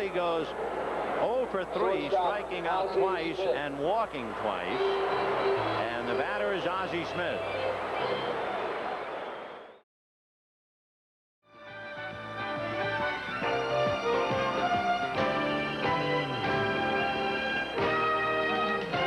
Curley goes 0 for 3, striking out twice and walking twice. And the batter is Ozzie Smith.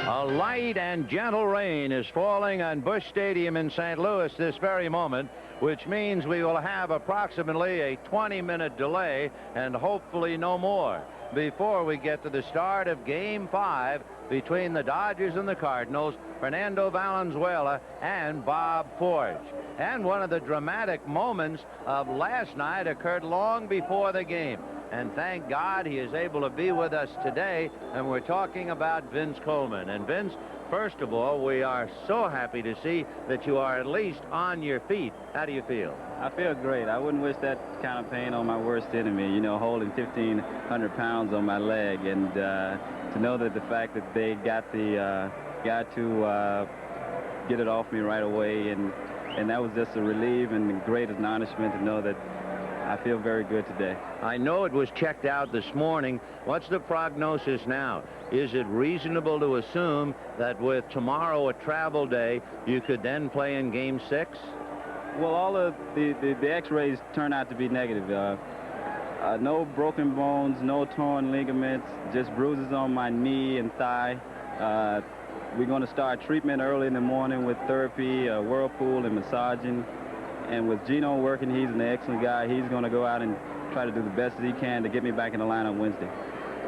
A light and gentle rain is falling on Busch Stadium in St. Louis this very moment, which means we will have approximately a 20-minute delay and hopefully no more before we get to the start of Game 5 between the Dodgers and the Cardinals, Fernando Valenzuela and Bob Forge. And one of the dramatic moments of last night occurred long before the game. And thank God he is able to be with us today, and we're talking about Vince Coleman. And Vince, first of all, we are so happy to see that you are at least on your feet. How do you feel? I feel great. I wouldn't wish that kind of pain on my worst enemy, you know, holding 1,500 pounds on my leg. And to know that the fact that they got to get it off me right away, and that was just a relief and a great astonishment to know that I feel very good today. I know it was checked out this morning. What's the prognosis now? Is it reasonable to assume that with tomorrow a travel day, you could then play in Game 6? Well, all of the x-rays turn out to be negative. No broken bones, no torn ligaments, just bruises on my knee and thigh. We're going to start treatment early in the morning with therapy, whirlpool, and massaging. And with Gino working, he's an excellent guy. He's going to go out and try to do the best that he can to get me back in the lineup Wednesday.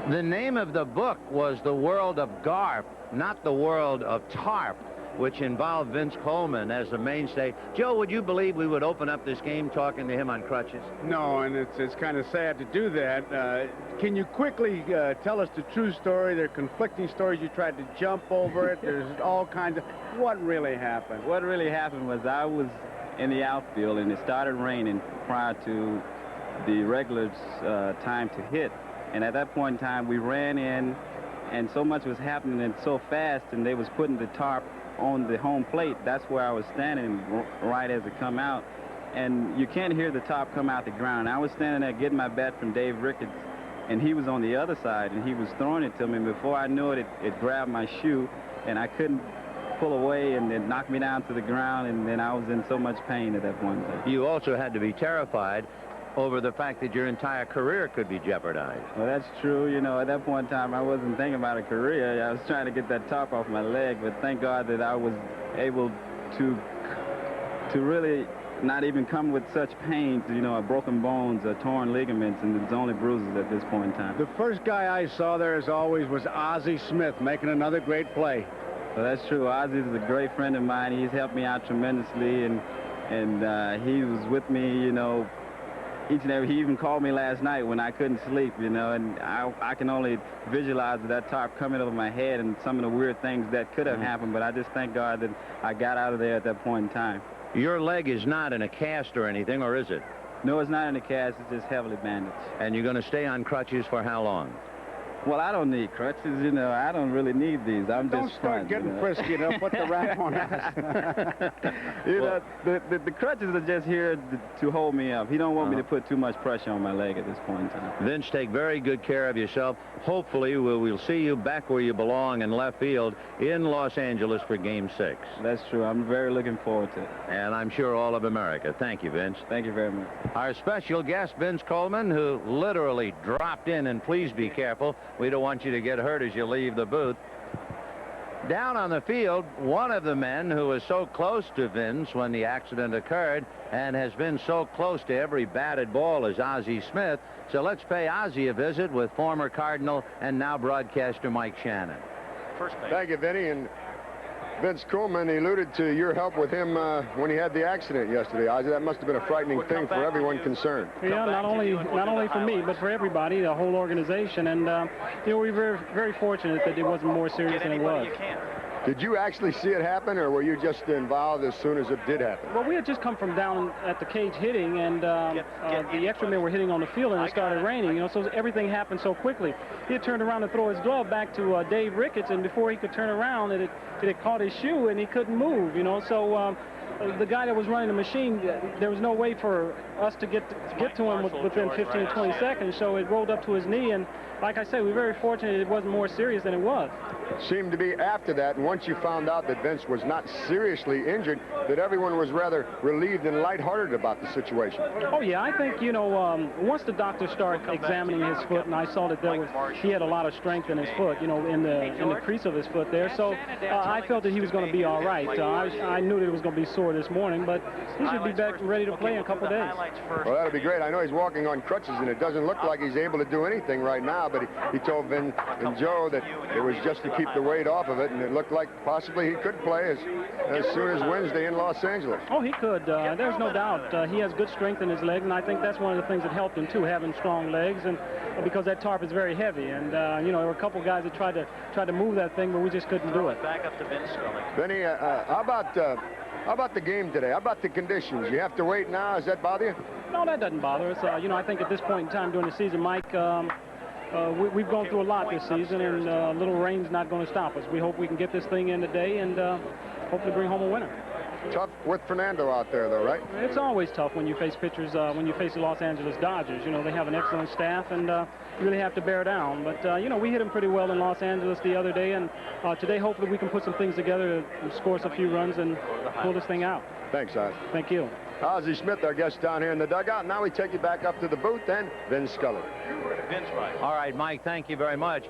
The name of the book was The World of Garp, not The World of Tarp, which involved Vince Coleman as the mainstay. Joe, would you believe we would open up this game talking to him on crutches? No, and it's kind of sad to do that. Can you quickly tell us the true story? There are conflicting stories. You tried to jump over it. There's all kinds of... What really happened? What really happened was I was in the outfield, and it started raining prior to the regular time to hit. And at that point in time, we ran in, and so much was happening and so fast, and they was putting the tarp on the home plate. That's where I was standing right as it come out. And you can't hear the tarp come out the ground. I was standing there getting my bat from Dave Ricketts, and he was on the other side, and he was throwing it to me. Before I knew it, it grabbed my shoe, and I couldn't pull away, and it knocked me down to the ground, and then I was in so much pain at that point. You also had to be terrified over the fact that your entire career could be jeopardized. Well, that's true. You know, at that point in time, I wasn't thinking about a career. I was trying to get that top off my leg, but thank God that I was able to really not even come with such pain, you know, broken bones, torn ligaments, and it's only bruises at this point in time. The first guy I saw there, as always, was Ozzie Smith, making another great play. Well, that's true. Ozzie is a great friend of mine. He's helped me out tremendously, and he was with me, you know, each and every. He even called me last night when I couldn't sleep, you know, and I can only visualize that tarp coming over my head and some of the weird things that could have happened, but I just thank God that I got out of there at that point in time. Your leg is not in a cast or anything, or is it? No, it's not in a cast. It's just heavily bandaged. And you're going to stay on crutches for how long? Well, I don't need crutches, you know. I don't really need these. I'm don't just start getting frisky, they'll put the rap on us. You know, the crutches are just here to hold me up. He don't want me to put too much pressure on my leg at this point in time. Vince, take very good care of yourself. Hopefully, we'll see you back where you belong in left field in Los Angeles for Game 6. That's true. I'm very looking forward to it. And I'm sure all of America. Thank you, Vince. Thank you very much. Our special guest, Vince Coleman, who literally dropped in, and please be careful. We don't want you to get hurt as you leave the booth. Down on the field, one of the men who was so close to Vince when the accident occurred and has been so close to every batted ball is Ozzie Smith. So let's pay Ozzie a visit with former Cardinal and now broadcaster Mike Shannon. First base. Thank you, Vinny. And Vince Coleman alluded to your help with him when he had the accident yesterday. Ozzie, that must have been a frightening thing for everyone concerned. Yeah, not only for me, but for everybody, the whole organization. And you know, we were very fortunate that it wasn't more serious than it was. Did you actually see it happen, or were you just involved as soon as it did happen? Well, we had just come from down at the cage hitting, and the extra men were hitting on the field, and it started raining, you know, so everything happened so quickly. He had turned around to throw his glove back to Dave Ricketts, and before he could turn around, it had caught his shoe, and he couldn't move, you know, so the guy that was running the machine, there was no way for us to get to him within 15 to 20 seconds, so it rolled up to his knee, and like I say, we're very fortunate it wasn't more serious than it was. Seemed to be after that, and once you found out that Vince was not seriously injured, that everyone was rather relieved and lighthearted about the situation. Oh yeah, I think, you know, once the doctor started examining his foot, and I saw that he had a lot of strength in his foot, you know, in the crease of his foot there, so I felt that he was going to be all right. I knew that it was going to be sore this morning, but he should be back ready to play in a couple of days. Well, that'll be great. I know he's walking on crutches, and it doesn't look like he's able to do anything right now, but he told Vin and Joe that it was just to keep the weight off of it, and it looked like possibly he could play as soon as Wednesday in Los Angeles. Oh, he could. There's no doubt. He has good strength in his legs, and I think that's one of the things that helped him, too, having strong legs, and because that tarp is very heavy. And, you know, there were a couple guys that tried to move that thing, but we just couldn't do it. Back up to Vince Scully. Vinny, how about the game today? How about the conditions? You have to wait now. Does that bother you? No, that doesn't bother us. You know, I think at this point in time during the season, Mike, we've gone through a lot this season, and a little rain's not going to stop us. We hope we can get this thing in today and hopefully bring home a winner. Tough with Fernando out there, though, right? It's always tough when you face pitchers, when you face the Los Angeles Dodgers. You know, they have an excellent staff, and you really have to bear down. But, you know, we hit them pretty well in Los Angeles the other day, and today hopefully we can put some things together to score us a few runs and pull this thing out. Thanks, Oz. Thank you. Ozzie Smith, our guest down here in the dugout. Now we take you back up to the booth, and Vince Scully. All right, Mike, thank you very much.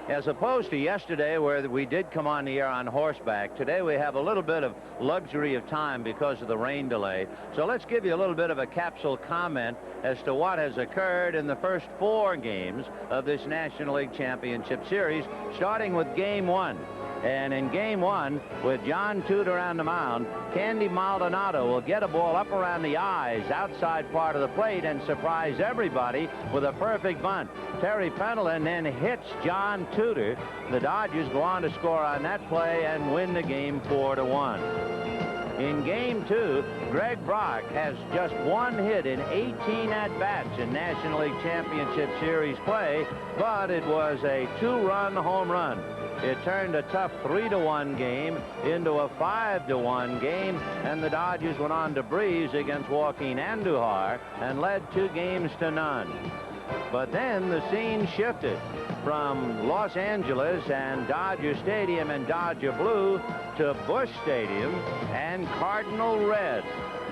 As opposed to yesterday where we did come on the air on horseback, today we have a little bit of luxury of time because of the rain delay. So let's give you a little bit of a capsule comment as to what has occurred in the first 4 games of this National League Championship Series, starting with Game 1. And in Game 1, with John Tudor on the mound, Candy Maldonado will get a ball up around the eyes, outside part of the plate, and surprise everybody with a perfect bunt. Terry Pendleton then hits John Tudor. The Dodgers go on to score on that play and win the game 4-1. In Game 2, Greg Brock has just 1 hit in 18 at-bats in National League Championship Series play, but it was a 2-run home run. It turned a tough 3-1 game into a 5-1 game, and the Dodgers went on to breeze against Joaquin Andujar and led 2-0. But then the scene shifted from Los Angeles and Dodger Stadium and Dodger Blue to Busch Stadium and Cardinal Red.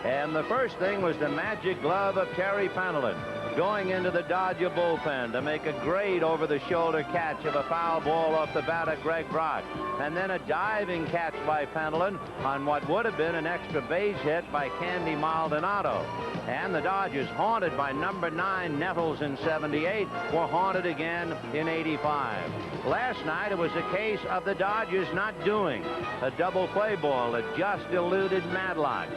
And the first thing was the magic glove of Terry Pendleton going into the Dodger bullpen to make a great over-the-shoulder catch of a foul ball off the bat of Greg Brock. And then a diving catch by Pendleton on what would have been an extra base hit by Candy Maldonado. And the Dodgers, haunted by number 9 Nettles in 78, were haunted again in 85. Last night, it was a case of the Dodgers not doing a double play ball that just eluded Madlock.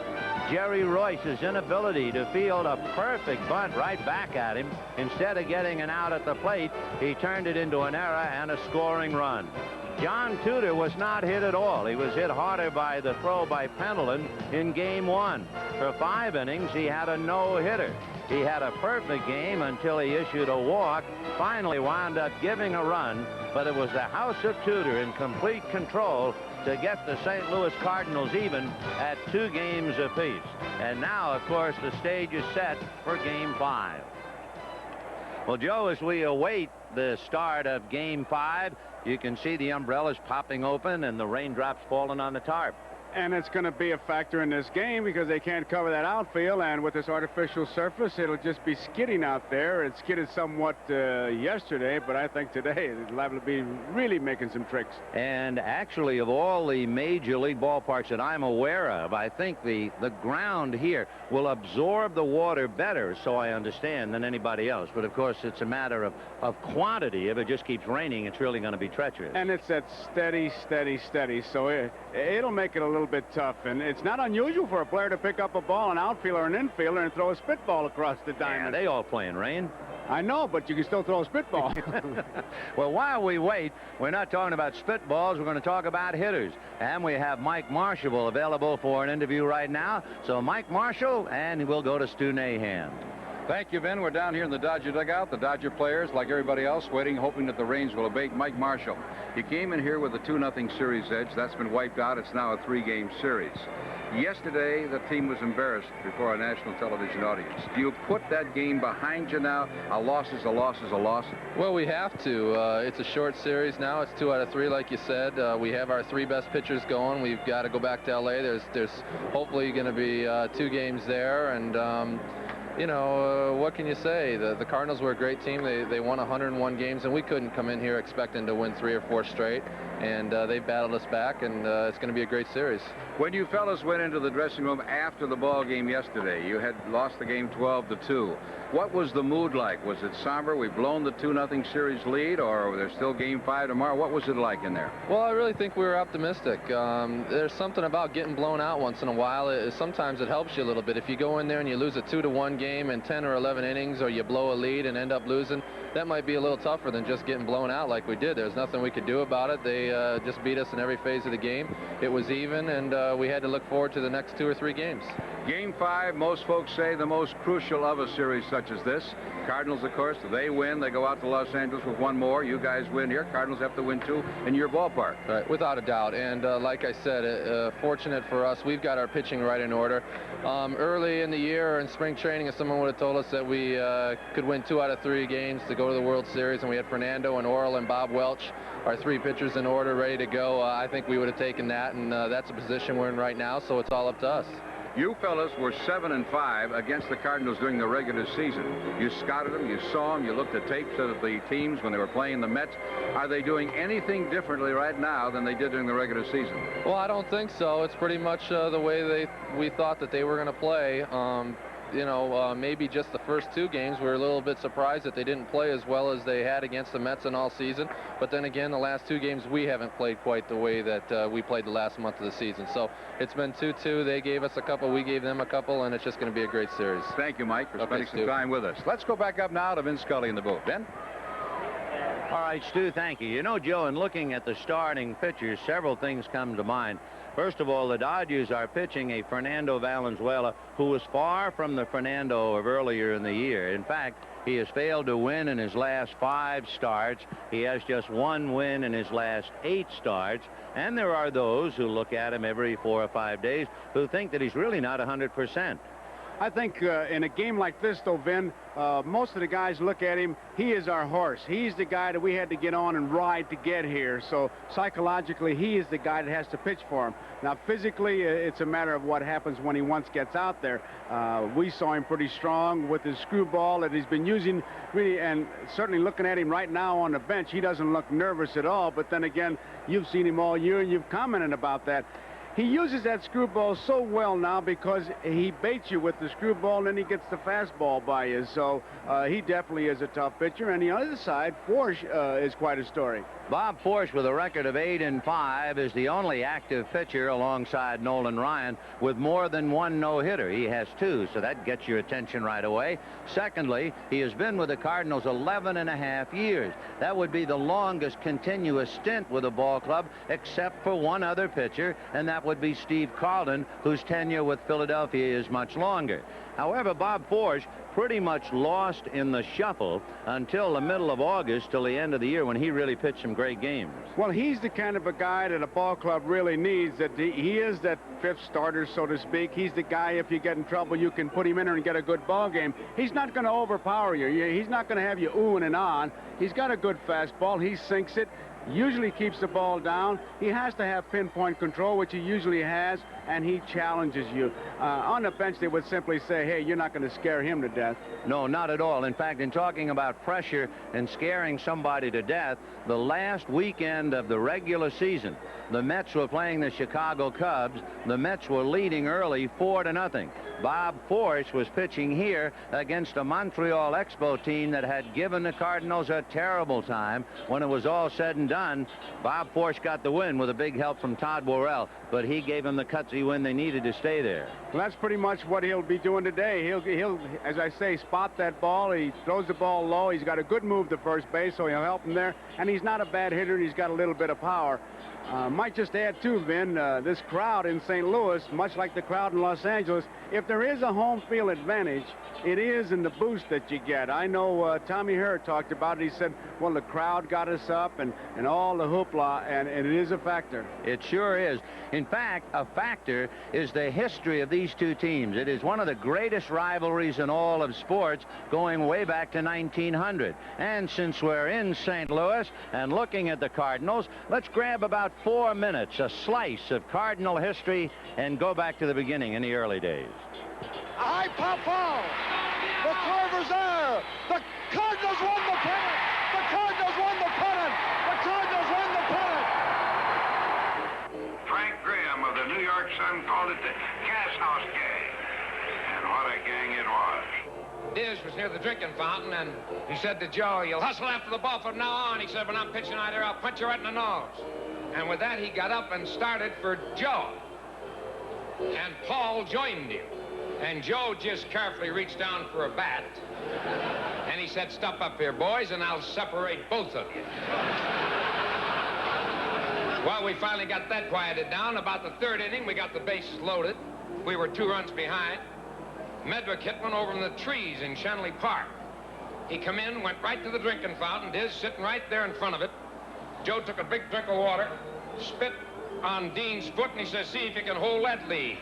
Jerry Royce's inability to field a perfect bunt right back at him. Instead of getting an out at the plate, he turned it into an error and a scoring run. John Tudor was not hit at all. He was hit harder by the throw by Pendleton in Game 1. For 5 innings, he had a no-hitter. He had a perfect game until he issued a walk, finally wound up giving a run, but it was the House of Tudor in complete control to get the St. Louis Cardinals even at 2 games apiece. And now, of course, the stage is set for Game 5. Well, Joe, as we await the start of Game 5, you can see the umbrellas popping open and the raindrops falling on the tarp. And it's going to be a factor in this game because they can't cover that outfield, and with this artificial surface, it'll just be skidding out there. It skidded somewhat yesterday, but I think today it's liable to be really making some tricks. And actually, of all the major league ballparks that I'm aware of, I think the ground here will absorb the water better, so I understand, than anybody else. But of course, it's a matter of quantity. If it just keeps raining, it's really going to be treacherous. And it's that steady, so it'll make it a little bit tough, and it's not unusual for a player to pick up a ball, an outfielder or an infielder, and throw a spitball across the diamond. Yeah, they all play in rain. I know, but you can still throw a spitball. Well, while we wait, we're not talking about spitballs. We're going to talk about hitters. And we have Mike Marshall available for an interview right now. So Mike Marshall, and we'll go to Stu Nahan. Thank you, Vin. We're down here in the Dodger dugout. The Dodger players, like everybody else, waiting, hoping that the rains will abate. Mike Marshall, he came in here with a 2-0 series edge. That's been wiped out. It's now a 3-game series. Yesterday, the team was embarrassed before a national television audience. Do you put that game behind you now? A loss is a loss is a loss? Well, we have to. It's a short series now. It's 2 out of 3, like you said. We have our 3 best pitchers going. We've got to go back to L.A. There's hopefully going to be 2 games there, and you know, what can you say? The Cardinals were a great team. They won 101 games, and we couldn't come in here expecting to win 3 or 4 straight. And they battled us back, and it's going to be a great series. When you fellas went into the dressing room after the ball game yesterday, you had lost the game 12-2. What was the mood like? Was it somber? We've blown the 2-0 series lead, or there's still game 5 tomorrow? What was it like in there? Well, I really think we were optimistic. There's something about getting blown out once in a while. Sometimes it helps you a little bit. If you go in there and you lose a 2-1 game in 10 or 11 innings, or you blow a lead and end up losing, that might be a little tougher than just getting blown out like we did. There's nothing we could do about it. They just beat us in every phase of the game. It was even, and we had to look forward to the next 2 or 3 games. Game 5, most folks say the most crucial of a series such as this. Cardinals, of course, they win. They go out to Los Angeles with 1 more. You guys win here. Cardinals have to win 2 in your ballpark. Right, without a doubt. And like I said, fortunate for us, we've got our pitching right in order. Early in the year or in spring training, if someone would have told us that we could win 2 out of 3 games to go to the World Series, and we had Fernando and Orel and Bob Welch, our 3 pitchers in order, ready to go, I think we would have taken that, and that's a position we're in right now, so it's all up to us. You fellas were 7-5 against the Cardinals during the regular season. You scouted them, you saw them, you looked at tapes of the teams when they were playing the Mets. Are they doing anything differently right now than they did during the regular season? Well, I don't think so. It's pretty much the way we thought that they were going to play. You know, maybe just the first 2 games, we were a little bit surprised that they didn't play as well as they had against the Mets in all season. But then again, the last 2 games, we haven't played quite the way that we played the last month of the season. So it's been 2-2. They gave us a couple, we gave them a couple, and it's just going to be a great series. Thank you, Mike, for spending some Stu. time with us. Let's go back up now to Vin Scully in the booth. Ben? All right, Stu, thank you. You know, Joe, in looking at the starting pitchers, several things come to mind. First of all, the Dodgers are pitching a Fernando Valenzuela who was far from the Fernando of earlier in the year. In fact, he has failed to win in his last 5 starts. He has just 1 win in his last 8 starts. And there are those who look at him every 4 or 5 days who think that he's really not 100%. I think in a game like this, though, Vin, most of the guys look at him. He is our horse. He's the guy that we had to get on and ride to get here. So psychologically, he is the guy that has to pitch for him. Now, physically, it's a matter of what happens when he once gets out there. We saw him pretty strong with his screwball that he's been using, really, and certainly looking at him right now on the bench, he doesn't look nervous at all. But then again, you've seen him all year, and you've commented about that. He uses that screwball so well now because he baits you with the screwball and then he gets the fastball by you. So he definitely is a tough pitcher. And the other side, Forsch is quite a story. Bob Forsch, with a record of 8-5, is the only active pitcher alongside Nolan Ryan with more than 1 no-hitter. He has 2, so that gets your attention right away. Secondly, he has been with the Cardinals 11.5 years. That would be the longest continuous stint with a ball club, except for 1 other pitcher, and that would be Steve Carlton, whose tenure with Philadelphia is much longer. However, Bob Forsch pretty much lost in the shuffle until the middle of August, till the end of the year, when he really pitched some great games. Well, he's the kind of a guy that a ball club really needs. That he is that 5th starter, so to speak. He's the guy, if you get in trouble, you can put him in there and get a good ball game. He's not going to overpower you. He's not going to have you oohing and on. He's got a good fastball. He sinks it. Usually keeps the ball down. He has to have pinpoint control, which he usually has, and he challenges you. On the bench, they would simply say, hey, you're not going to scare him to death. No, not at all. In fact, in talking about pressure and scaring somebody to death, the last weekend of the regular season, the Mets were playing the Chicago Cubs. The Mets were leading early 4-0. Bob Forsch was pitching here against a Montreal Expo team that had given the Cardinals a terrible time. When it was all said and done, Bob Forsch got the win with a big help from Todd Worrell, but he gave them the cutsy win they needed to stay there. Well, that's pretty much what he'll be doing today. He'll, as I say, spot that ball. He throws the ball low. He's got a good move to first base, so he'll help him there. And he's not a bad hitter. He's got a little bit of power. Might just add, too, Vin, this crowd in St. Louis, much like the crowd in Los Angeles, if there is a home field advantage, it is in the boost that you get. I know Tommy Hurt talked about it. He said, well, the crowd got us up and all the hoopla, and it is a factor. It sure is. In fact, a factor factor is the history of these two teams. It is one of the greatest rivalries in all of sports, going way back to 1900. And since we're in St. Louis and looking at the Cardinals, let's grab about 4 minutes, a slice of Cardinal history, and go back to the beginning in the early days. A high pop foul. The Corver's there. The Cardinals won the pennant. The Cardinals won the pennant. The Cardinals won the pennant. Frank Graham of the New York Sun called it the gas house gang. And what a gang it was. Diz was near the drinking fountain, and he said to Joe, "You'll hustle after the ball from now on." He said, "When I'm pitching out there, I'll punch you right in the nose." And with that, he got up and started for Joe. And Paul joined him. And Joe just carefully reached down for a bat. And he said, "Step up here, boys, and I'll separate both of you." Well, we finally got that quieted down. About the third inning, we got the bases loaded. We were 2 runs behind. Medwick hit one over in the trees in Shenley Park. He come in, went right to the drinking fountain. Diz sitting right there in front of it. Joe took a big drink of water, spit on Dean's foot, and he says, "See if you can hold that lead."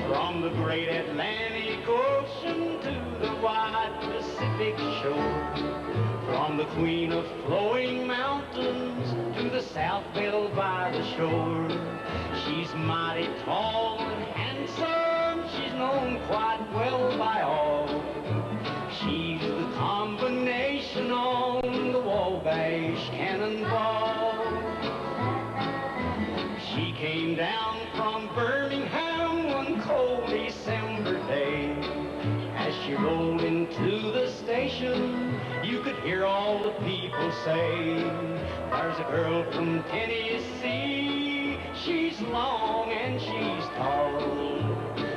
From the great Atlantic Ocean to the wide Pacific shore, from the queen of flowing mountains to the South Belle by the shore, she's mighty tall and handsome, she's known quite well by all. She's the combination on the Wabash Cannonball. She came down from Birmingham one cold December day. As she rolled into the station, you could hear all the people say, "There's a girl from Tennessee, she's long and she's tall."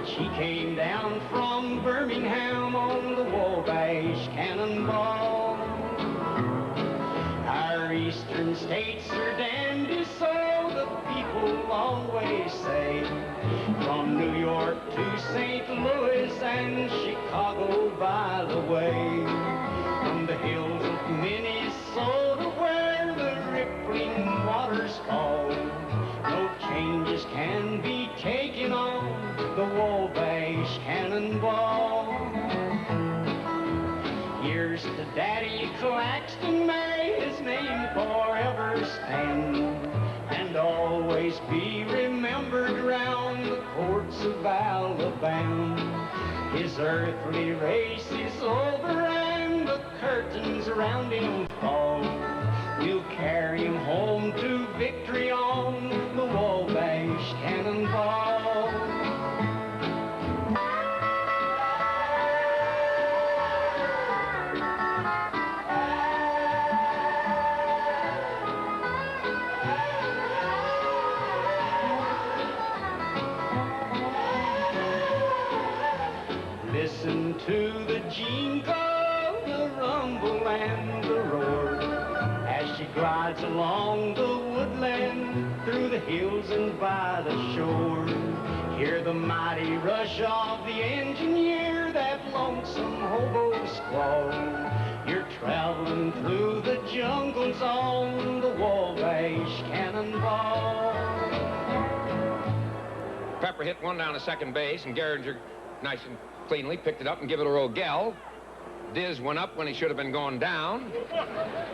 She came down from Birmingham on the Wabash Cannonball. Our eastern states are dandy, so the people always say. From New York to St. Louis and Chicago, by the way. From the hills of Minnesota where the rippling waters fall, no changes can be taken on the Wabash Cannonball. Here's to Daddy Claxton, may his name forever stand, and always be remembered round the courts of Alabama. His earthly race is over and the curtains around him fall. We'll carry him home to victory on the Wabash Cannonball. Listen to the jingle, the rumble and the roar, as she glides along the woodland, through the hills and by the shore. Hear the mighty rush of the engineer, that lonesome hobo squall. You're traveling through the jungles on the Wabash Cannonball. Pepper hit one down to second base, and Gehringer, nice and cleanly, picked it up and give it a Rogel. Diz went up when he should have been going down,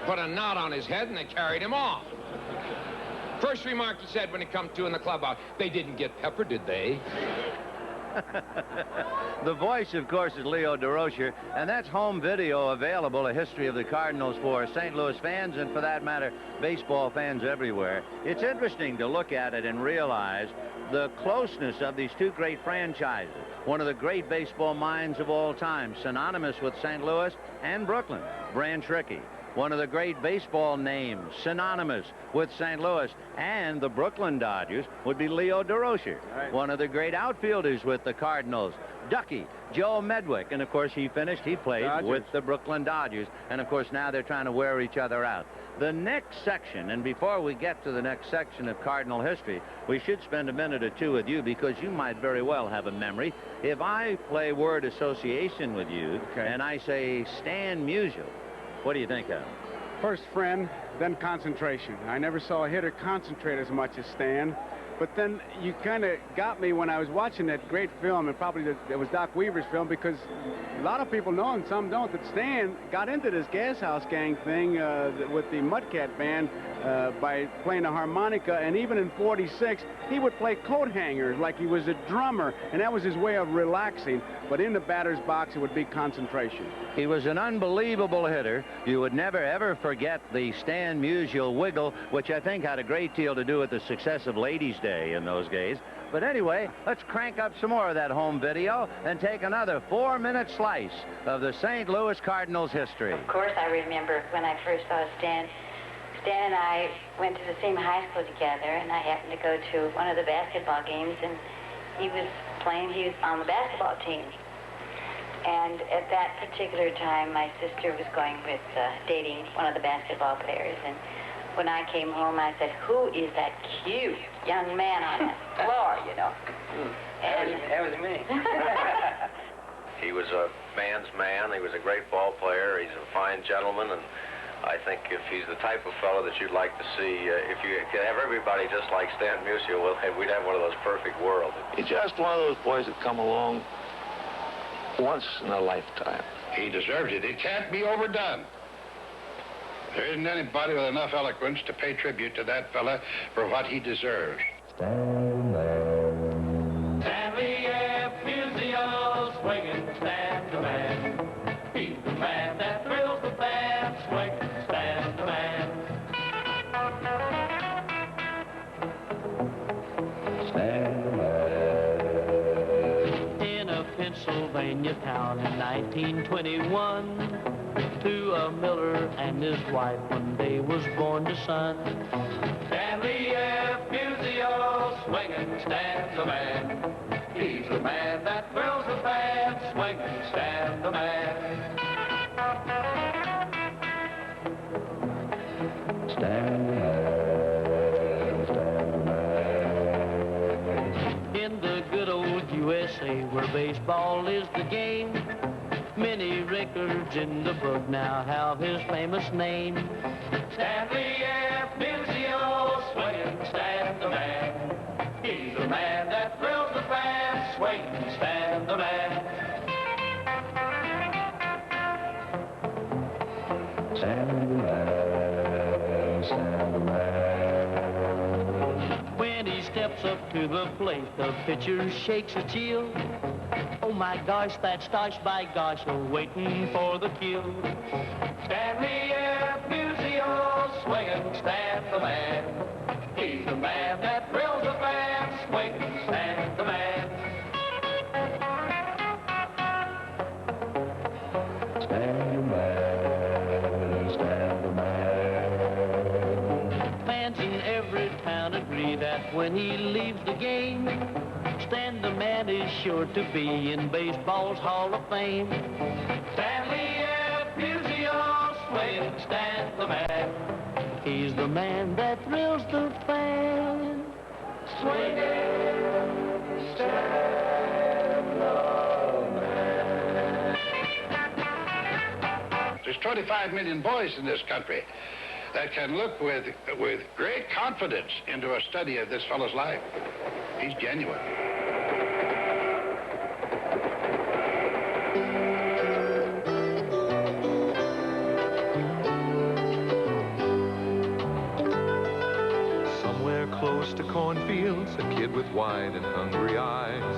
put a knot on his head, and they carried him off. First remark he said when he come to in the clubhouse, "They didn't get Pepper, did they?" The voice, of course, is Leo DeRocher, and that's home video available, a history of the Cardinals for St. Louis fans and, for that matter, baseball fans everywhere. It's interesting to look at it and realize the closeness of these two great franchises. One of the great baseball minds of all time, synonymous with St. Louis and Brooklyn, Branch Rickey. one of the great baseball names synonymous with St. Louis and the Brooklyn Dodgers would be Leo DeRocher. Right. One of the great outfielders with the Cardinals, Ducky, Joe Medwick. And, of course, he played Dodgers. with the Brooklyn Dodgers. And, of course, now they're trying to wear each other out. The next section, and before we get to the next section of Cardinal history, we should spend a minute or two with you because you might very well have a memory. If I play word association with you and I say Stan Musial, what do you think of? First friend, then concentration. I never saw a hitter concentrate as much as Stan. But then you kind of got me when I was watching that great film, and probably it was Doc Weaver's film, because a lot of people know and some don't that Stan got into this Gas House Gang thing with the Mudcat Band by playing the harmonica, and even in '46 he would play coat hangers like he was a drummer, and that was his way of relaxing. But in the batter's box it would be concentration. He was an unbelievable hitter. You would never ever forget the Stan Musial wiggle, which I think had a great deal to do with the success of Ladies' Day in those days. But anyway, let's crank up some more of that home video and take another 4-minute slice of the St. Louis Cardinals history. Of course, I remember when I first saw Stan. Stan and I went to the same high school together, and I happened to go to one of the basketball games, and he was on the basketball team. And at that particular time, my sister was going with dating one of the basketball players, and when I came home, I said, "Who is that cute young man on the floor?" You know. That was me. He was a man's man. He was a great ball player. He's a fine gentleman, and I think if he's the type of fellow that you'd like to see, if you could have everybody just like Stan Musial, we'd have one of those perfect worlds. He's just one of those boys that come along once in a lifetime. He deserves it. It can't be overdone. There isn't anybody with enough eloquence to pay tribute to that fella for what he deserves. Stanley F. Musial, swinging Stan the man. He's the man that thrills the fan, swinging Stan the man. Stan the man. In a Pennsylvania town in 1921, to a miller and his wife one day was born the son. Stanley F. Musial, swinging Stan the man. He's the man that thrills the fan, swinging Stan the man. Stan the man, Stan the man. In the good old USA where baseball is the game, many records in the book now have his famous name. Stanley F. Musial, swinging Stan the man. He's the man that thrills the fans, swinging Stan the man. Stan the man, Stan the man. When he steps up to the plate, the pitcher shakes a chill. Oh my gosh, that's Stosh, by gosh, waiting for the kill. Stanley F. Musial, swinging Stan the man. He's the man that thrills the fans, swinging Stan the man. Stan the man, Stan the man. Fans in every town agree that when he leaves the game, Stan the man is sure to be in baseball's Hall of Fame. Stanley F. Musial, swinging Stan the man. He's the man that thrills the fan, swinging Stan the man. There's 25 million boys in this country that can look with great confidence into a study of this fellow's life. He's genuine. Close to cornfields, a kid with wide and hungry eyes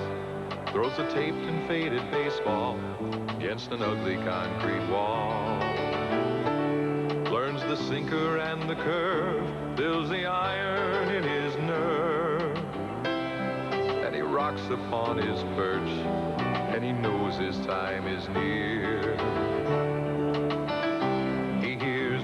throws a taped and faded baseball against an ugly concrete wall. Learns the sinker and the curve, builds the iron in his nerve, and he rocks upon his perch, and he knows his time is near. He hears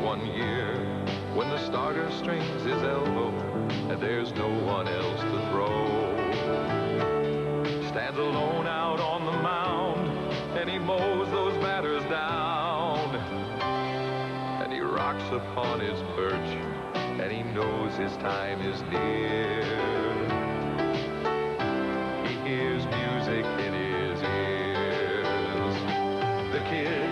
one year when the starter strings his elbow and there's no one else to throw. Stands alone out on the mound and he mows those batters down. And he rocks upon his perch and he knows his time is near. He hears music in his ears. The kid,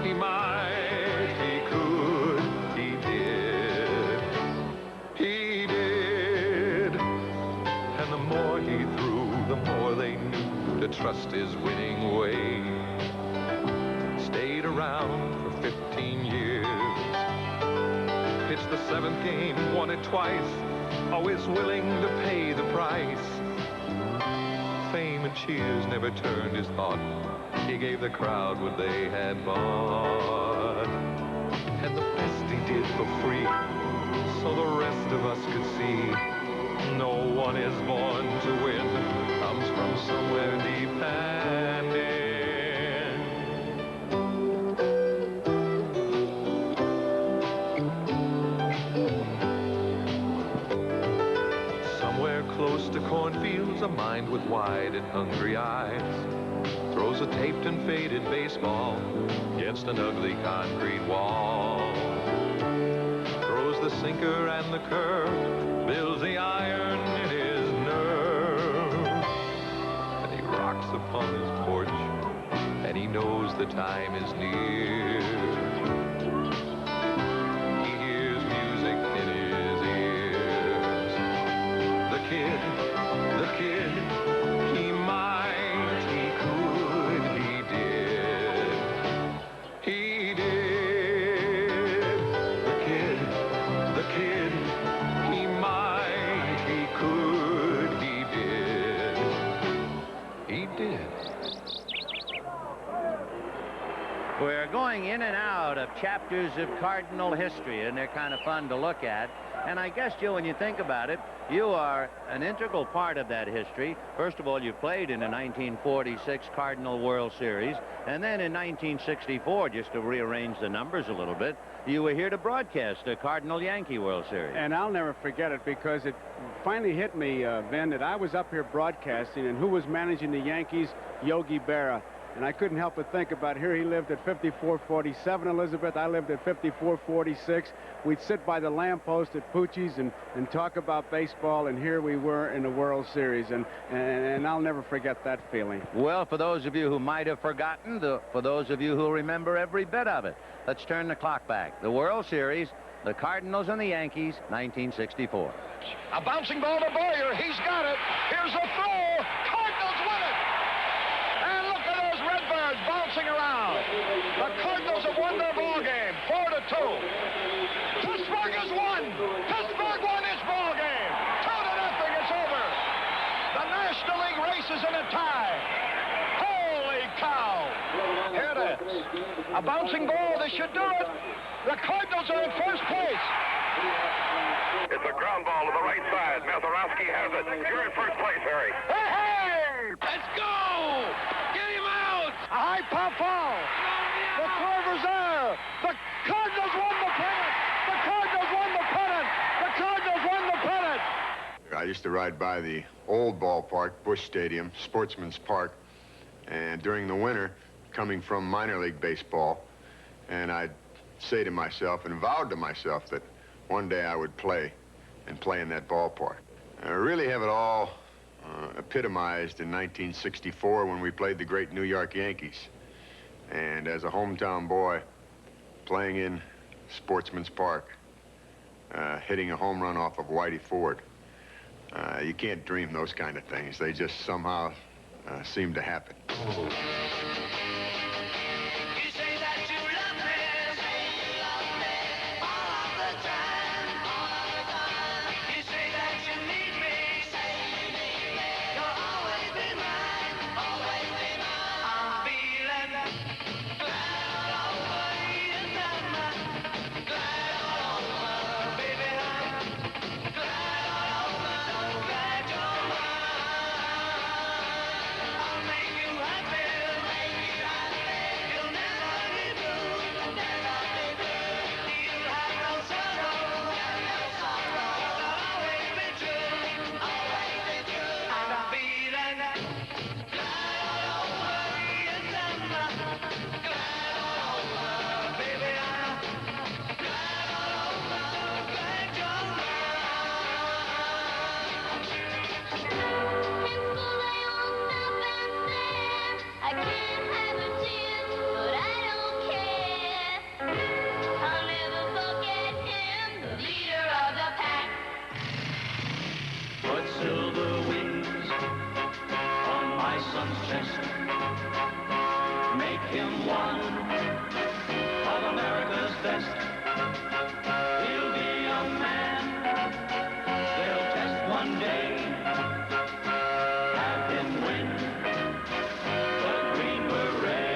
he might, he could, he did. And the more he threw, the more they knew to trust his winning way. Stayed around for 15 years. Pitched the 7th game, won it twice, always willing to pay the price. Fame and cheers never turned his thought. He gave the crowd what they had bought. And the best he did for free, so the rest of us could see. No one is born to win, comes from somewhere deep and in. Somewhere close to cornfields, a mind with wide and hungry eyes throws a taped and faded baseball against an ugly concrete wall. Throws the sinker and the curve, builds the iron in his nerve. And he rocks upon his porch, and he knows the time is near. He hears music in his ears. The kid, he might, he could, he did. He did. The kid, he might, he could, he did. He did. We're going in and out of chapters of Cardinal history, and they're kind of fun to look at. And I guess, Joe, when you think about it, you are an integral part of that history. First of all, you played in the 1946 Cardinal World Series, and then in 1964, just to rearrange the numbers a little bit, you were here to broadcast the Cardinal Yankee World Series. And I'll never forget it because it finally hit me, Vin, that I was up here broadcasting, and who was managing the Yankees? Yogi Berra. And I couldn't help but think about here he lived at 5447 Elizabeth. I lived at 5446. We'd sit by the lamppost at Pucci's and talk about baseball, and here we were in the World Series. And I'll never forget that feeling. Well, for those of you who might have forgotten, for those of you who remember every bit of it, let's turn the clock back. The World Series, the Cardinals and the Yankees, 1964. A bouncing ball to Boyer. He's got it. Here's a throw. Cardinals win it. And look at those Redbirds bouncing around. The Cardinals have won their ball game, 4-2. Pittsburgh has won. Pittsburgh won its ball game, 2-0. It's over. The National League race is in a tie. Holy cow! Here it is. A bouncing ball. This should do it. The Cardinals are in first place. It's a ground ball to the right side. Mazeroski has it. You're in first place, Harry. Hey! Let's go! Get him out! A high pop foul. The Corvers there. The Cardinals won the pennant. The Cardinals won the pennant. The Cardinals won the pennant. I used to ride by the old ballpark, Busch Stadium, Sportsman's Park, and during the winter, coming from minor league baseball, and I'd say to myself and vowed to myself that one day I would play in that ballpark. I really have it all epitomized in 1964 when we played the great New York Yankees. And as a hometown boy, playing in Sportsman's Park, hitting a home run off of Whitey Ford. You can't dream those kind of things. They just somehow seem to happen. son's chest. Make him one of America's best. He'll be a man they'll test one day. Have him win the Green Beret.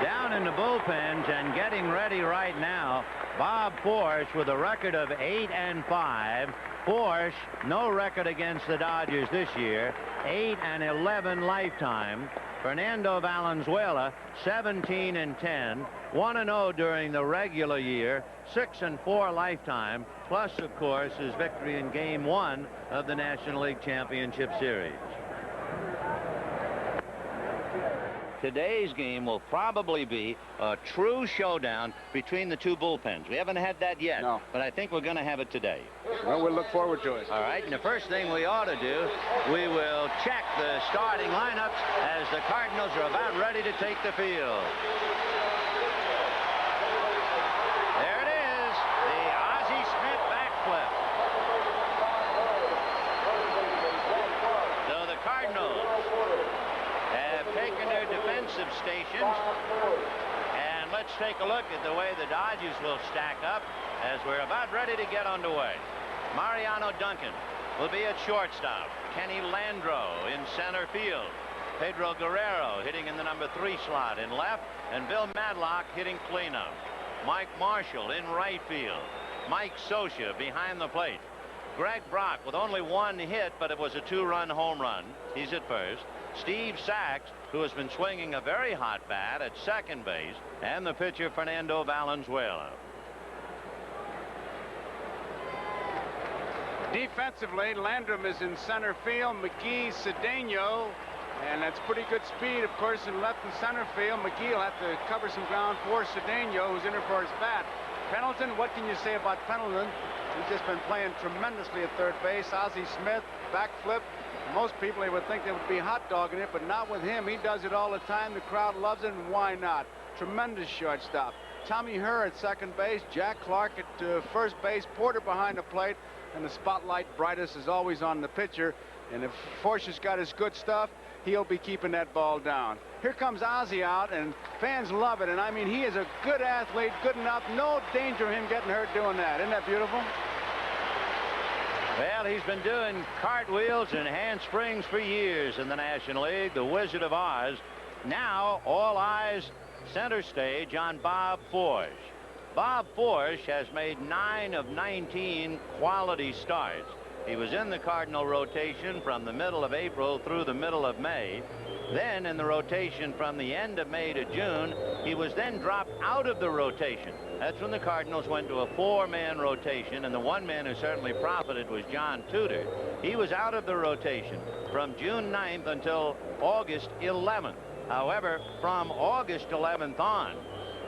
Down in the bullpens and getting ready right now, Bob Forsch with a record of 8-5. Forsch, no record against the Dodgers this year, 8-11 lifetime. Fernando Valenzuela, 17-10, 1-0 during the regular year, 6-4 lifetime, plus, of course, his victory in Game 1 of the National League Championship Series. Today's game will probably be a true showdown between the two bullpens. We haven't had that yet, but I think we're going to have it today. Well, we'll look forward to it. All right, and the first thing we ought to do, we will check the starting lineups as the Cardinals are about ready to take the field. There it is, the Ozzie Smith backflip. So the Cardinals have taken their defensive stations, and let's take a look at the way the Dodgers will stack up as we're about ready to get underway. Mariano Duncan will be at shortstop. Kenny Landreau in center field. Pedro Guerrero hitting in the number 3 slot in left, and Bill Madlock hitting cleanup. Mike Marshall in right field. Mike Scioscia behind the plate. Greg Brock with only 1 hit, but it was a 2-run home run. He's at first. Steve Sachs, who has been swinging a very hot bat, at second base, and the pitcher Fernando Valenzuela. Defensively, Landrum is in center field. McGee, Cedeno, and that's pretty good speed, of course, in left and center field. McGee will have to cover some ground for Cedeno, who's in there for his bat. Pendleton, what can you say about Pendleton? He's just been playing tremendously at third base. Ozzie Smith, backflip. Most people, they would think they would be hot dogging it, but not with him. He does it all the time. The crowd loves it, and why not? Tremendous shortstop. Tommy Herr at second base. Jack Clark at first base. Porter behind the plate, and the spotlight brightest is always on the pitcher. And if Forsch has got his good stuff, he'll be keeping that ball down. Here comes Ozzie out, and fans love it. And I mean, he is a good athlete, good enough. No danger of him getting hurt doing that. Isn't that beautiful? Well, he's been doing cartwheels and handsprings for years in the National League, the Wizard of Oz. Now, all eyes center stage on Bob Forsch. Bob Forsch has made 9 of 19 quality starts. He was in the Cardinal rotation from the middle of April through the middle of May. Then in the rotation from the end of May to June, he was then dropped out of the rotation. That's when the Cardinals went to a 4-man rotation, and the one man who certainly profited was John Tudor. He was out of the rotation from June 9th until August 11th. However, from August 11th on,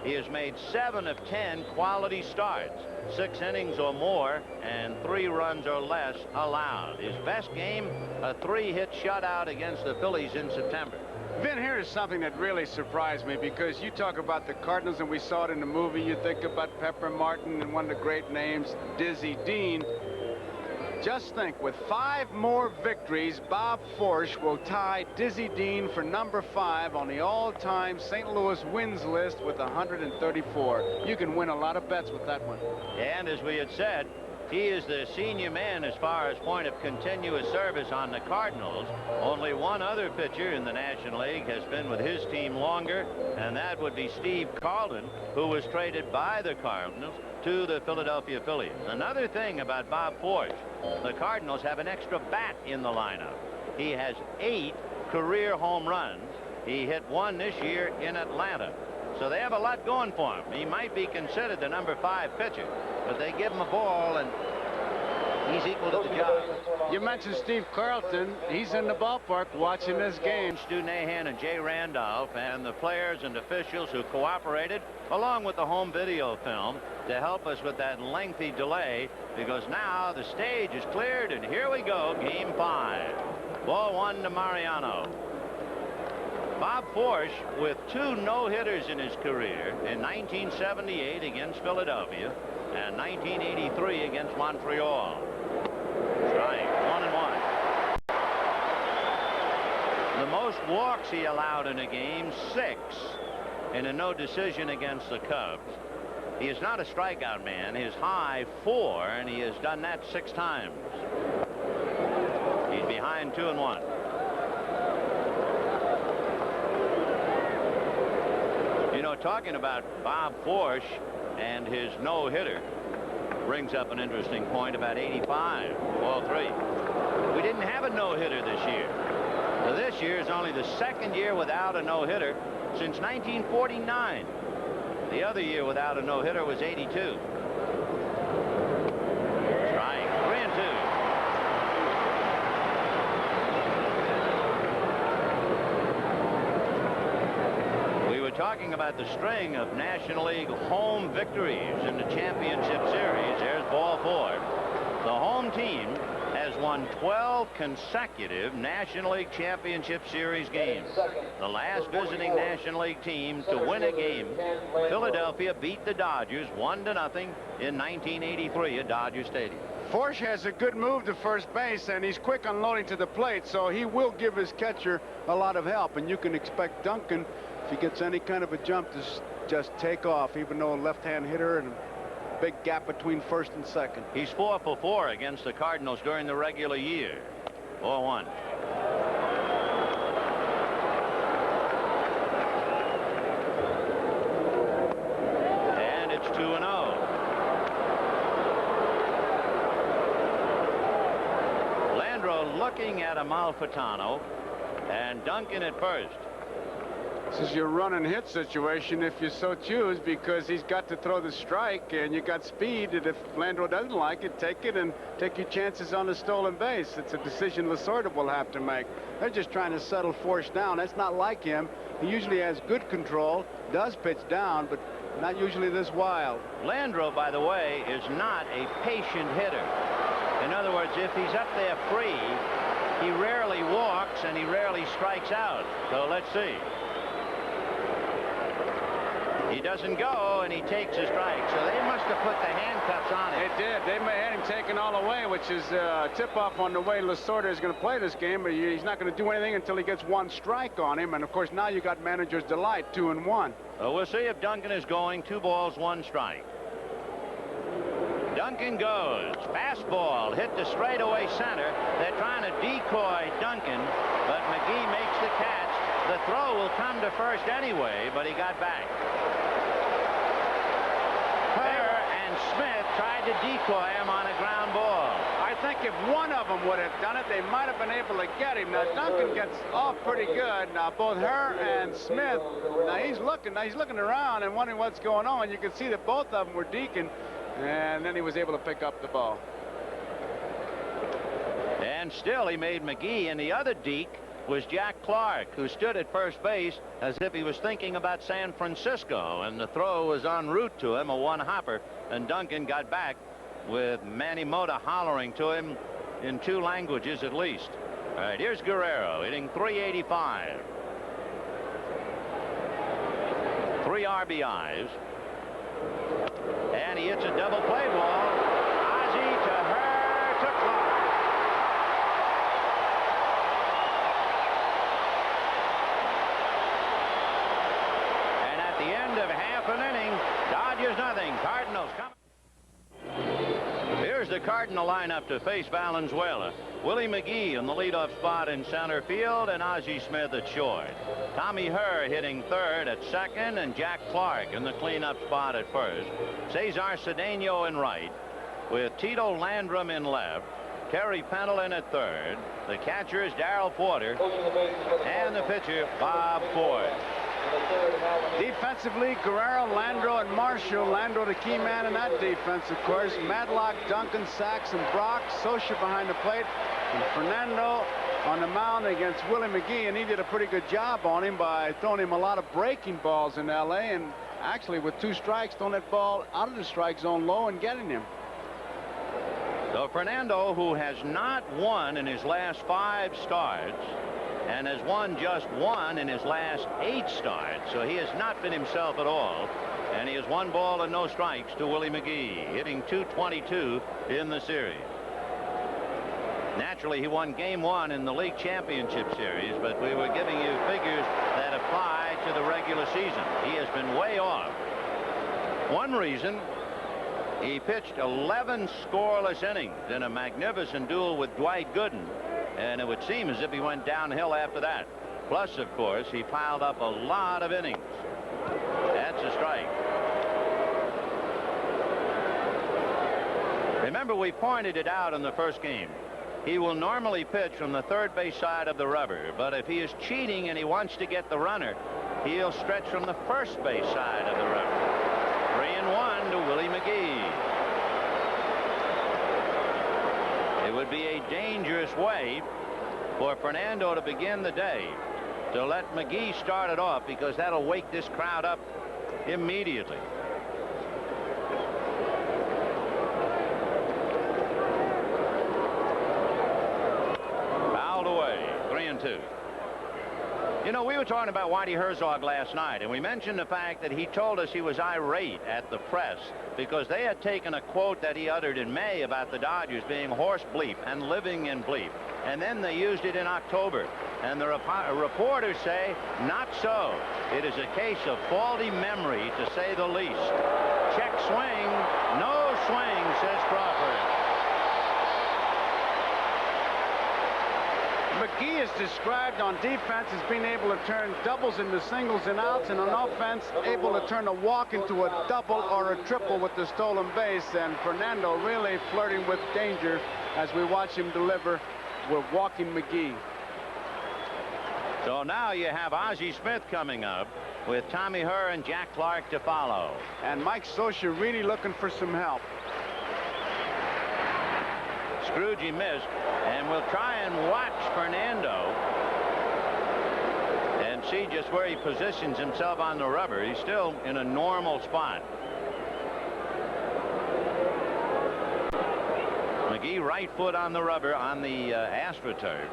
He has made 7 of 10 quality starts, 6 innings or more, and 3 runs or less allowed. His best game, a 3-hit shutout against the Phillies in September. Vin, here is something that really surprised me, because you talk about the Cardinals, and we saw it in the movie. You think about Pepper Martin and one of the great names, Dizzy Dean. Just think, with 5 more victories, Bob Forsch will tie Dizzy Dean for number 5 on the all-time St. Louis wins list with 134. You can win a lot of bets with that one. And as we had said, he is the senior man as far as point of continuous service on the Cardinals. Only one other pitcher in the National League has been with his team longer, and that would be Steve Carlton, who was traded by the Cardinals to the Philadelphia Phillies. Another thing about Bob Forsch, the Cardinals have an extra bat in the lineup. He has 8 career home runs. He hit 1 this year in Atlanta. So they have a lot going for him. He might be considered the number 5 pitcher, but they give him a ball and he's equal to the job. You mentioned Steve Carlton. He's in the ballpark watching this game. Stu Nahan and Jay Randolph and the players and officials who cooperated, along with the home video film, to help us with that lengthy delay, because now the stage is cleared and here we go, game 5. Ball 1 to Mariano. Bob Forsch with 2 no-hitters in his career in 1978 against Philadelphia and 1983 against Montreal. Strike, 1-1. The most walks he allowed in a game, 6, in a no decision against the Cubs. He is not a strikeout man. His high 4, and he has done that 6 times. He's behind 2-1. You know, talking about Bob Forsch and his no-hitter brings up an interesting point about 85, ball 3. We didn't have a no-hitter this year. So this year is only the 2nd year without a no-hitter since 1949. The other year without a no-hitter was 82. Strike, 3-2. Talking about the string of National League home victories in the championship series. There's ball 4. The home team has won 12 consecutive National League Championship Series games. The last visiting National League team to win a game, Philadelphia, beat the Dodgers 1-0 in 1983 at Dodger Stadium. Forsch has a good move to first base, and he's quick unloading to the plate, so he will give his catcher a lot of help. And you can expect Duncan, if he gets any kind of a jump, to just take off, even though a left-hand hitter and a big gap between first and second. He's 4 for 4 against the Cardinals during the regular year. 4-1. And it's 2-0. Landro looking at Amalfitano, and Duncan at first. This is your run and hit situation if you so choose, because he's got to throw the strike and you got speed, and if Landro doesn't like it, take it and take your chances on the stolen base. It's a decision Lasorda will have to make. They're just trying to settle Forsch down. That's not like him. He usually has good control, does pitch down, but not usually this wild. Landro, by the way, is not a patient hitter. In other words, if he's up there free, he rarely walks and he rarely strikes out. So let's see. He doesn't go, and he takes a strike. So they must have put the handcuffs on him. They did. They had him taken all the way, which is a tip-off on the way Lasorda is going to play this game. But he's not going to do anything until he gets 1 strike on him. And, of course, now you got manager's delight, 2-1. Well, we'll see if Duncan is going. 2 balls, 1 strike. Duncan goes. Fastball hit to straightaway center. They're trying to decoy Duncan, but McGee makes the catch. The throw will come to first anyway, but he got back. Herr and Smith tried to decoy him on a ground ball. I think if one of them would have done it, they might have been able to get him. Now, Duncan gets off pretty good. Now, both Herr and Smith, now he's looking around and wondering what's going on. You can see that both of them were deking, and then he was able to pick up the ball. And still, he made McGee and the other deke was Jack Clark, who stood at first base as if he was thinking about San Francisco, and the throw was en route to him, a one-hopper, and Duncan got back with Manny Mota hollering to him in 2 languages at least. All right, here's Guerrero hitting .385. 3 RBIs. And he hits a double play ball. Ozzie to her to Clark. And at the end of half an inning, Dodgers nothing. Cardinals coming. Here's the Cardinal lineup to face Valenzuela. Willie McGee in the leadoff spot in center field, and Ozzie Smith at short. Tommy Herr hitting third at second, and Jack Clark in the cleanup spot at first. Cesar Cedeno in right, with Tito Landrum in left. Terry Pendleton at third. The catcher is Darrell Porter, and the pitcher Bob Ford. Defensively, Guerrero, Landro, and Marshall. Landro the key man in that defense, of course. Madlock, Duncan, Sachs, and Brock. Socia behind the plate. And Fernando on the mound against Willie McGee, and he did a pretty good job on him by throwing him a lot of breaking balls in L.A. and actually with 2 strikes, throwing that ball out of the strike zone low and getting him. So Fernando, who has not won in his last 5 starts, and has won just 1 in his last 8 starts, so he has not been himself at all, and he has 1 ball and no strikes to Willie McGee, hitting .222 in the series. Naturally, he won game 1 in the league championship series, but we were giving you figures that apply to the regular season. He has been way off. One reason, he pitched 11 scoreless innings in a magnificent duel with Dwight Gooden, and it would seem as if he went downhill after that. Plus, of course, he piled up a lot of innings. That's a strike. Remember, we pointed it out in the first game. He will normally pitch from the third base side of the rubber, but if he is cheating and he wants to get the runner, he'll stretch from the first base side of the rubber. 3-1 to Willie McGee. It would be a dangerous way for Fernando to begin the day, to let McGee start it off, because that'll wake this crowd up immediately. Fouled away. 3-2. You know, we were talking about Whitey Herzog last night, and we mentioned the fact that he told us he was irate at the press because they had taken a quote that he uttered in May about the Dodgers being horse bleep and living in bleep, and then they used it in October, and the reporters say not so. It is a case of faulty memory, to say the least. Check swing, no swing, says Crawford. McGee is described on defense as being able to turn doubles into singles and outs, and on offense able to turn a walk into a double or a triple with the stolen base. And Fernando really flirting with danger as we watch him deliver with walking McGee. So now you have Ozzie Smith coming up with Tommy Herr and Jack Clark to follow. And Mike Socia really looking for some help. Scroogey missed, and we'll try and watch Fernando and see just where he positions himself on the rubber. He's still in a normal spot. McGee right foot on the rubber on the AstroTurf.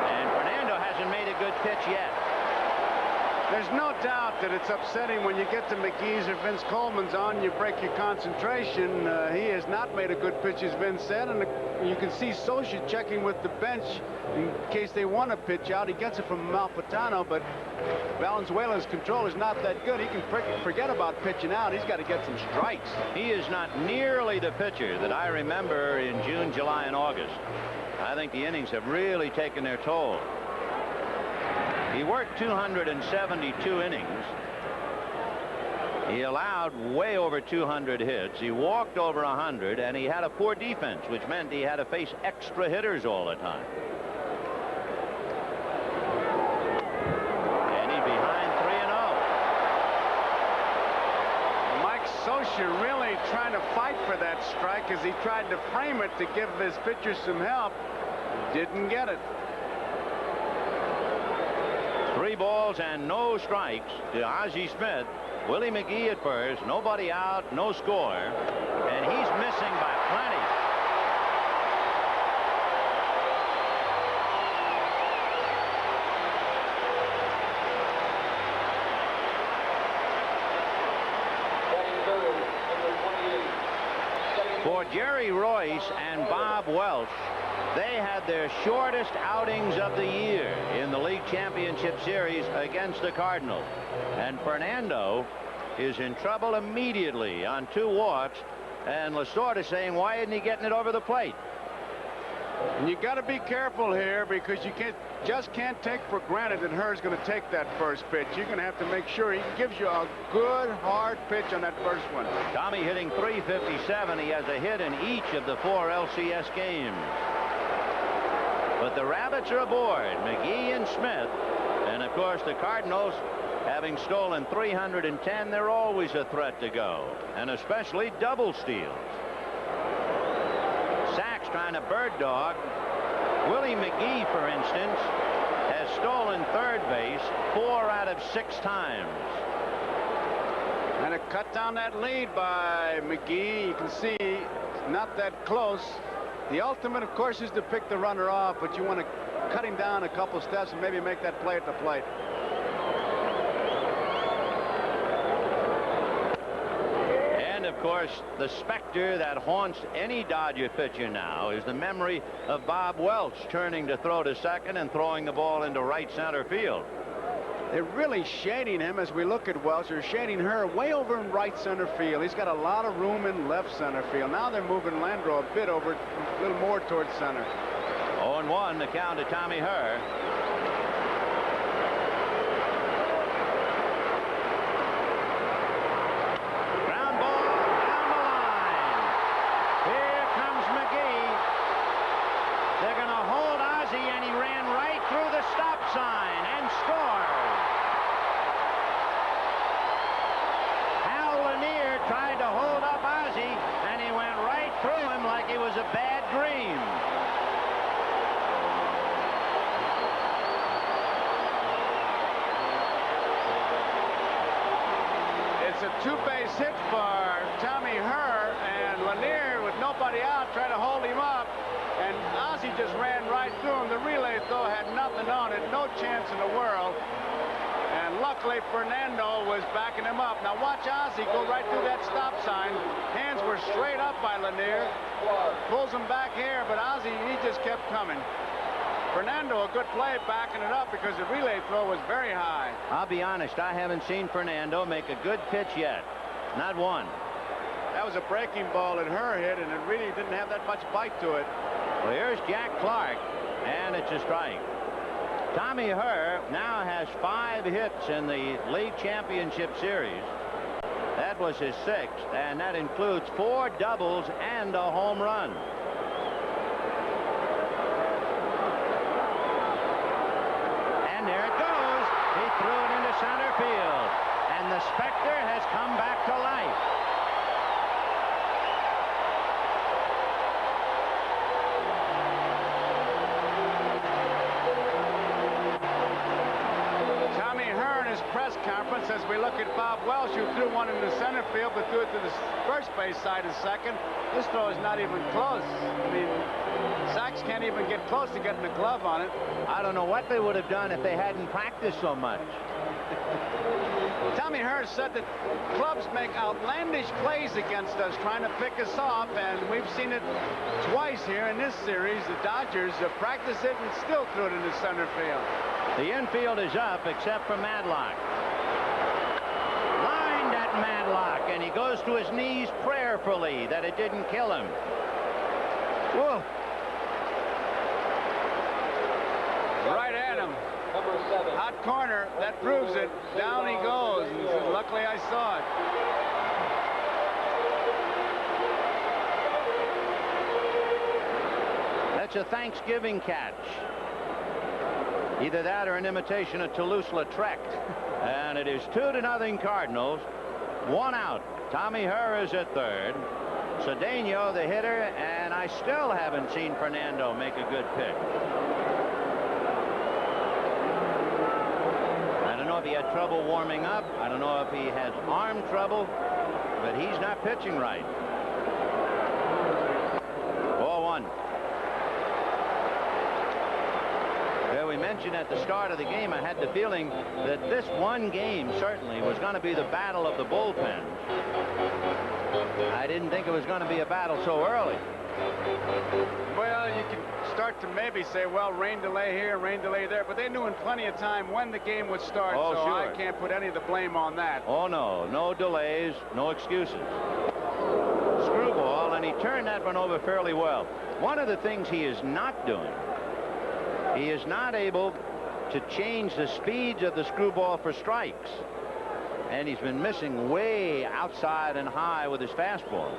And Fernando hasn't made a good pitch yet. There's no doubt that it's upsetting when you get to McGee's or Vince Coleman's on, you break your concentration. He has not made a good pitch, as Vince said, and you can see Socia checking with the bench in case they want to pitch out. He gets it from Malfitano, but Valenzuela's control is not that good. He can forget about pitching out. He's got to get some strikes. He is not nearly the pitcher that I remember in June, July, and August. I think the innings have really taken their toll. He worked 272 innings. He allowed way over 200 hits. He walked over 100, and he had a poor defense, which meant he had to face extra hitters all the time. And he's behind 3-0. Mike Socia really trying to fight for that strike as he tried to frame it to give his pitcher some help. Didn't get it. 3 balls and no strikes to Ozzie Smith. Willie McGee at first, nobody out, no score, and he's missing by plenty. For Jerry Royce and Bob Welch, they had their shortest outings of the year in the league championship series against the Cardinals. And Fernando is in trouble immediately on 2 walks. And Lasorda saying, why isn't he getting it over the plate? And you got to be careful here because you just can't take for granted that Herr's going to take that first pitch. You're going to have to make sure he gives you a good, hard pitch on that first one. Tommy hitting .357. He has a hit in each of the 4 LCS games. But the Rabbits are aboard, McGee and Smith. And, of course, the Cardinals, having stolen 310, they're always a threat to go, and especially double steals. Sachs trying to bird dog. Willie McGee, for instance, has stolen third base 4 out of 6 times. And it cut down that lead by McGee. You can see it's not that close. The ultimate, of course, is to pick the runner off, but you want to cut him down a couple steps and maybe make that play at the plate. And, of course, the specter that haunts any Dodger pitcher now is the memory of Bob Welch turning to throw to second and throwing the ball into right center field. They're really shading him as we look at Welch. They're shading her way over in right center field. He's got a lot of room in left center field. Now they're moving Landreau a bit over, a little more towards center. 0-1 the count to Tommy Herr. Ground ball down the line. Here comes McGee. They're going to hold Ozzie, and he ran right through the stop sign and scored. Tried to hold up Ozzie, and he went right through him like it was a bad dream. It's a 2-base hit for Tommy Herr, and Lanier, with nobody out, tried to hold him up, and Ozzie just ran right through him. The relay, though, had nothing on it, no chance in the world. And luckily, Fernando was backing him up. Now watch Ozzie go right through that stop sign. Hands were straight up by Lanier. Pulls him back here, but Ozzie, he just kept coming. Fernando, a good play backing it up because the relay throw was very high. I'll be honest, I haven't seen Fernando make a good pitch yet. Not one. That was a breaking ball that Herr hit, and it really didn't have that much bite to it. Well, here's Jack Clark, and it's a strike. Tommy Herr now has 5 hits in the league championship series. That was his 6th, and that includes 4 doubles and a home run. And there it goes. He threw it into center field, and the specter has come back to life. Press conference as we look at Bob Welch, who threw one in the center field but threw it to the first base side of second. This throw is not even close. I mean, Sachs can't even get close to getting a glove on it. I don't know what they would have done if they hadn't practiced so much. Tommy Herr said that clubs make outlandish plays against us, trying to pick us off, and we've seen it twice here in this series. The Dodgers have practiced it and still threw it into center field. The infield is up except for Madlock. Lined at Madlock, and he goes to his knees prayerfully that it didn't kill him. Whoa. Right at him. Hot corner. That proves it. Down he goes. He says, luckily I saw it. That's a Thanksgiving catch. Either that or an imitation of Toulouse-Lautrec. And it is 2-0 Cardinals. 1 out. Tommy Herr is at third. Cedeno, the hitter, and I still haven't seen Fernando make a good pitch. know if he had trouble warming up. I don't know if he has arm trouble, but he's not pitching right. 4-1. Well, we mentioned at the start of the game, I had the feeling that this one game certainly was going to be the battle of the bullpen. I didn't think it was going to be a battle so early. Well, you can start to maybe say, well, rain delay here, rain delay there, but they knew in plenty of time when the game would start, Oh, so sure. I can't put any of the blame on that. Oh, no. No delays, no excuses. Screwball, and he turned that one over fairly well. One of the things he is not doing, he is not able to change the speeds of the screwball for strikes. And he's been missing way outside and high with his fastball.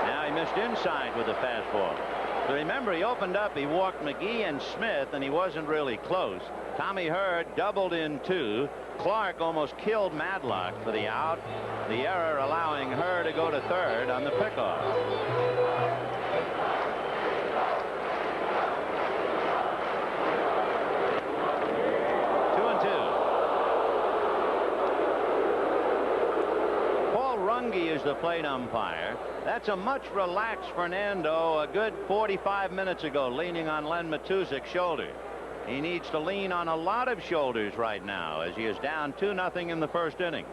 Now he missed inside with the fastball. So remember, he opened up, he walked McGee and Smith, and he wasn't really close. Tommy Hurd doubled in 2. Clark almost killed Madlock for the out. The error allowing her to go to third on the pickoff. Runge is the plate umpire. That's a much relaxed Fernando a good 45 minutes ago, leaning on Len Matusak's shoulder. He needs to lean on a lot of shoulders right now as he is down 2-0 in the first inning.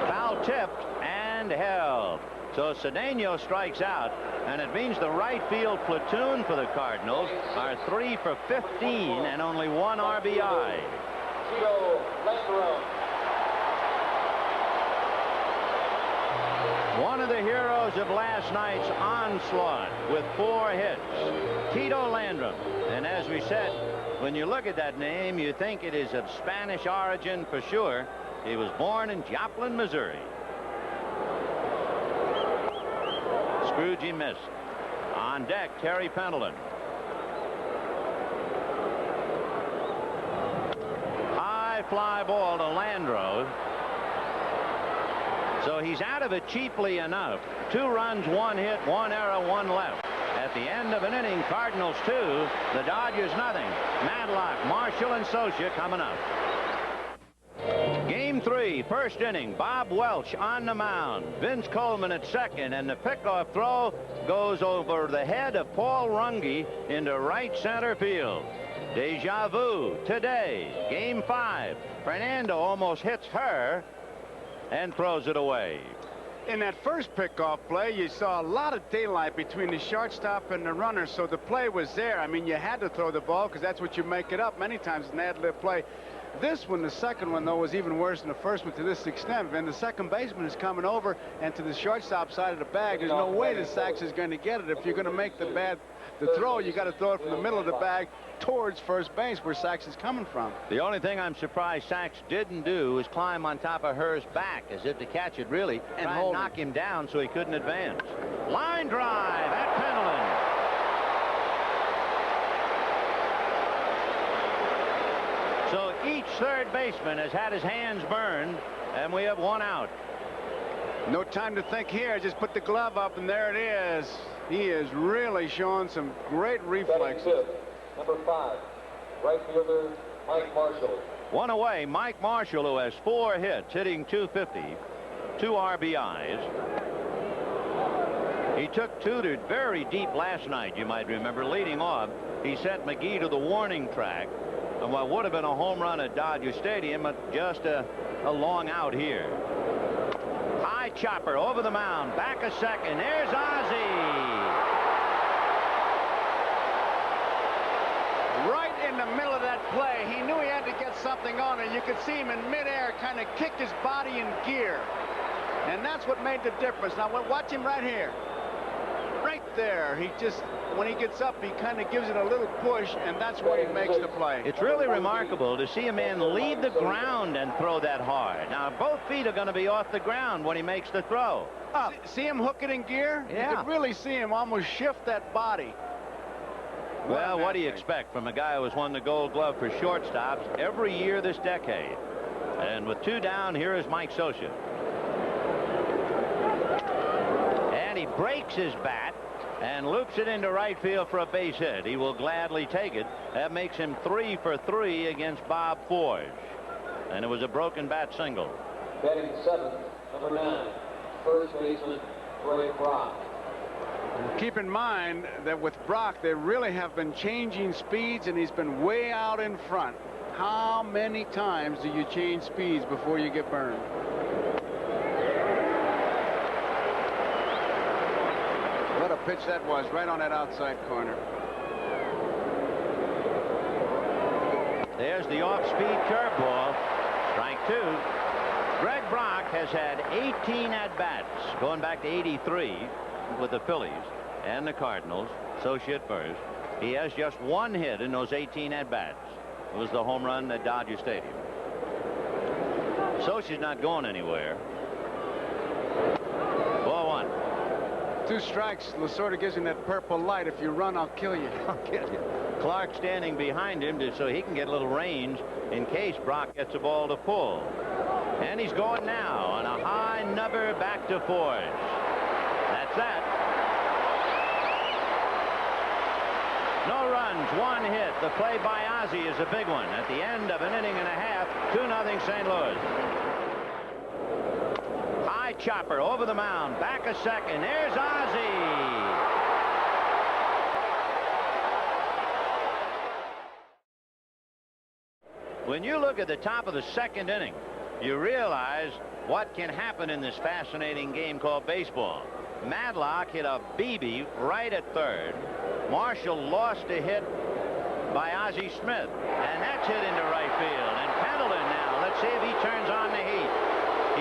Foul tipped and held. So Cedeno strikes out, and it means the right field platoon for the Cardinals are 3 for 15 and only 1 RBI. One of the heroes of last night's onslaught with 4 hits, Tito Landrum. And as we said, when you look at that name, you think it is of Spanish origin for sure. He was born in Joplin, Missouri. Scroogey missed. On deck, Terry Pendleton. High fly ball to Landro. So he's out of it cheaply enough. 2 runs, 1 hit, 1 error, 1 left. At the end of an inning, Cardinals 2, the Dodgers nothing. Madlock, Marshall, and Socia coming up. Game 3, first inning. Bob Welch on the mound. Vince Coleman at second, and the pickoff throw goes over the head of Paul Runge into right center field. Deja vu today. Game 5. Fernando almost hits her and throws it away. In that first pickoff play, you saw a lot of daylight between the shortstop and the runner, so the play was there. I mean, you had to throw the ball because that's what you make it up many times in an ad-lib play. This one, the second one, though, was even worse than the first one to this extent. And the second baseman is coming over, and to the shortstop side of the bag, there's no way that Sachs is going to get it. If you're going to make the throw, you got to throw it from the middle of the bag towards first base where Sachs is coming from. The only thing I'm surprised Sachs didn't do is climb on top of Herr's back as if to catch it really and try and knock him down so he couldn't advance. Line drive at Pendleton. So each third baseman has had his hands burned, and we have 1 out. No time to think here. Just put the glove up, and there it is. He is really showing some great reflexes. Number 5, right fielder Mike Marshall. 1 away, Mike Marshall, who has 4 hits, hitting .250, 2 RBIs. He took 2 to very deep last night, you might remember. Leading off, he sent McGee to the warning track and what would have been a home run at Dodger Stadium, but just a long out here. High chopper over the mound, back a second. There's Ozzie. Right in the middle of that play, he knew he had to get something on it. You could see him in midair kind of kick his body in gear. And that's what made the difference. Now, watch him right here. Right there. He just, when he gets up, he kind of gives it a little push, and that's where he makes the play. It's really remarkable to see a man leave the ground and throw that hard. Now, both feet are going to be off the ground when he makes the throw. Up. See him hook it in gear? Yeah. You could really see him almost shift that body. Well, what do you expect from a guy who has won the Gold Glove for shortstops every year this decade? And with 2 down, here is Mike Socia. And he breaks his bat, and loops it into right field for a base hit. He will gladly take it. That makes him 3 for 3 against Bob Forge. And it was a broken bat single. Batting seventh, number 9, first baseman Ray Brock. Keep in mind that with Brock, they really have been changing speeds, and he's been way out in front. How many times do you change speeds before you get burned? What a pitch that was, right on that outside corner. There's the off-speed curveball. Strike 2. Greg Brock has had 18 at-bats going back to 83 with the Phillies and the Cardinals. Associate first. He has just 1 hit in those 18 at-bats. It was the home run at Dodger Stadium. Socia's not going anywhere. Ball 1. 2 strikes. Lasorda gives him that purple light. If you run, I'll kill you. I'll kill you. Clark standing behind him so he can get a little range in case Brock gets a ball to pull. And he's going now on a high number back to Forge. That's that. No runs, 1 hit. The play by Ozzie is a big one. At the end of an inning and a half, 2-0 St. Louis. High chopper over the mound. Back a second. There's Ozzie. When you look at the top of the 2nd inning, you realize what can happen in this fascinating game called baseball. Madlock hit a BB right at 3rd. Marshall lost a hit by Ozzie Smith, and that's hit into right field. And Pendleton now, let's see if he turns on the heat.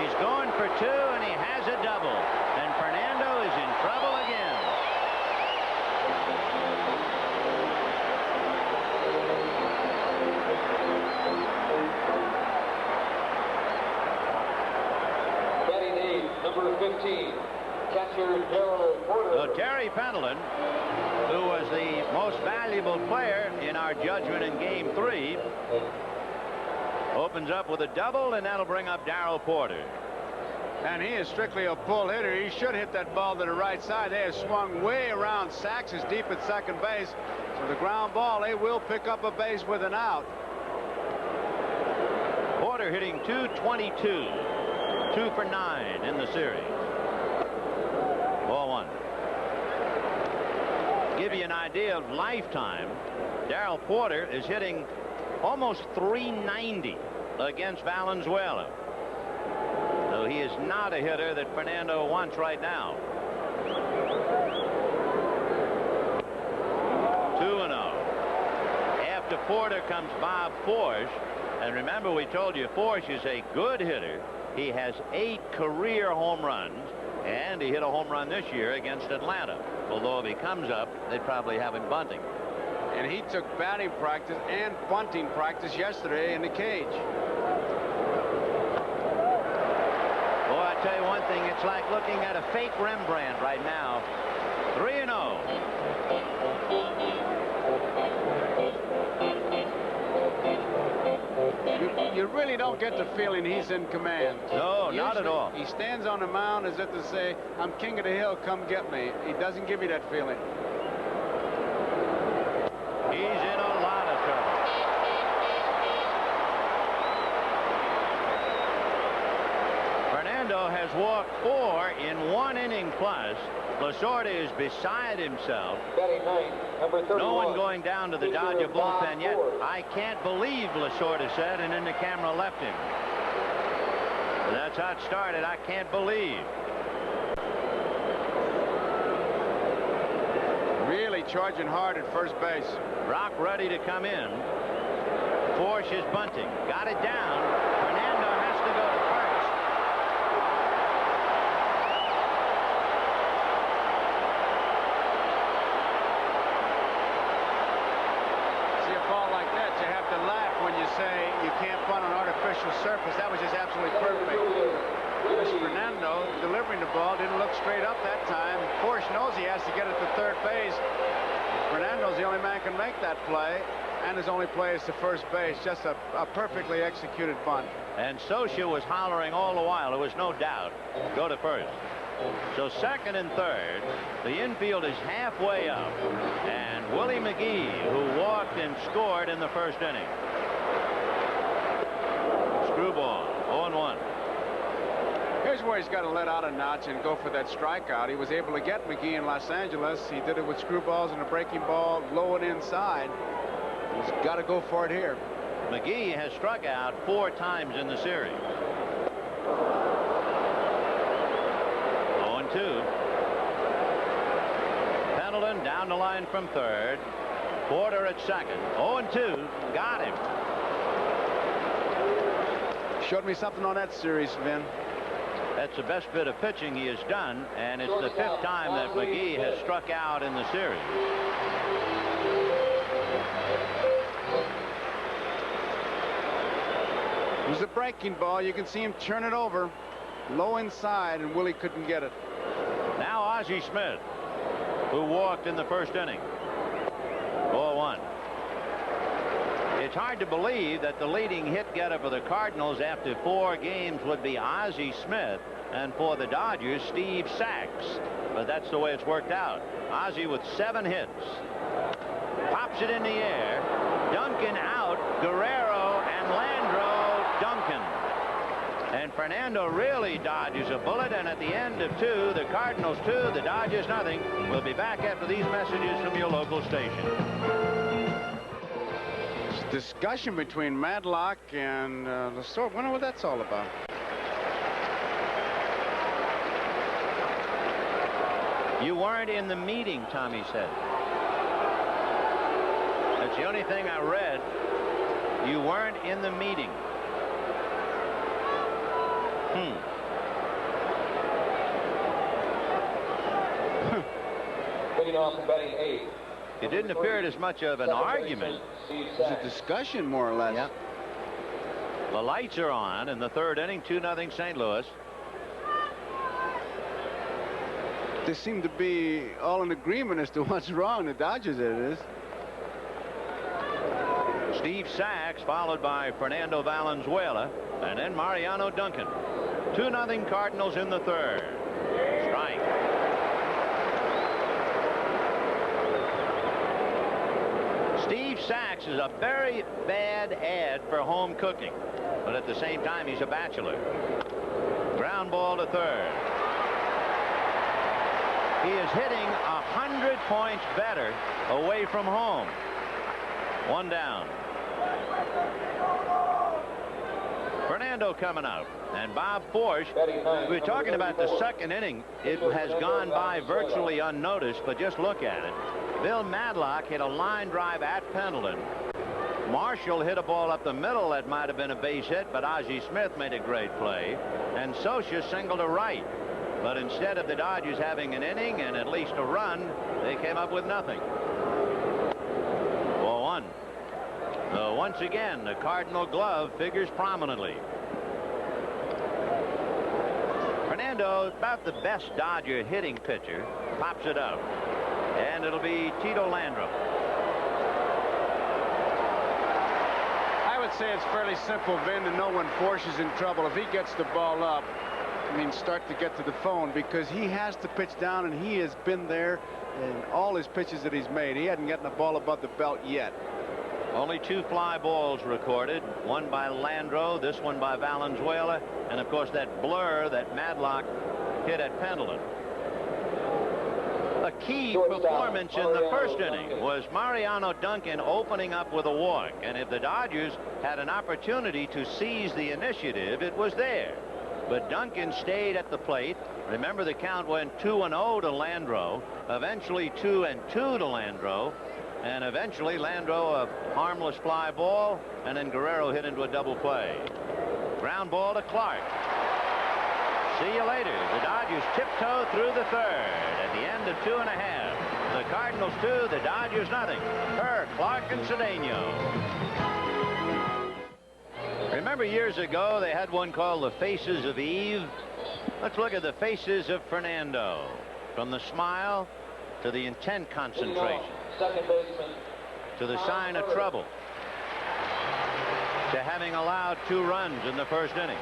He's going for 2, and he has a double. And Fernando is in trouble again. Batting 8, number 15, catcher Darrell Porter. So Terry Pendleton, who was the most valuable player in our judgment in Game 3, opens up with a double, and that'll bring up Darrell Porter. And he is strictly a pull hitter. He should hit that ball to the right side. They have swung way around. Sachs is deep at second base. So the ground ball, they will pick up a base with an out. Porter hitting .222. 2 for 9 in the series. Ball 1. Give you an idea of lifetime. Darrell Porter is hitting almost .390 against Valenzuela. So he is not a hitter that Fernando wants right now. 2-0. After Porter comes Bob Forge. And remember, we told you Forge is a good hitter. He has 8 career home runs, and he hit a home run this year against Atlanta. Although if he comes up, they'd probably have him bunting. And he took batting practice and bunting practice yesterday in the cage. Boy, I tell you one thing, it's like looking at a fake Rembrandt right now. 3-0. You really don't get the feeling he's in command. No, Usually, not at all. He stands on the mound as if to say, I'm king of the hill, come get me. He doesn't give you that feeling. He's in a lot of trouble. Fernando has walked 4 in 1 inning plus. Lasorda is beside himself. Batting 9, number 31. No one going down to the Dodger bullpen yet. I can't believe, Lasorda said, and then the camera left him. But that's how it started. I can't believe. Really charging hard at first base. Brock ready to come in. Force is bunting. Got it down. Fernando has to go to first. See a ball like that, you have to laugh when you say you can't bunt on artificial surface. That was just absolutely perfect. Mr. Fernando delivering the ball didn't look straight up that time. Force knows he has to get it to third base. Fernando's the only man can make that play, and his only play is to first base. Just a perfectly executed bunt. And Socia was hollering all the while. There was no doubt. Go to first. So second and third, the infield is halfway up, and Willie McGee, who walked and scored in the first inning. Screwball, 0-1. Here's where he's got to let out a notch and go for that strikeout. He was able to get McGee in Los Angeles. He did it with screwballs and a breaking ball low and inside. He's got to go for it here. McGee has struck out 4 times in the series. 0-2. Pendleton down the line from third. Porter at second. 0-2. Got him. Showed me something on that series, Vin. That's the best bit of pitching he has done, and it's the 5th time that McGee has struck out in the series. It was a breaking ball. You can see him turn it over low inside, and Willie couldn't get it. Now Ozzie Smith, who walked in the first inning. 0-1. It's hard to believe that the leading hit getter for the Cardinals after 4 games would be Ozzie Smith, and for the Dodgers, Steve Sachs. But that's the way it's worked out. Ozzie with 7 hits. Pops it in the air. Duncan out. Guerrero and Landro. Duncan. And Fernando really dodges a bullet, and at the end of 2, the Cardinals 2, the Dodgers nothing. We'll be back after these messages from your local station. Discussion between Madlock and Lessort. Wonder what that's all about. You weren't in the meeting, Tommy said. That's the only thing I read. You weren't in the meeting. Leading off and batting 8. It didn't appear as much of an argument. It was a discussion, more or less. Yep. The lights are on in the 3rd inning, 2-0 St. Louis. They seem to be all in agreement as to what's wrong. The Dodgers, it is. Steve Sachs, followed by Fernando Valenzuela, and then Mariano Duncan. 2-0 Cardinals in the 3rd. Strike. Steve Sachs is a very bad ad for home cooking, but at the same time, he's a bachelor. Ground ball to third. He is hitting 100 points better away from home. 1 down. Fernando coming out, and Bob Forsch. We were talking about the 2nd inning. It has gone by virtually unnoticed, but just look at it. Bill Madlock hit a line drive at Pendleton. Marshall hit a ball up the middle that might have been a base hit, but Ozzie Smith made a great play, and Socia singled to right. But instead of the Dodgers having an inning and at least a run, they came up with nothing. 0-1. So once again, the Cardinal glove figures prominently. Fernando, about the best Dodger hitting pitcher, pops it up. And it'll be Tito Landrum. I would say it's fairly simple, Vin, to know when Forsch is in trouble. If he gets the ball up, I mean, start to get to the phone, because he has to pitch down, and he has been there in all his pitches that he's made. He hadn't gotten the ball above the belt yet. Only 2 fly balls recorded, one by Landro, this one by Valenzuela, and of course that blur that Madlock hit at Pendleton. A key performance in the 1st inning was Mariano Duncan opening up with a walk, and if the Dodgers had an opportunity to seize the initiative, it was there. But Duncan stayed at the plate. Remember, the count went 2-0 to Landro, eventually 2-2 to Landro, and eventually Landro a harmless fly ball, and then Guerrero hit into a double play. Ground ball to Clark. See you later. The Dodgers tiptoe through the 3rd at the end of 2½. The Cardinals 2, the Dodgers nothing. Kerr, Clark, and Cedeno. Remember years ago they had one called the Faces of Eve? Let's look at the faces of Fernando. From the smile to the intent concentration, to the sign of trouble, to having allowed 2 runs in the 1st inning.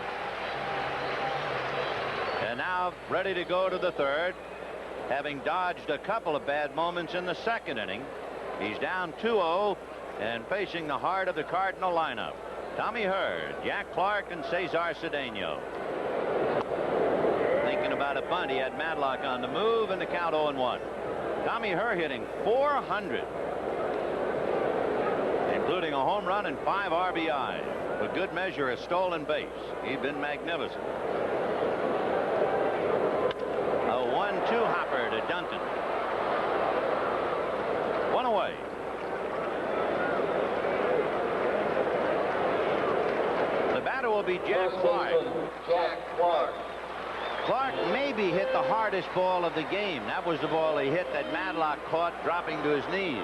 And now ready to go to the third, having dodged a couple of bad moments in the second inning. He's down 2-0 and facing the heart of the Cardinal lineup. Tommy Hurd, Jack Clark, and Cesar Cedeno. Thinking about a bunt. He had Madlock on the move, and the count 0-1. Tommy Hurd hitting .400, including a home run and 5 RBIs. For good measure, a stolen base. He's been magnificent. A 1-2 hopper to Duncan. One away. The batter will be Jack Clark. Jack Clark. Clark maybe hit the hardest ball of the game. That was the ball he hit that Madlock caught dropping to his knees.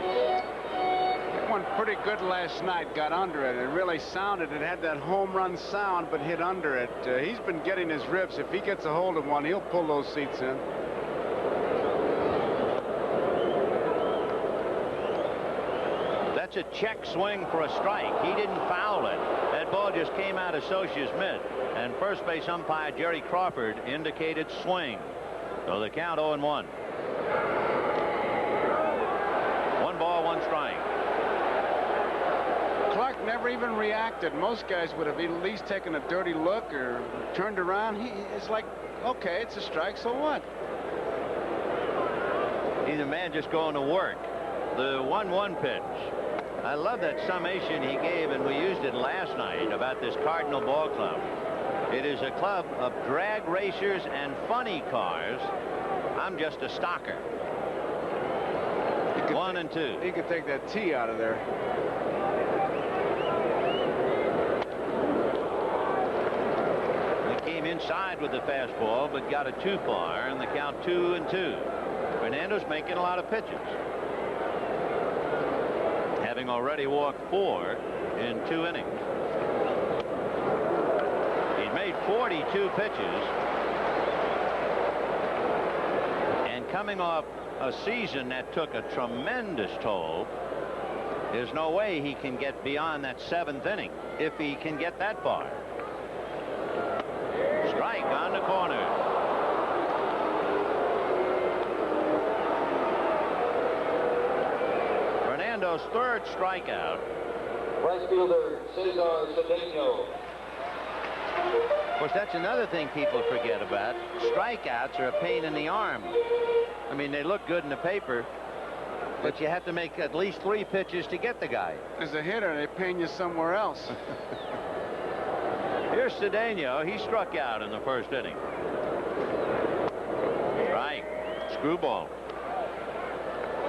It went pretty good last night, got under it. It really sounded. It had that home run sound, but hit under it. He's been getting his ribs. If he gets a hold of one, he'll pull those seats in. That's a check swing for a strike. He didn't foul it. That ball just came out of Scioscia's mitt. And first base umpire Jerry Crawford indicated swing. So the count 0-1. 1 ball, 1 strike. Clark never even reacted. Most guys would have at least taken a dirty look or turned around. It's like, okay, it's a strike, so what? He's a man just going to work. The 1-1 pitch. I love that summation he gave, and we used it last night, about this Cardinal ball club. It is a club of drag racers and funny cars. I'm just a stocker. 1 and 2. He could take that T out of there. He came inside with the fastball, but got it too far, and the count 2-2. Fernando's making a lot of pitches, having already walked 4 in 2 innings. He's made 42 pitches, and coming off a season that took a tremendous toll, there's no way he can get beyond that 7th inning, if he can get that far. Strike on the corner. Fernando's 3rd strikeout. Right fielder, Cesar Cedeno. Of course, that's another thing people forget about. Strikeouts are a pain in the arm. I mean, they look good in the paper, but you have to make at least 3 pitches to get the guy. As a hitter, they pain you somewhere else. Here's Cedeno. He struck out in the 1st inning. Strike. Screwball.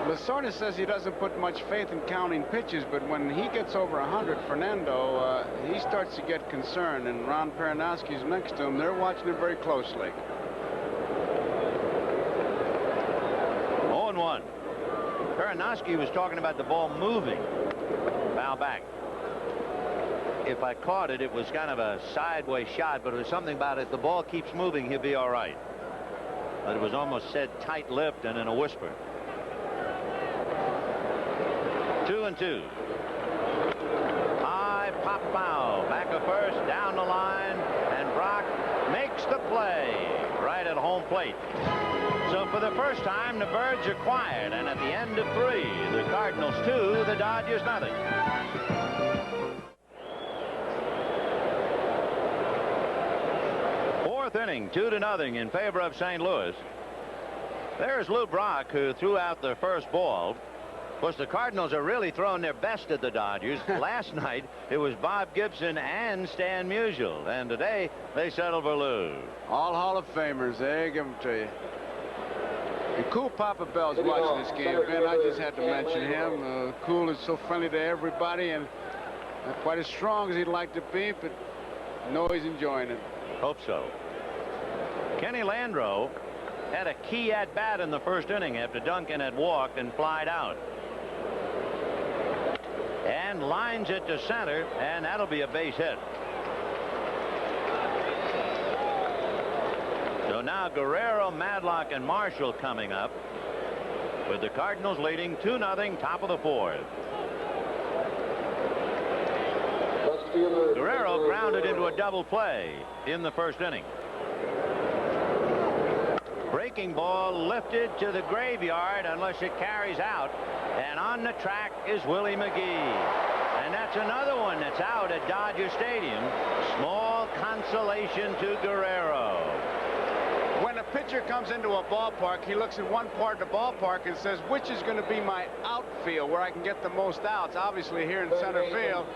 Lasorda says he doesn't put much faith in counting pitches, but when he gets over 100, Fernando, he starts to get concerned, and Ron Peranowski's next to him. They're watching it very closely. 0-1. Peranowski was talking about the ball moving. Foul back. If I caught it, it was kind of a sideways shot, but it was something about it. The ball keeps moving, he'll be all right. But it was almost said tight-lipped and in a whisper. 2-2. High pop foul. Back of first, down the line, and Brock makes the play right at home plate. So for the first time, the Birds are quiet, and at the end of 3, the Cardinals 2, the Dodgers nothing. Fourth inning, 2-0 in favor of St. Louis. There's Lou Brock, who threw out the first ball. Of course, the Cardinals are really throwing their best at the Dodgers. Last night, it was Bob Gibson and Stan Musial. And today, they settled for Lou. All Hall of Famers, they give them to you. And Cool Papa Bell's watching this game, Ben. I just had to mention him. Cool is so friendly to everybody, and not quite as strong as he'd like to be, but I know he's enjoying it. Hope so. Kenny Landreau had a key at-bat in the 1st inning after Duncan had walked and flied out. And lines it to center, and that'll be a base hit. So now Guerrero, Madlock, and Marshall coming up, with the Cardinals leading 2-0, top of the 4th. Guerrero grounded into a double play in the 1st inning. Breaking ball lifted to the graveyard unless it carries out. And on the track is Willie McGee. And that's another one that's out at Dodger Stadium. Small consolation to Guerrero. When a pitcher comes into a ballpark, he looks at one part of the ballpark and says, which is going to be my outfield, where I can get the most outs? Obviously, here in center field,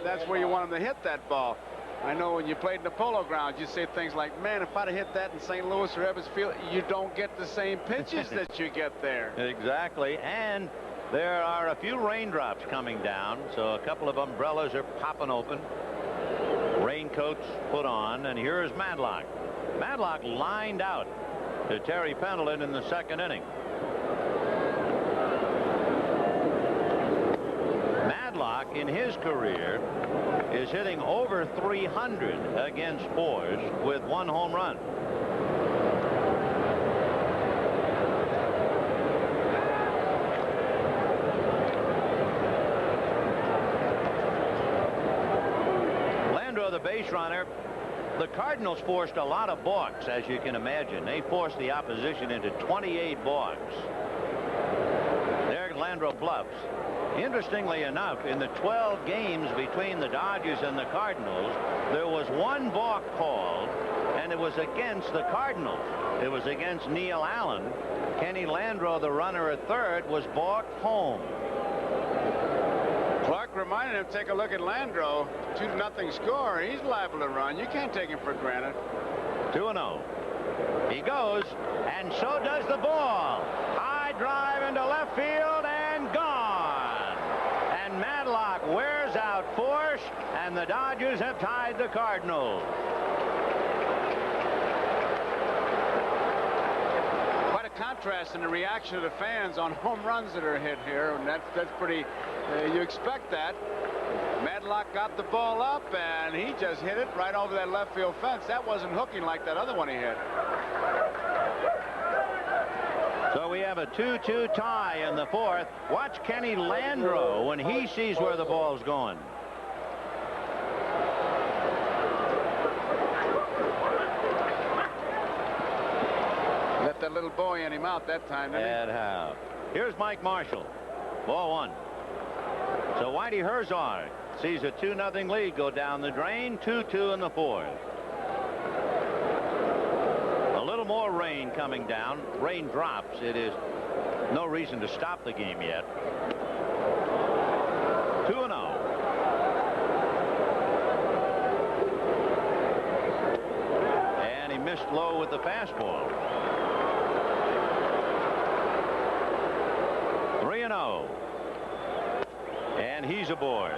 that's where you want him to hit that ball. I know when you played in the Polo Grounds, you say things like, man, if I'd have hit that in St. Louis or Evans Field, you don't get the same pitches that you get there. Exactly. And there are a few raindrops coming down, so a couple of umbrellas are popping open. Raincoats put on, and here's Madlock. Madlock lined out to Terry Pendleton in the second inning. Madlock in his career is hitting over 300 against fours with 1 home run. Landreau, the base runner. The Cardinals forced a lot of balks, as you can imagine. They forced the opposition into 28 balks. There Landreau bluffs. Interestingly enough, in the 12 games between the Dodgers and the Cardinals, there was 1 balk called, and it was against the Cardinals. It was against Neil Allen. Kenny Landreau, the runner at third, was balked home. Clark reminded him, take a look at Landreau. 2-0 score. He's liable to run. You can't take him for granted. 2-0. He goes, and so does the ball. High drive into left field and gone. And Madlock wears out force, and the Dodgers have tied the Cardinals. Quite a contrast in the reaction of the fans on home runs that are hit here, and that's pretty. You expect that. Madlock got the ball up, and he just hit it right over that left field fence. That wasn't hooking like that other one he hit. So we have a 2-2 tie in the fourth. Watch Kenny Landreau when he sees where the ball's going. Let that little boy in him out that time, didn't he? And how? Here's Mike Marshall. Ball 1. So Whitey Herzog sees a 2-0 lead go down the drain. 2-2 in the fourth. A little more rain coming down. Rain drops. It is no reason to stop the game yet. 2-0. And he missed low with the fastball. 3-0. And he's aboard.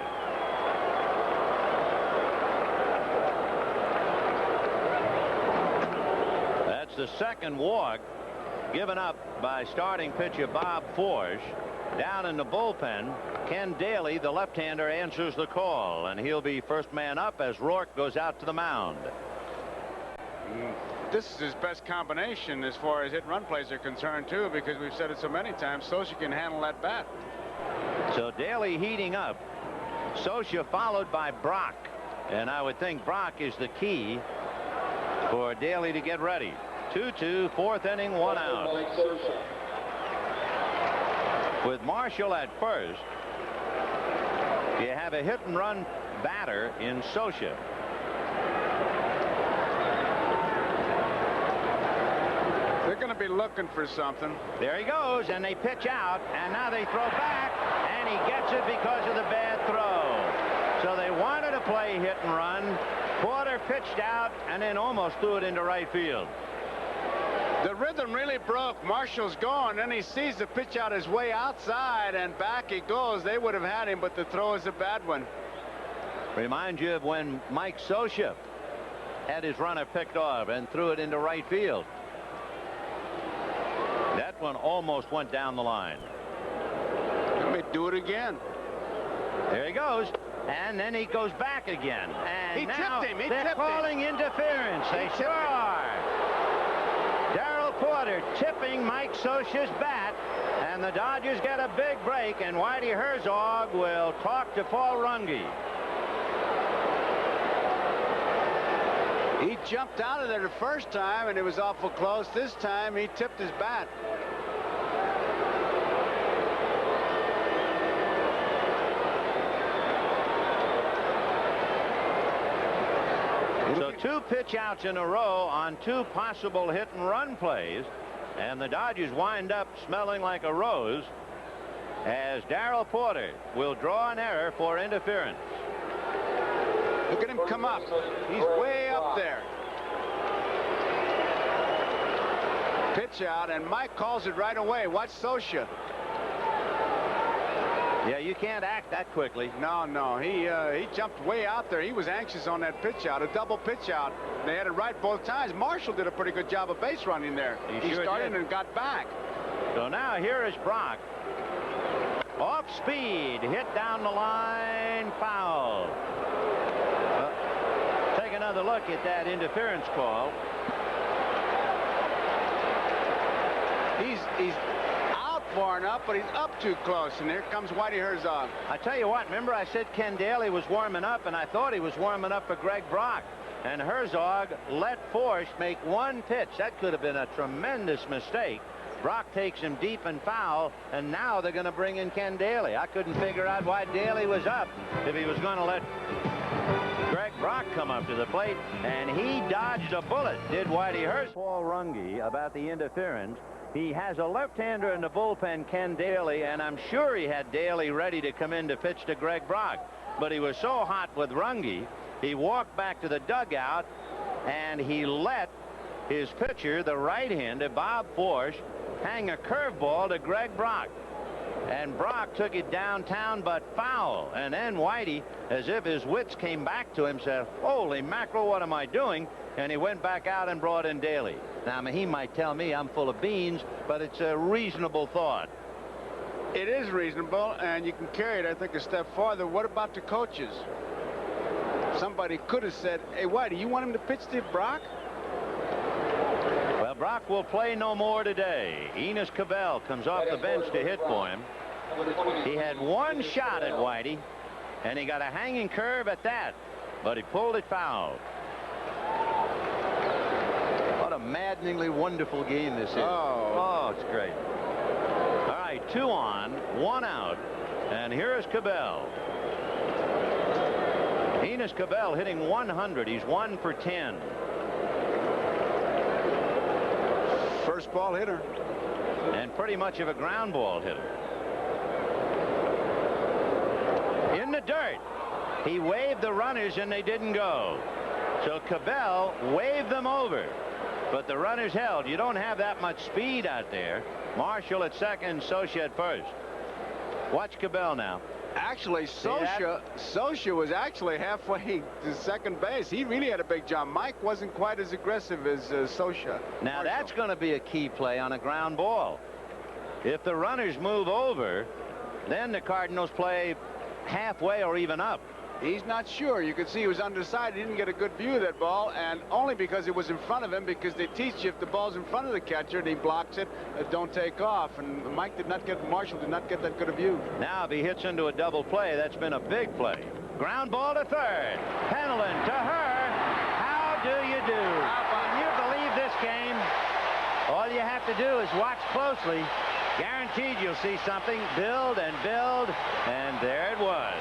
That's the second walk given up by starting pitcher Bob Forsch. Down in the bullpen, Ken Daly, the left-hander, answers the call, and he'll be first man up as Rourke goes out to the mound. This is his best combination as far as hit-run plays are concerned, too, because we've said it so many times. Socha can handle that bat. So Daly heating up. Socha followed by Brock. And I would think Brock is the key for Daly to get ready. 2-2, fourth inning, 1 out. With Marshall at first, you have a hit-and-run batter in Socha. They're going to be looking for something. There he goes, and they pitch out, and now they throw back, and he gets it because of the bad throw. So they wanted to play hit and run. Porter pitched out and then almost threw it into right field. The rhythm really broke. Marshall's gone, then he sees the pitch out his way outside, and back he goes. They would have had him, but the throw is a bad one. Reminds you of when Mike Socha had his runner picked off and threw it into right field. That one almost went down the line. Let me do it again. There he goes. And then he goes back again. And he now tipped him. they're calling interference. They sure are. Darrell Porter tipping Mike Socha's bat. And the Dodgers get a big break. And Whitey Herzog will talk to Paul Runge. He jumped out of there the first time, and it was awful close. This time, he tipped his bat. So 2 pitch outs in a row on 2 possible hit-and-run plays, and the Dodgers wind up smelling like a rose as Darrell Porter will draw an error for interference. Look at him come up. He's way up there. Pitch out, and Mike calls it right away. Watch Scioscia. Yeah, you can't act that quickly. No. He jumped way out there. He was anxious on that pitch out, a double pitch out. They had it right both times. Marshall did a pretty good job of base running there. He sure started did. and got back. So now here is Brock. Off speed, hit down the line, foul. Take another look at that interference call. He's out far enough, but he's up too close, and here comes Whitey Herzog. I tell you what, remember I said Ken Daly was warming up, and I thought he was warming up for Greg Brock. And Herzog let Force make 1 pitch. That could have been a tremendous mistake. Brock takes him deep and foul, and now they're going to bring in Ken Daly. I couldn't figure out why Daly was up if he was going to let Greg Brock come up to the plate, and he dodged a bullet, did Whitey Herzog. Paul Runge about the interference. He has a left-hander in the bullpen, Ken Daly, and I'm sure he had Daly ready to come in to pitch to Greg Brock. But he was so hot with Runge, he walked back to the dugout, and he let his pitcher, the right-hander, Bob Force, hang a curveball to Greg Brock. And Brock took it downtown, but foul. And then Whitey, as if his wits came back to him, said, holy mackerel, what am I doing? And he went back out and brought in Daly. Now, I mean, he might tell me I'm full of beans, but it's a reasonable thought. It is reasonable, and you can carry it, I think, a step farther. What about the coaches? Somebody could have said, hey, Whitey, you want him to pitch to Brock? Well, Brock will play no more today. Enos Cabell comes off the bench to hit for him. He had 1 shot at Whitey, and he got a hanging curve at that, but he pulled it foul. What a maddeningly wonderful game this is. Oh, it's great. All right, 2 on, 1 out, and here is Cabell. Enos Cabell hitting 100. He's 1 for 10. First ball hitter. And pretty much of a ground ball hitter. In the dirt. He waved the runners and they didn't go. So Cabell waved them over. But the runners held. You don't have that much speed out there. Marshall at second, Scioscia at first. Watch Cabell now. Actually, Scioscia was actually halfway to second base. He really had a big jump. Mike wasn't quite as aggressive as Scioscia. Now, that's going to be a key play on a ground ball. If the runners move over, then the Cardinals play halfway or even up. He's not sure. You could see he was undecided. He didn't get a good view of that ball, and only because it was in front of him, because they teach you if the ball's in front of the catcher and he blocks it, don't take off. And Marshall did not get that good a view. Now, if he hits into a double play, that's been a big play. Ground ball to third. Pendleton to her. How do you do? Can you believe this game? All you have to do is watch closely. Guaranteed you'll see something. Build and build, and there it was.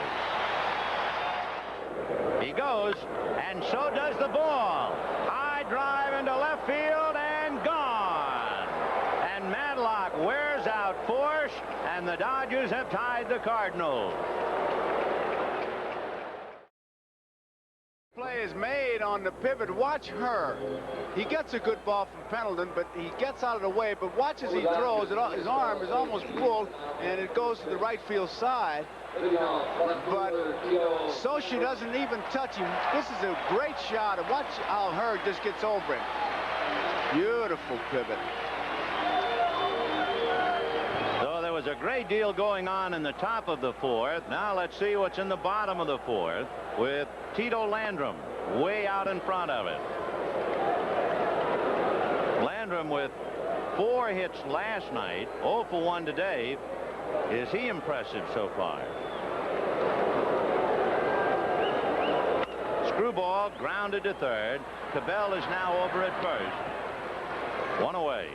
He goes, and so does the ball. High drive into left field and gone. And Madlock wears out Force, and the Dodgers have tied the Cardinals. Play is made on the pivot. Watch her. He gets a good ball from Pendleton, but he gets out of the way. But watch as he throws. His arm is almost pulled, and it goes to the right field side. But Scioscia doesn't even touch him. This is a great shot. And watch how Hurd just gets over him. Beautiful pivot. So there was a great deal going on in the top of the 4th. Now let's see what's in the bottom of the 4th with Tito Landrum way out in front of it. Landrum with 4 hits last night, 0 for 1 today. Is he impressive so far? Screwball grounded to third. Cabell is now over at first. One away.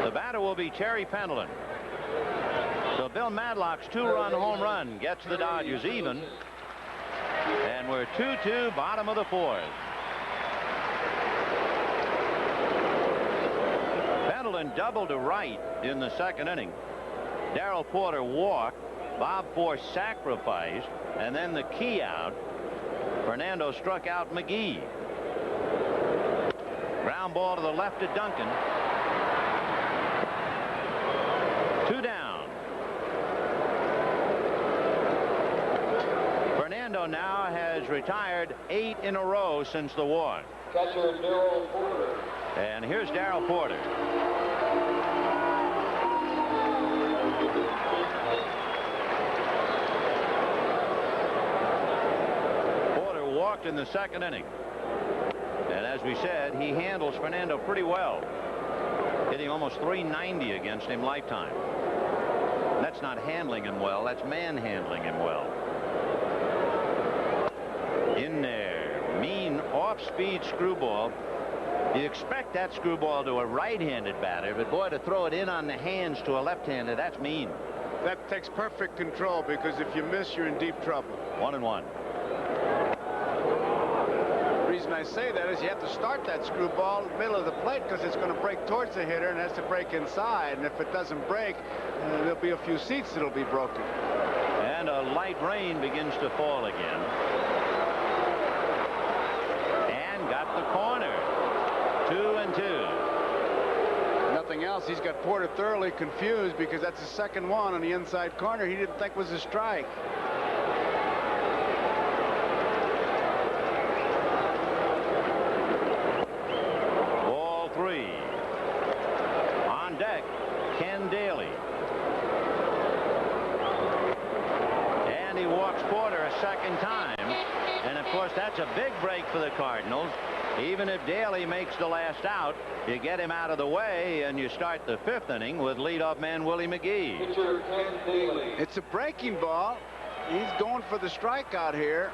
The batter will be Terry Pendleton. So Bill Madlock's 2-run home run gets the Dodgers even. And we're 2-2, bottom of the fourth. Pendleton doubled to right in the second inning. Darrell Porter walked. Bob Force sacrificed. And then the key out. Fernando struck out McGee. Ground ball to the left of Duncan. 2 down. Fernando now has retired 8 in a row since the walk. Catcher Darrell Porter. And here's Darrell Porter. Porter walked in the second inning. And as we said, he handles Fernando pretty well. Hitting almost .390 against him lifetime. That's not handling him well, that's manhandling him well. In there, mean off-speed screwball. You expect that screwball to a right-handed batter, but boy, to throw it in on the hands to a left-hander, that's mean. That takes perfect control, because if you miss, you're in deep trouble. 1-1. The reason I say that is you have to start that screwball in the middle of the plate, because it's going to break towards the hitter and has to break inside. And if it doesn't break, there'll be a few seats that'll be broken. And a light rain begins to fall again. And got the corner. 2-2. Nothing else. He's got Porter thoroughly confused, because that's the second one on the inside corner he didn't think was a strike. Ball 3. On deck, Ken Daly. And he walks Porter a second time. And of course, that's a big break for the Cardinals. Even if Daly makes the last out, you get him out of the way, and you start the 5th inning with leadoff man Willie McGee. It's a breaking ball. He's going for the strikeout here,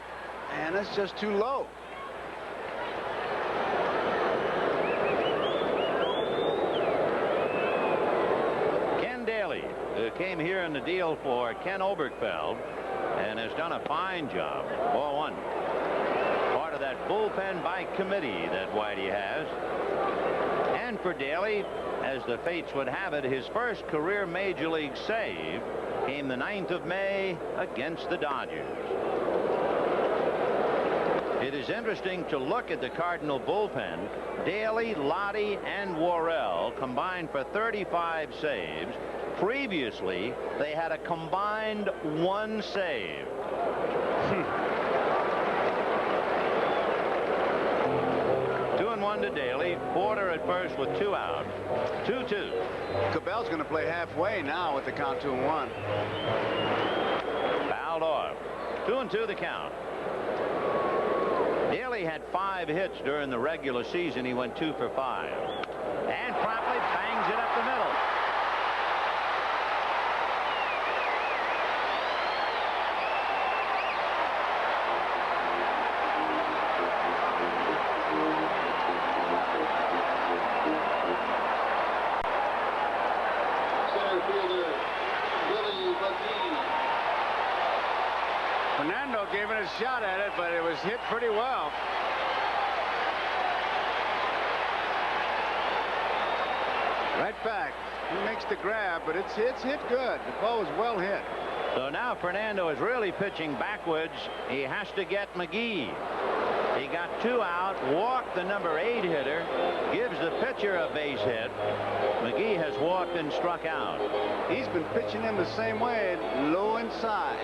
and it's just too low. Ken Daly, who came here in the deal for Ken Oberkfell and has done a fine job. Ball 1. Part of that bullpen by committee that Whitey has. And for Daly, as the fates would have it, his first career major league save came the 9th of May against the Dodgers. It is interesting to look at the Cardinal bullpen. Daly, LeIty, and Worrell combined for 35 saves. Previously, they had a combined 1 save. 2-1 to Daly. Porter at first with 2 out. 2-2. Cabell's going to play halfway now with the count 2-1. Fouled off. 2-2 the count. Daly had 5 hits during the regular season. He went 2 for 5. And promptly bangs it up the middle. Fernando gave it a shot at it, but it was hit pretty well. Right back. He makes the grab, but it's hit good. The ball was well hit. So now Fernando is really pitching backwards. He has to get McGee. He got 2 out, walked the number 8 hitter, gives the pitcher a base hit. McGee has walked and struck out. He's been pitching him the same way, low inside.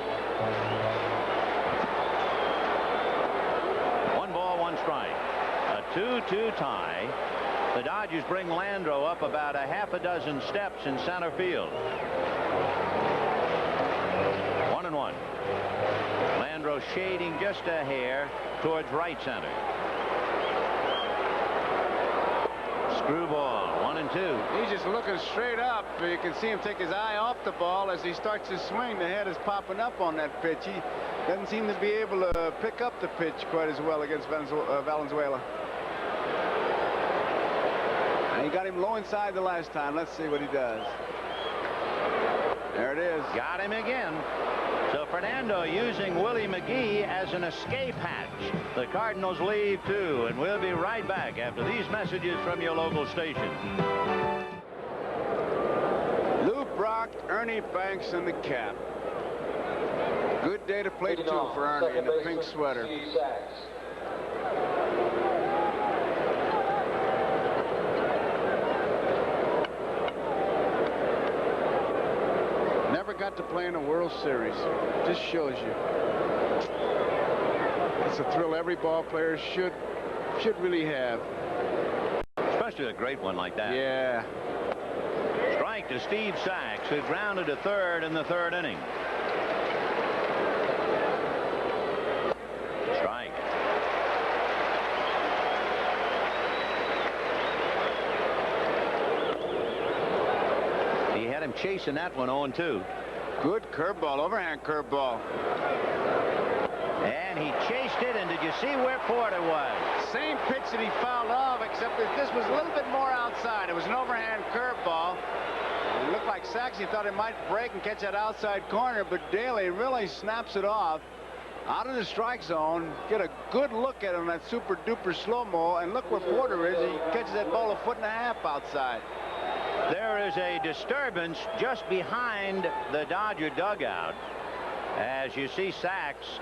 1 ball, 1 strike. A 2-2 tie. The Dodgers bring Landreau up about a half a dozen steps in center field. 1-1. Landreau shading just a hair towards right center. Screwball, 1-2. He's just looking straight up. You can see him take his eye off the ball as he starts to swing. The head is popping up on that pitch. He doesn't seem to be able to pick up the pitch quite as well against Valenzuela. And he got him low inside the last time. Let's see what he does. There it is. Got him again. So Fernando using Willie McGee as an escape hatch. The Cardinals leave 2, and we'll be right back after these messages from your local station. Lou Brock, Ernie Banks in the cap. Good day to play 2 for Ernie in the pink sweater. Never got to play in a World Series. Just shows you. It's a thrill every ball player should really have. Especially a great one like that. Yeah. Strike to Steve Sachs, who grounded to third in the 3rd inning. Strike. He had him chasing that one 0-2. Good curveball, overhand curveball. And he chased it, and did you see where Porter was? Same pitch that he fouled off, except that this was a little bit more outside. It was an overhand curveball. It looked like Saxey thought it might break and catch that outside corner, but Daly really snaps it off out of the strike zone. Get a good look at him, that super duper slow-mo, and look where Porter is. He catches that ball 1.5 feet outside. There is a disturbance just behind the Dodger dugout. As you see Sachs,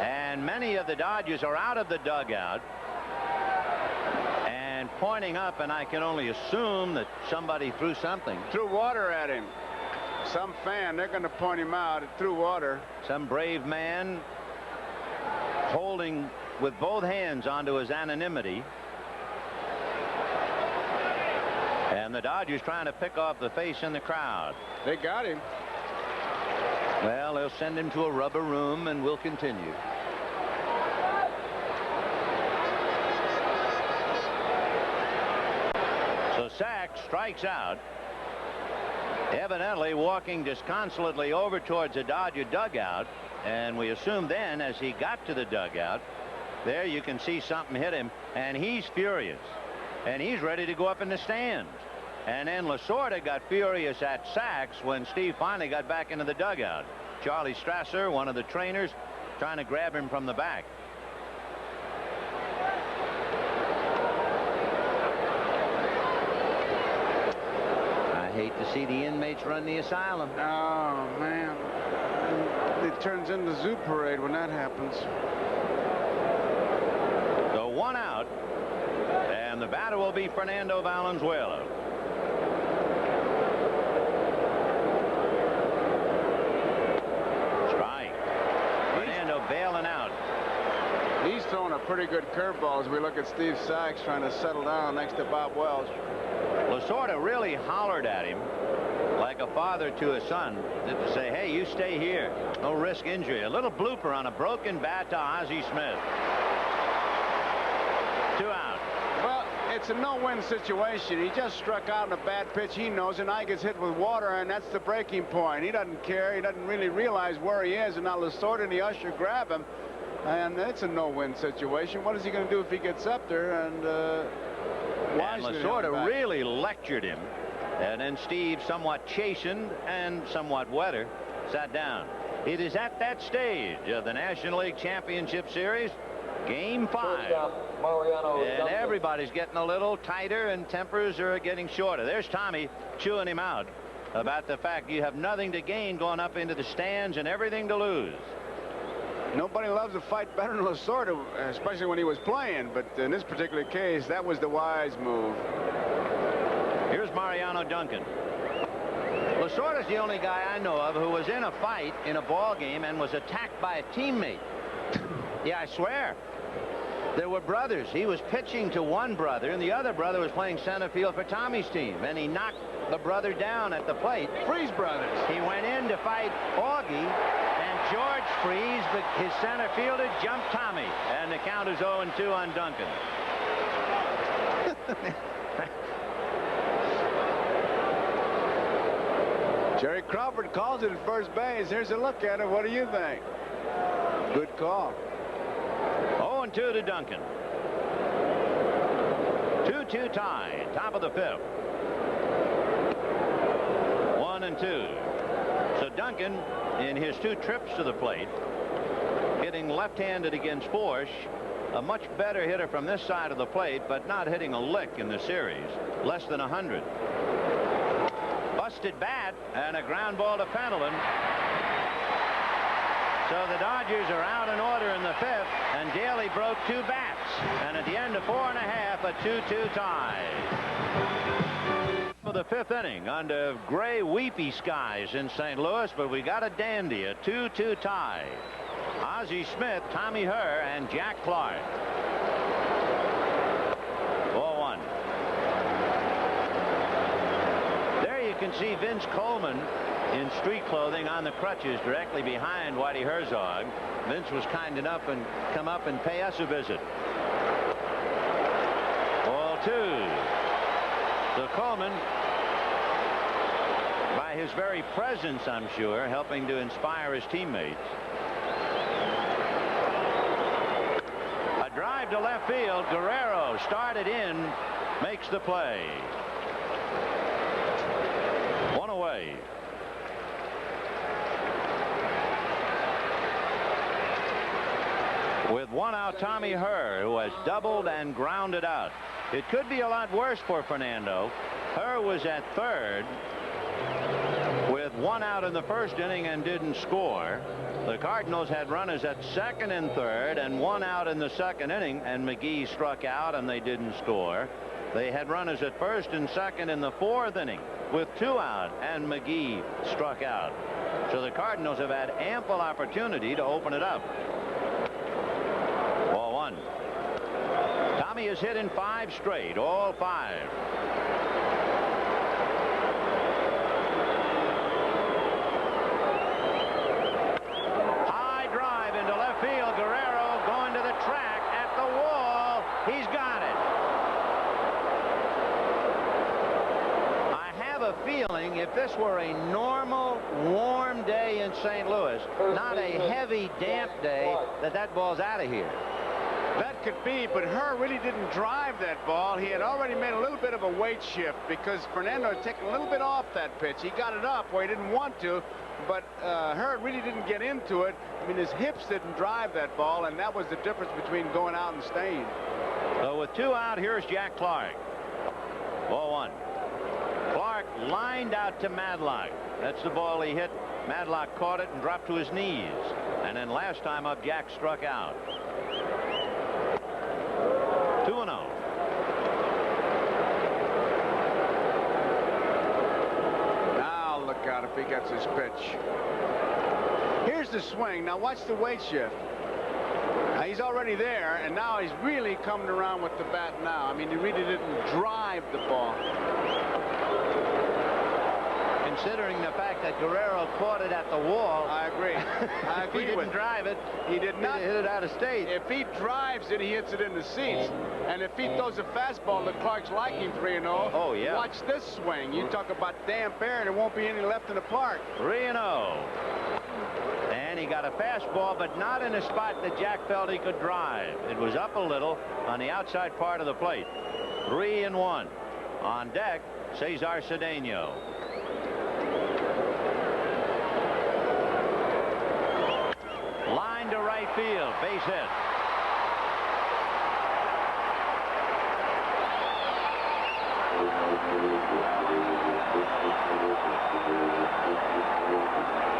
and many of the Dodgers are out of the dugout and pointing up, and I can only assume that somebody threw something. Threw water at him. Some fan, they're going to point him out. It threw water. Some brave man holding with both hands onto his anonymity. And the Dodgers trying to pick off the face in the crowd. They got him. Well, they'll send him to a rubber room, and we'll continue. So Sachs strikes out, evidently walking disconsolately over towards the Dodger dugout, and we assume then as he got to the dugout, there you can see something hit him, and he's furious, and he's ready to go up in the stands. And then Lasorda got furious at Sachs when Steve finally got back into the dugout. Charlie Strasser, one of the trainers, trying to grab him from the back. I hate to see the inmates run the asylum. Oh, man. It turns into zoo parade when that happens. So 1 out, and the batter will be Fernando Valenzuela. Bailing out. He's throwing a pretty good curveball as we look at Steve Sachs trying to settle down next to Bob Welch. Lasorda really hollered at him like a father to a son to say, hey, you stay here. No risk injury. A little blooper on a broken bat to Ozzie Smith. 2 out. Well, it's a no-win situation. He just struck out in a bad pitch. He knows, and now he gets hit with water, and that's the breaking point. He doesn't care. He doesn't really realize where he is, and now Lasorda and the usher grab him, and it's a no-win situation. What is he going to do if he gets up there? And Lasorda really lectured him, and then Steve, somewhat chastened and somewhat wetter, sat down. It is at that stage of the National League Championship Series, Game 5. And everybody's getting a little tighter, and tempers are getting shorter. There's Tommy chewing him out about the fact you have nothing to gain going up into the stands and everything to lose. Nobody loves a fight better than Lasorda, especially when he was playing. But in this particular case, that was the wise move. Here's Mariano Duncan. Lasorda's the only guy I know of who was in a fight in a ball game and was attacked by a teammate. Yeah, I swear. There were brothers. He was pitching to one brother, and the other brother was playing center field for Tommy's team, and he knocked the brother down at the plate. Freeze brothers. He went in to fight Augie, and George Freeze, his center fielder, jumped Tommy, and the count is 0-2 on Duncan. Jerry Crawford calls it at first base. Here's a look at it. What do you think? Good call. 0-2 to Duncan. 2-2 tie, top of the 5th. 1-2. So Duncan, in his 2 trips to the plate, hitting left-handed against Forsch, a much better hitter from this side of the plate, but not hitting a lick in the series. Less than 100. Busted bat and a ground ball to Pendleton. So the Dodgers are out in order in the 5th, and Daly broke 2 bats. And at the end of 4 1/2, a 2-2 tie. For the 5th inning under gray, weepy skies in St. Louis, but we got a dandy, a 2-2 tie. Ozzie Smith, Tommy Herr, and Jack Clark. 4-1. There you can see Vince Coleman in street clothing on the crutches directly behind Whitey Herzog. Vince was kind enough and come up and pay us a visit. Ball 2. So Coleman, by his very presence, I'm sure, helping to inspire his teammates. A drive to left field. Guerrero started in, makes the play. 1 away. With 1 out, Tommy Herr, who has doubled and grounded out. It could be a lot worse for Fernando. Herr was at third with 1 out in the 1st inning and didn't score. The Cardinals had runners at 2nd and 3rd and 1 out in the 2nd inning, and McGee struck out and they didn't score. They had runners at 1st and 2nd in the 4th inning with 2 out, and McGee struck out. So the Cardinals have had ample opportunity to open it up. Ball 1. Tommy has hit in 5 straight, all 5. High drive into left field. Guerrero going to the track at the wall. He's got it. I have a feeling if this were a normal warm day in St. Louis, not a heavy damp day, that ball's out of here. That could be, but Herr really didn't drive that ball. He had already made a little bit of a weight shift because Fernando had taken a little bit off that pitch. He got it up where he didn't want to, but Herr really didn't get into it. I mean, his hips didn't drive that ball, and that was the difference between going out and staying. So with 2 out, here's Jack Clark. Ball 1. Clark lined out to Madlock. That's the ball he hit. Madlock caught it and dropped to his knees. And then last time up, Jack struck out. 2-0. Now look out if he gets his pitch. Here's the swing. Now watch the weight shift. Now he's already there, and now he's really coming around with the bat now. I mean, he really didn't drive the ball. Considering the fact that Guerrero caught it at the wall. I agree. I agree. He didn't drive it. He did not hit it out of state. If he drives it, he hits it in the seats. And if he throws a fastball to Clark's liking, 3-0. Oh, yeah. Watch this swing. You talk about damp air, and there won't be any left in the park. 3-0. And he got a fastball, but not in a spot that Jack felt he could drive. It was up a little on the outside part of the plate. 3-1. On deck, Cesar Cedeno. Line to right field, base hit.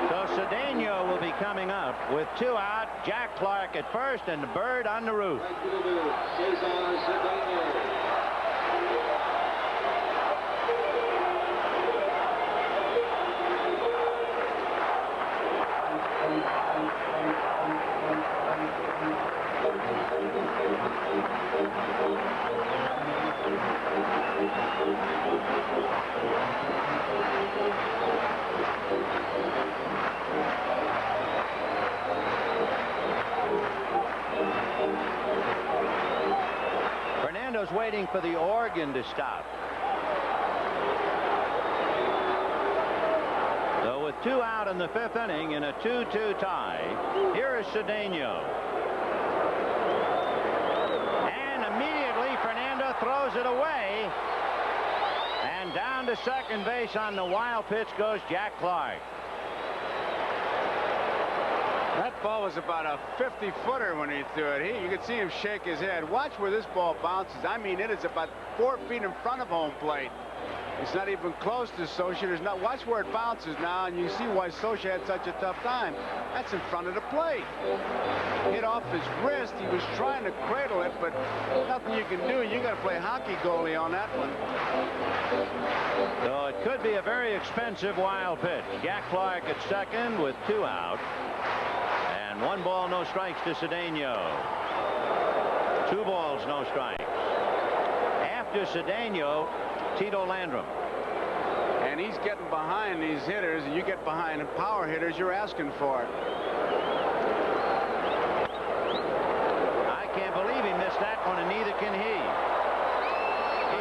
So Cedeno will be coming up with 2 out. Jack Clark at first and the bird on the roof. Fernando's waiting for the organ to stop. 2 out in the 5th inning in a 2-2 tie. Here is Cedeno. And immediately Fernando throws it away. And down to second base on the wild pitch goes Jack Clark. That ball was about a 50-footer when he threw it. You could see him shake his head. Watch where this ball bounces. I mean, it is about 4 feet in front of home plate. It's not even close to Socha. There's not. Watch where it bounces now, and you see why Socha had such a tough time. That's in front of the plate. Hit off his wrist. He was trying to cradle it, but nothing you can do. You got to play hockey goalie on that one. So it could be a very expensive wild pitch. Jack Clark at second with 2 out. And 1 ball, no strikes to Cedeno. 2 balls, no strikes. After Cedeno, Tito Landrum. And he's getting behind these hitters, and you get behind power hitters, you're asking for it. I can't believe he missed that one, and neither can he.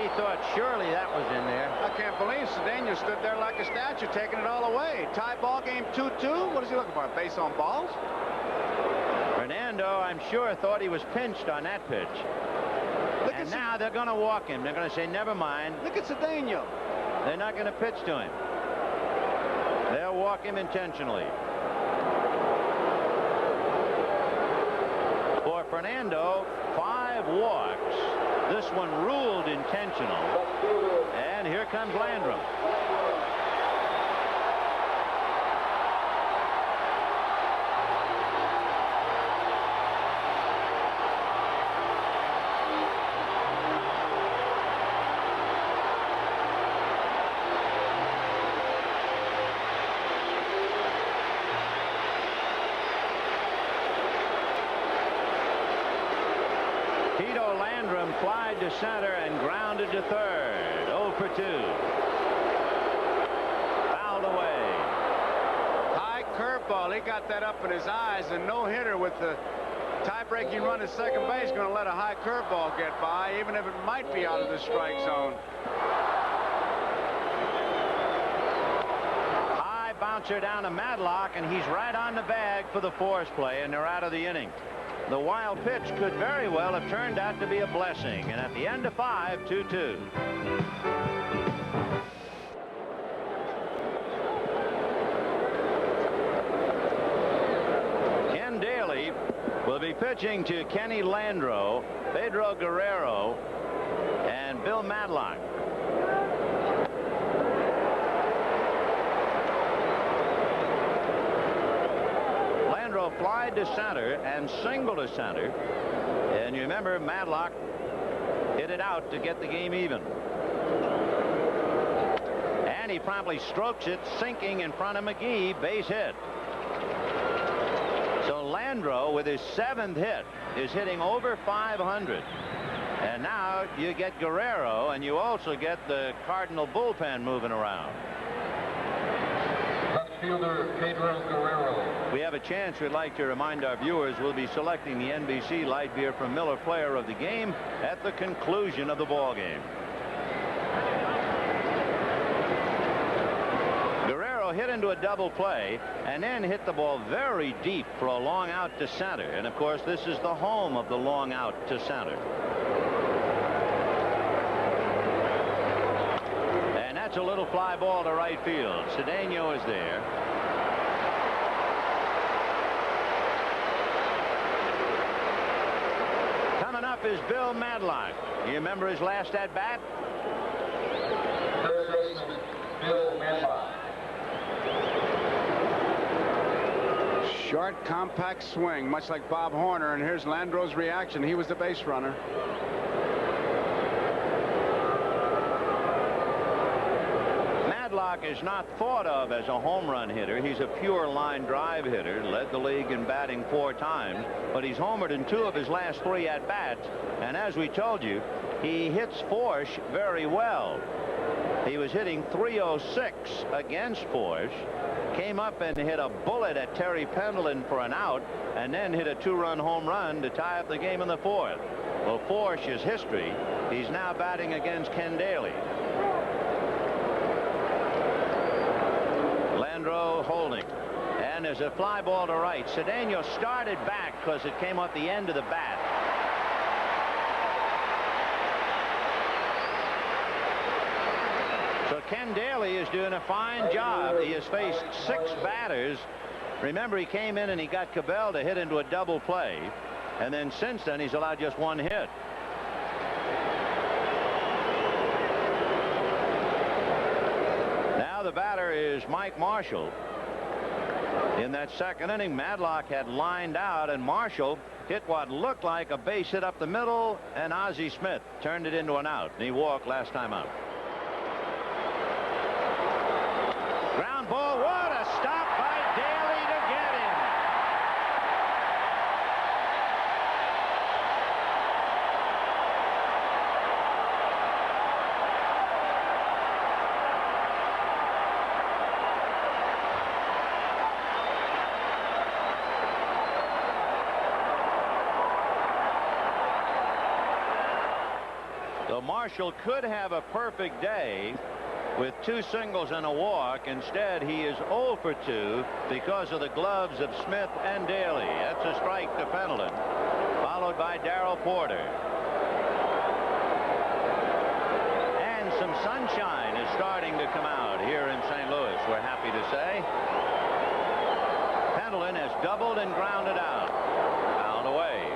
He thought surely that was in there. I can't believe Cedeno stood there like a statue, taking it all away. Tie ball game 2-2. What is he looking for? A base on balls? Fernando, I'm sure, thought he was pinched on that pitch. And now they're going to walk him. They're going to say, never mind. Look at Cedeno. They're not going to pitch to him. They'll walk him intentionally. For Fernando, 5 walks. This one ruled intentional. And here comes Landrum. Flied to center and grounded to third. 0 for 2. Fouled away. High curveball. He got that up in his eyes, and no hitter with the tie-breaking run at second base going to let a high curveball get by, even if it might be out of the strike zone. High bouncer down to Madlock, and he's right on the bag for the force play, and they're out of the inning. The wild pitch could very well have turned out to be a blessing. And at the end of 5, 2-2. Ken Daly will be pitching to Kenny Landro, Pedro Guerrero, and Bill Madlock. Flied to center and singled to center, and you remember Madlock hit it out to get the game even, and he promptly strokes it, sinking in front of McGee. Base hit. So Landro, with his 7th hit, is hitting over 500, and now you get Guerrero, and you also get the Cardinal bullpen moving around. Fielder Pedro Guerrero. We have a chance. We'd like to remind our viewers we'll be selecting the NBC Light Beer from Miller Player of the Game at the conclusion of the ball game. Guerrero hit into a double play and then hit the ball very deep for a long out to center. And of course, this is the home of the long out to center. That's a little fly ball to right field. Cedeno is there. Coming up is Bill Madlock. You remember his last at bat? Third baseman Bill Madlock. Short, compact swing, much like Bob Horner. And here's Landro's reaction. He was the base runner. Madlock is not thought of as a home run hitter. He's a pure line drive hitter. Led the league in batting 4 times, but he's homered in 2 of his last 3 at bats. And as we told you, he hits force very well. He was hitting .306 against force, came up and hit a bullet at Terry Pendleton for an out, and then hit a 2-run home run to tie up the game in the 4th. Well, force is history. He's now batting against Ken Daly. Landro holds There's a fly ball to right. Cedeno started back because it came off the end of the bat. So Ken Daly is doing a fine job. He has faced 6 batters. Remember, he came in and he got Cabell to hit into a double play. And then since then, he's allowed just 1 hit. Now the batter is Mike Marshall. In that second inning, Madlock had lined out, and Marshall hit what looked like a base hit up the middle, and Ozzie Smith turned it into an out, and he walked last time out. Ground ball. What a stop by Daly to get him. So Marshall could have a perfect day with 2 singles and a walk. Instead, he is 0 for 2 because of the gloves of Smith and Daly. That's a strike to Pendleton, followed by Darrell Porter. And some sunshine is starting to come out here in St. Louis, we're happy to say. Pendleton has doubled and grounded out. Fouled away.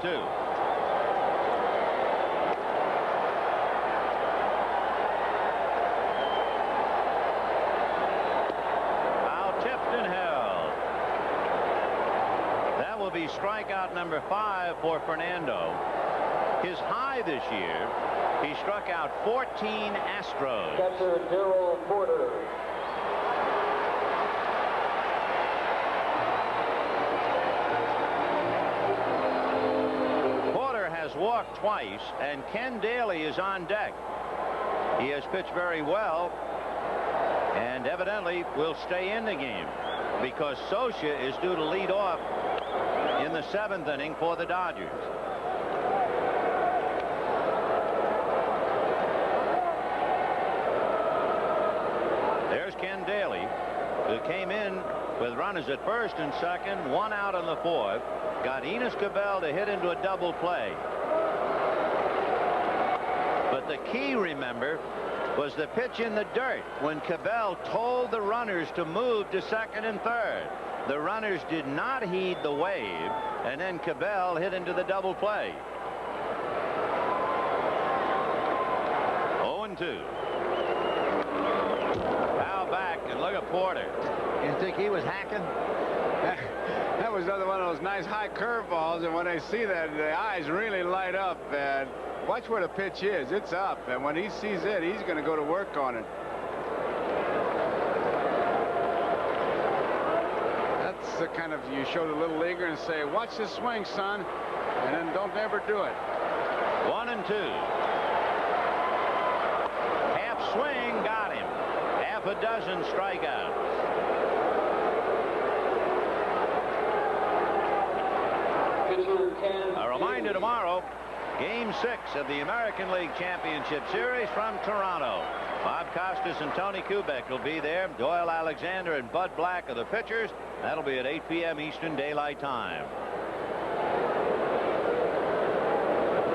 0-2. Be strikeout number 5 for Fernando. His high this year, he struck out 14 Astros. Catcher Darrell Porter. Porter has walked twice, and Ken Daly is on deck. He has pitched very well, and evidently will stay in the game because Socia is due to lead off in the 7th inning for the Dodgers. There's Ken Daly, who came in with runners at first and second, 1 out in the 4th, got Enos Cabell to hit into a double play. But the key, remember, was the pitch in the dirt when Cabell told the runners to move to second and third. The runners did not heed the wave, and then Cabell hit into the double play. 0-2. Now back, and look at Porter. You think he was hacking? That was another one of those nice high curveballs, and when they see that, the eyes really light up. And watch where the pitch is. It's up, and when he sees it, he's going to go to work on it. The kind of, you show the little leaguer and say, watch this swing, son, and then don't ever do it. 1-2. Half swing got him. Half a dozen strikeouts. A reminder tomorrow, Game 6 of the American League Championship Series from Toronto. Bob Costas and Tony Kubek will be there. Doyle Alexander and Bud Black are the pitchers. That'll be at 8 p.m. Eastern Daylight Time.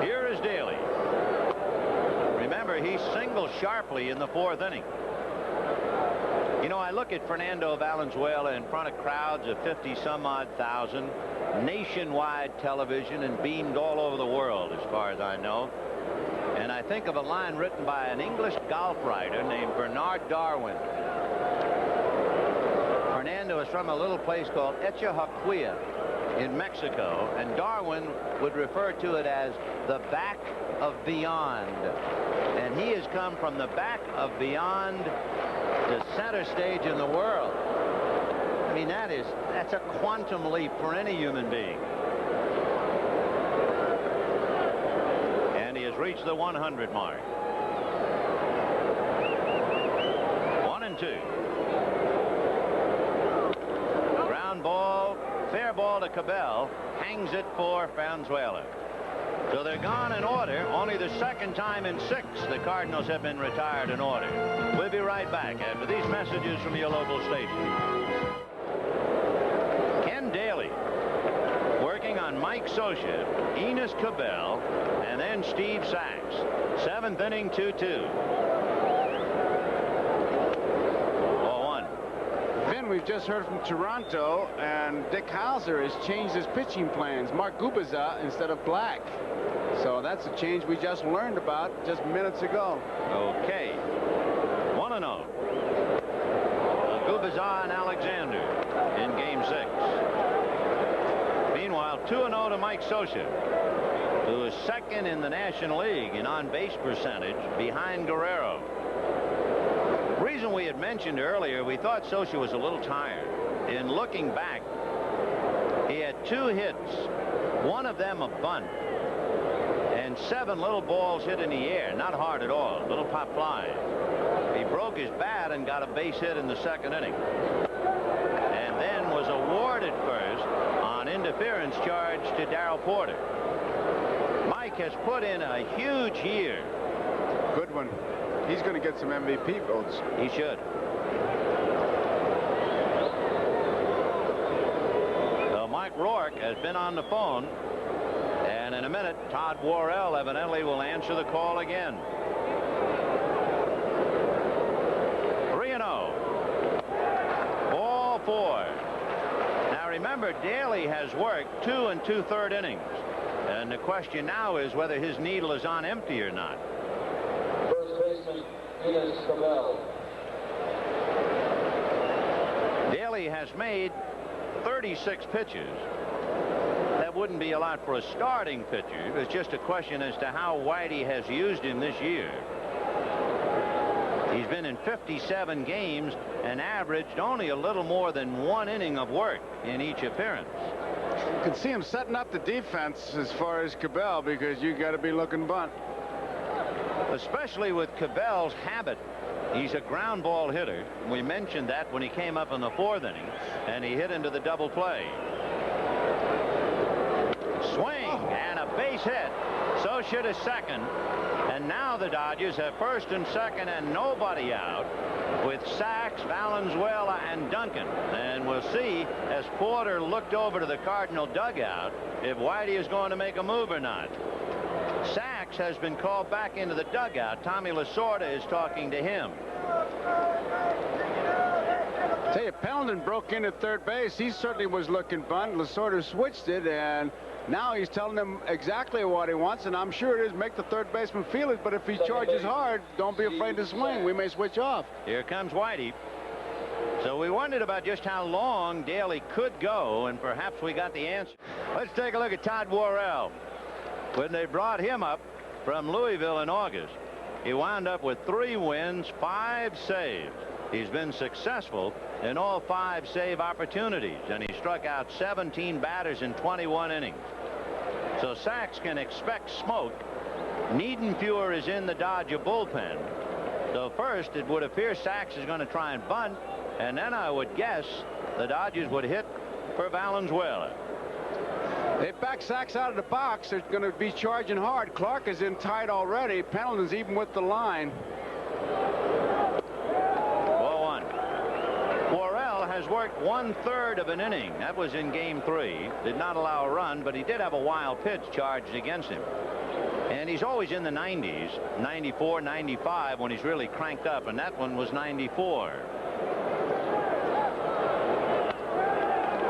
Here is Daly. Remember, he singled sharply in the 4th inning. You know, I look at Fernando Valenzuela in front of crowds of 50-some-odd thousand, nationwide television, and beamed all over the world, as far as I know. And I think of a line written by an English golf writer named Bernard Darwin. Fernando is from a little place called Echahuaquilla in Mexico, and Darwin would refer to it as the back of beyond. And he has come from the back of beyond to center stage in the world. I mean, that's a quantum leap for any human being. And he has reached the 100 mark. 1-2. Ground ball, fair ball to Cabell, hangs it for Valenzuela. So they're gone in order. Only the second time in 6 the Cardinals have been retired in order. We'll be right back after these messages from your local station. Jim Daly working on Mike Scioscia, Enos Cabell, and then Steve Sachs. 7th inning, 2-2. 0-1. Vin, we've just heard from Toronto, and Dick Hauser has changed his pitching plans. Mark Gubiza instead of Black. So that's a change we just learned about just minutes ago. Okay. 1-0. Gubiza and Alexander in Game 6. Meanwhile, 2-0 to Mike Scioscia, who is second in the National League in on-base percentage behind Guerrero. Reason we had mentioned earlier, we thought Scioscia was a little tired. In looking back, he had 2 hits, one of them a bunt, and 7 little balls hit in the air, not hard at all, little pop flies. He broke his bat and got a base hit in the 2nd inning, and then was awarded first on interference charge to Darrell Porter. Mike has put in a huge year. Good one. He's going to get some MVP votes. He should. So Mike Rourke has been on the phone, and in a minute Todd Worrell evidently will answer the call again. 3-0. Ball 4. Now remember, Daly has worked 2 2/3 innings, and the question now is whether his needle is on empty or not. First baseman, Enos Cabell. Daly has made 36 pitches. That wouldn't be a lot for a starting pitcher. It's just a question as to how Whitey has used him this year. He's been in 57 games and averaged only a little more than 1 inning of work in each appearance. You can see him setting up the defense as far as Cabell, because you got to be looking bunt. Especially with Cabell's habit. He's a ground ball hitter. We mentioned that when he came up in the 4th inning, and he hit into the double play. Swing and a base hit. Scioscia to second. And now the Dodgers have 1st and 2nd and nobody out, with Sachs, Valenzuela, and Duncan. And we'll see, as Porter looked over to the Cardinal dugout, if Whitey is going to make a move or not. Sachs has been called back into the dugout. Tommy Lasorda is talking to him. Tell you, Pendleton broke in at 3rd base. He certainly was looking bunt. Lasorda switched it, and now he's telling him exactly what he wants, and I'm sure it is make the 3rd baseman feel it, but if he charges hard, don't be afraid to swing. We may switch off. Here comes Whitey. So we wondered about just how long Daly could go, and perhaps we got the answer. Let's take a look at Todd Worrell. When they brought him up from Louisville in August, he wound up with 3 wins, 5 saves. He's been successful in all 5 save opportunities, and he struck out 17 batters in 21 innings. So Sachs can expect smoke. Niedenfuhr is in the Dodger bullpen. So first, it would appear Sachs is going to try and bunt, and then I would guess the Dodgers would hit for Valenzuela. They back Sachs out of the box. They're going to be charging hard. Clark is in tight already. Pendleton's even with the line. Worrell has worked 1/3 of an inning. That was in Game 3. Did not allow a run, but he did have a wild pitch charged against him. And he's always in the 90s, 94, 95 when he's really cranked up, and that one was 94.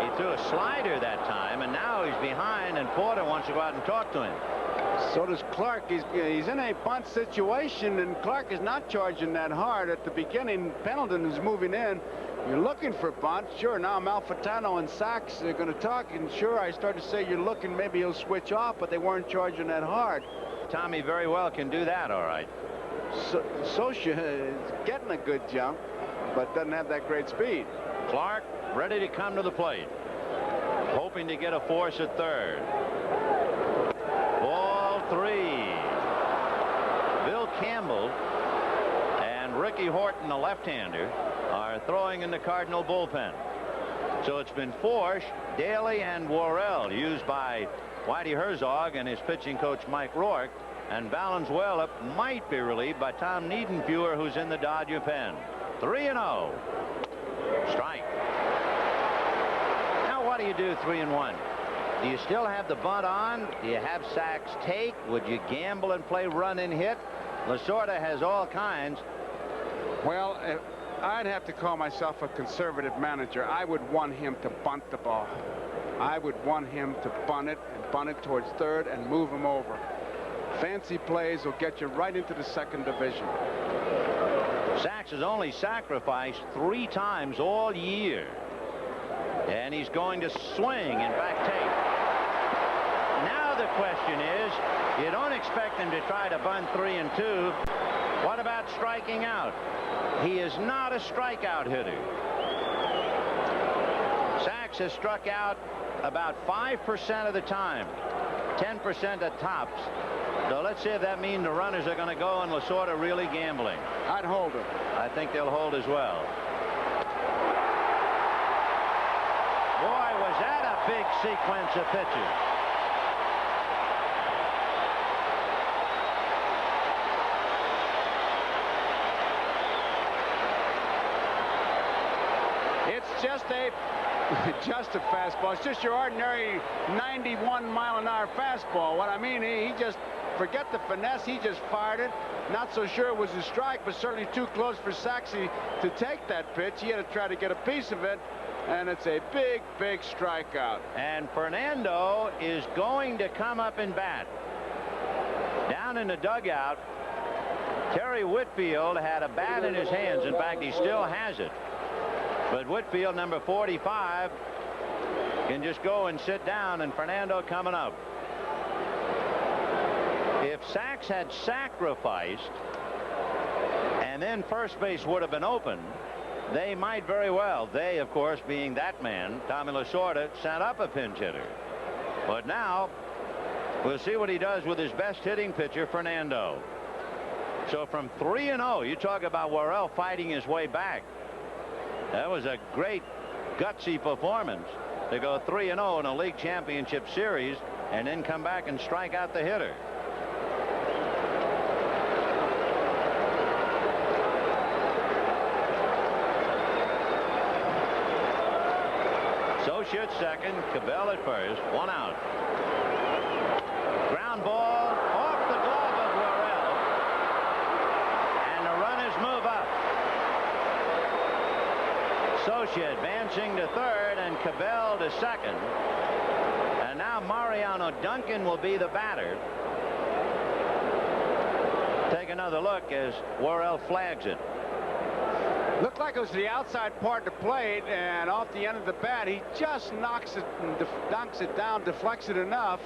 He threw a slider that time, and now he's behind, and Porter wants to go out and talk to him. So does Clark. He's in a bunt situation, and Clark is not charging that hard. At the beginning, Pendleton is moving in. You're looking for bunt. Sure, now Malfitano and Sachs are going to talk, and sure, I started to say you're looking, maybe he'll switch off, but they weren't charging that hard. Tommy very well can do that, all right. Scioscia is getting a good jump, but doesn't have that great speed. Clark ready to come to the plate, hoping to get a force at 3rd. Ball 3. Bill Campbell and Ricky Horton, the left-hander, are throwing in the Cardinal bullpen. So it's been Forsch, Daly, and Worrell, used by Whitey Herzog and his pitching coach Mike Rourke, and Valenzuela might be relieved by Tom Niedenfuhr, who's in the Dodger pen. 3-0. Strike. Now what do you do 3-1? Do you still have the bunt on? Do you have Sachs take? Would you gamble and play run and hit? Lasorda has all kinds. Well, I'd have to call myself a conservative manager. I would want him to bunt the ball. I would want him to bunt it and bunt it towards third and move him over. Fancy plays will get you right into the second division. Sachs has only sacrificed 3 times all year. And he's going to swing, in fact, take. Now the question is, you don't expect him to try to bunt 3-2. What about striking out? He is not a strikeout hitter. Sachs has struck out about 5% of the time, 10% at tops. So let's see if that means the runners are going to go and Lasorda really gambling. I'd hold him. I think they'll hold as well. Boy, was that a big sequence of pitches. It's just a fastball. It's just your ordinary 91-mile-an-hour fastball. What I mean, he just, forget the finesse, he just fired it. Not so sure it was a strike, but certainly too close for Saxey to take that pitch. He had to try to get a piece of it, and it's a big, big strikeout. And Fernando is going to come up and bat. Down in the dugout, Terry Whitfield had a bat in his hands. In fact, he still has it. But Whitfield, number 45, can just go and sit down, and Fernando coming up. If Sachs had sacrificed and then first base would have been open, they might very well, they of course being that man, Tommy Lasorda, sent up a pinch hitter. But now we'll see what he does with his best hitting pitcher, Fernando. So from 3-0, you talk about Worrell fighting his way back. That was a great gutsy performance to go 3-0 in a league championship series and then come back and strike out the hitter. Soch second, Cabell at first, 1 out. Ground ball off the glove of Worrell, and the runners move up. Soch advancing to third and Cabell to second. And now Mariano Duncan will be the batter. Take another look as Worrell flags it. Looked like it was the outside part of the plate, and off the end of the bat, he just knocks it and dunks it down, deflects it enough.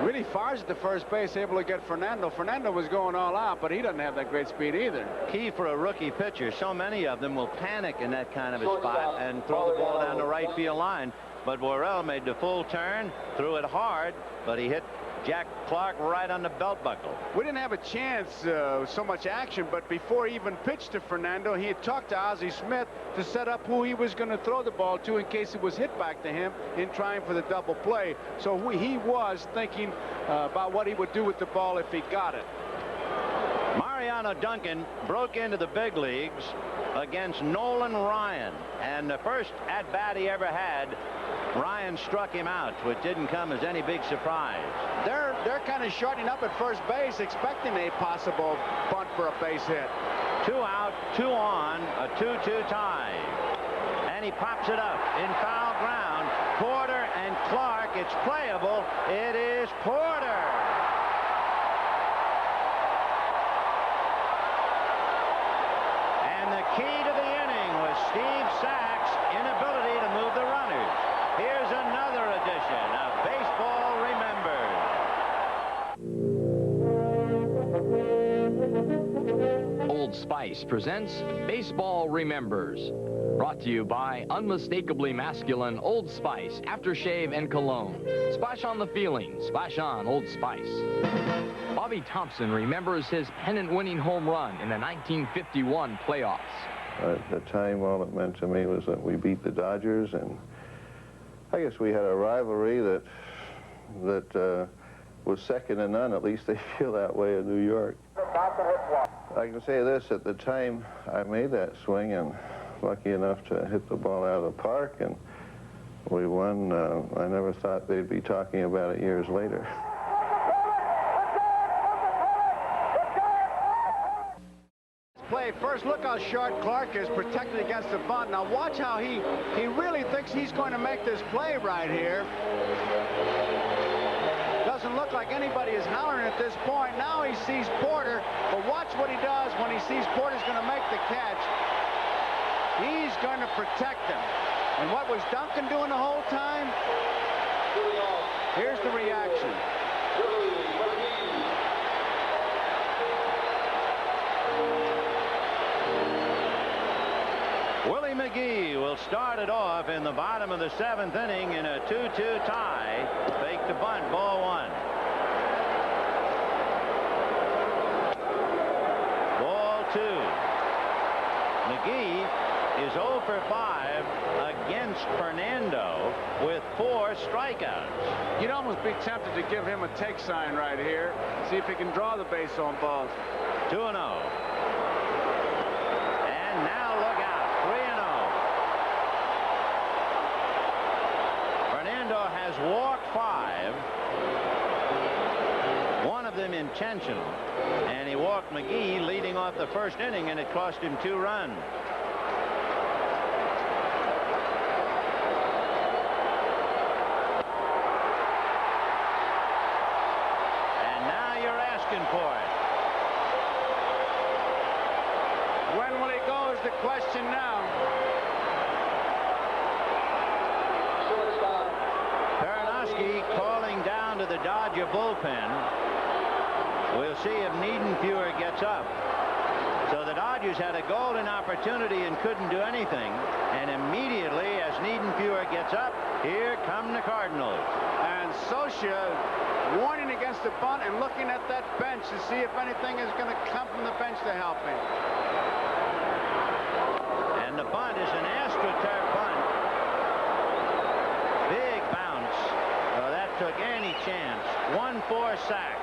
Really fires at the first base, able to get Fernando. Fernando was going all out, but he doesn't have that great speed either. Key for a rookie pitcher. So many of them will panic in that kind of a spot and throw the ball down the right field line. But Worrell made the full turn, threw it hard, but he hit Jack Clark right on the belt buckle. We didn't have a chance, so much action, but before he even pitched to Fernando, he had talked to Ozzie Smith to set up who he was going to throw the ball to in case it was hit back to him in trying for the double play. So he was thinking about what he would do with the ball if he got it. Mariano Duncan broke into the big leagues against Nolan Ryan, and the first at-bat he ever had, Ryan struck him out, which didn't come as any big surprise. They're kind of shortening up at first base, expecting a possible bunt for a base hit. 2 out, 2 on, a 2-2 tie. And he pops it up in foul ground. Porter and Clark, it's playable. It is Porter. And the key to the inning was Steve Sachs' inability to move the runners. Here's another edition of Baseball Remembered. Old Spice presents Baseball Remembers. Brought to you by unmistakably masculine Old Spice aftershave and cologne. Splash on the feeling. Splash on Old Spice. Bobby Thompson remembers his pennant-winning home run in the 1951 playoffs. At the time, all it meant to me was that we beat the Dodgers, and I guess we had a rivalry that was second to none. At least they feel that way in New York. I can say this, at the time I made that swing and lucky enough to hit the ball out of the park, and we won. I never thought they'd be talking about it years later. Play first. Look how short Clark is protected against the bunt. Now watch how he really thinks he's going to make this play right here. Doesn't look like anybody is hollering at this point. Now he sees Porter, but watch what he does when he sees Porter's going to make the catch. He's going to protect him. And what was Duncan doing the whole time? Here's the reaction. Willie McGee will start it off in the bottom of the 7th inning in a 2-2 tie. Fake the bunt, ball 1. Ball 2. McGee is 0 for 5 against Fernando with 4 strikeouts. You'd almost be tempted to give him a take sign right here. See if he can draw the base on balls. 2-0. And now look out. 3-0. Fernando has walked 5. One of them intentional. And he walked McGee leading off the first inning, and it cost him 2 runs. For it. When will he go is the question now. Pernoski calling down to the Dodger bullpen. We'll see if Niedenfuer gets up. So the Dodgers had a golden opportunity and couldn't do anything. And immediately as Niedenfuer gets up, here come the Cardinals. And Socia warning against the bunt and looking at that bench to see if anything is going to come from the bench to help him. And the bunt is an AstroTurf bunt. Big bounce. Well, that took any chance. 1-4 sack.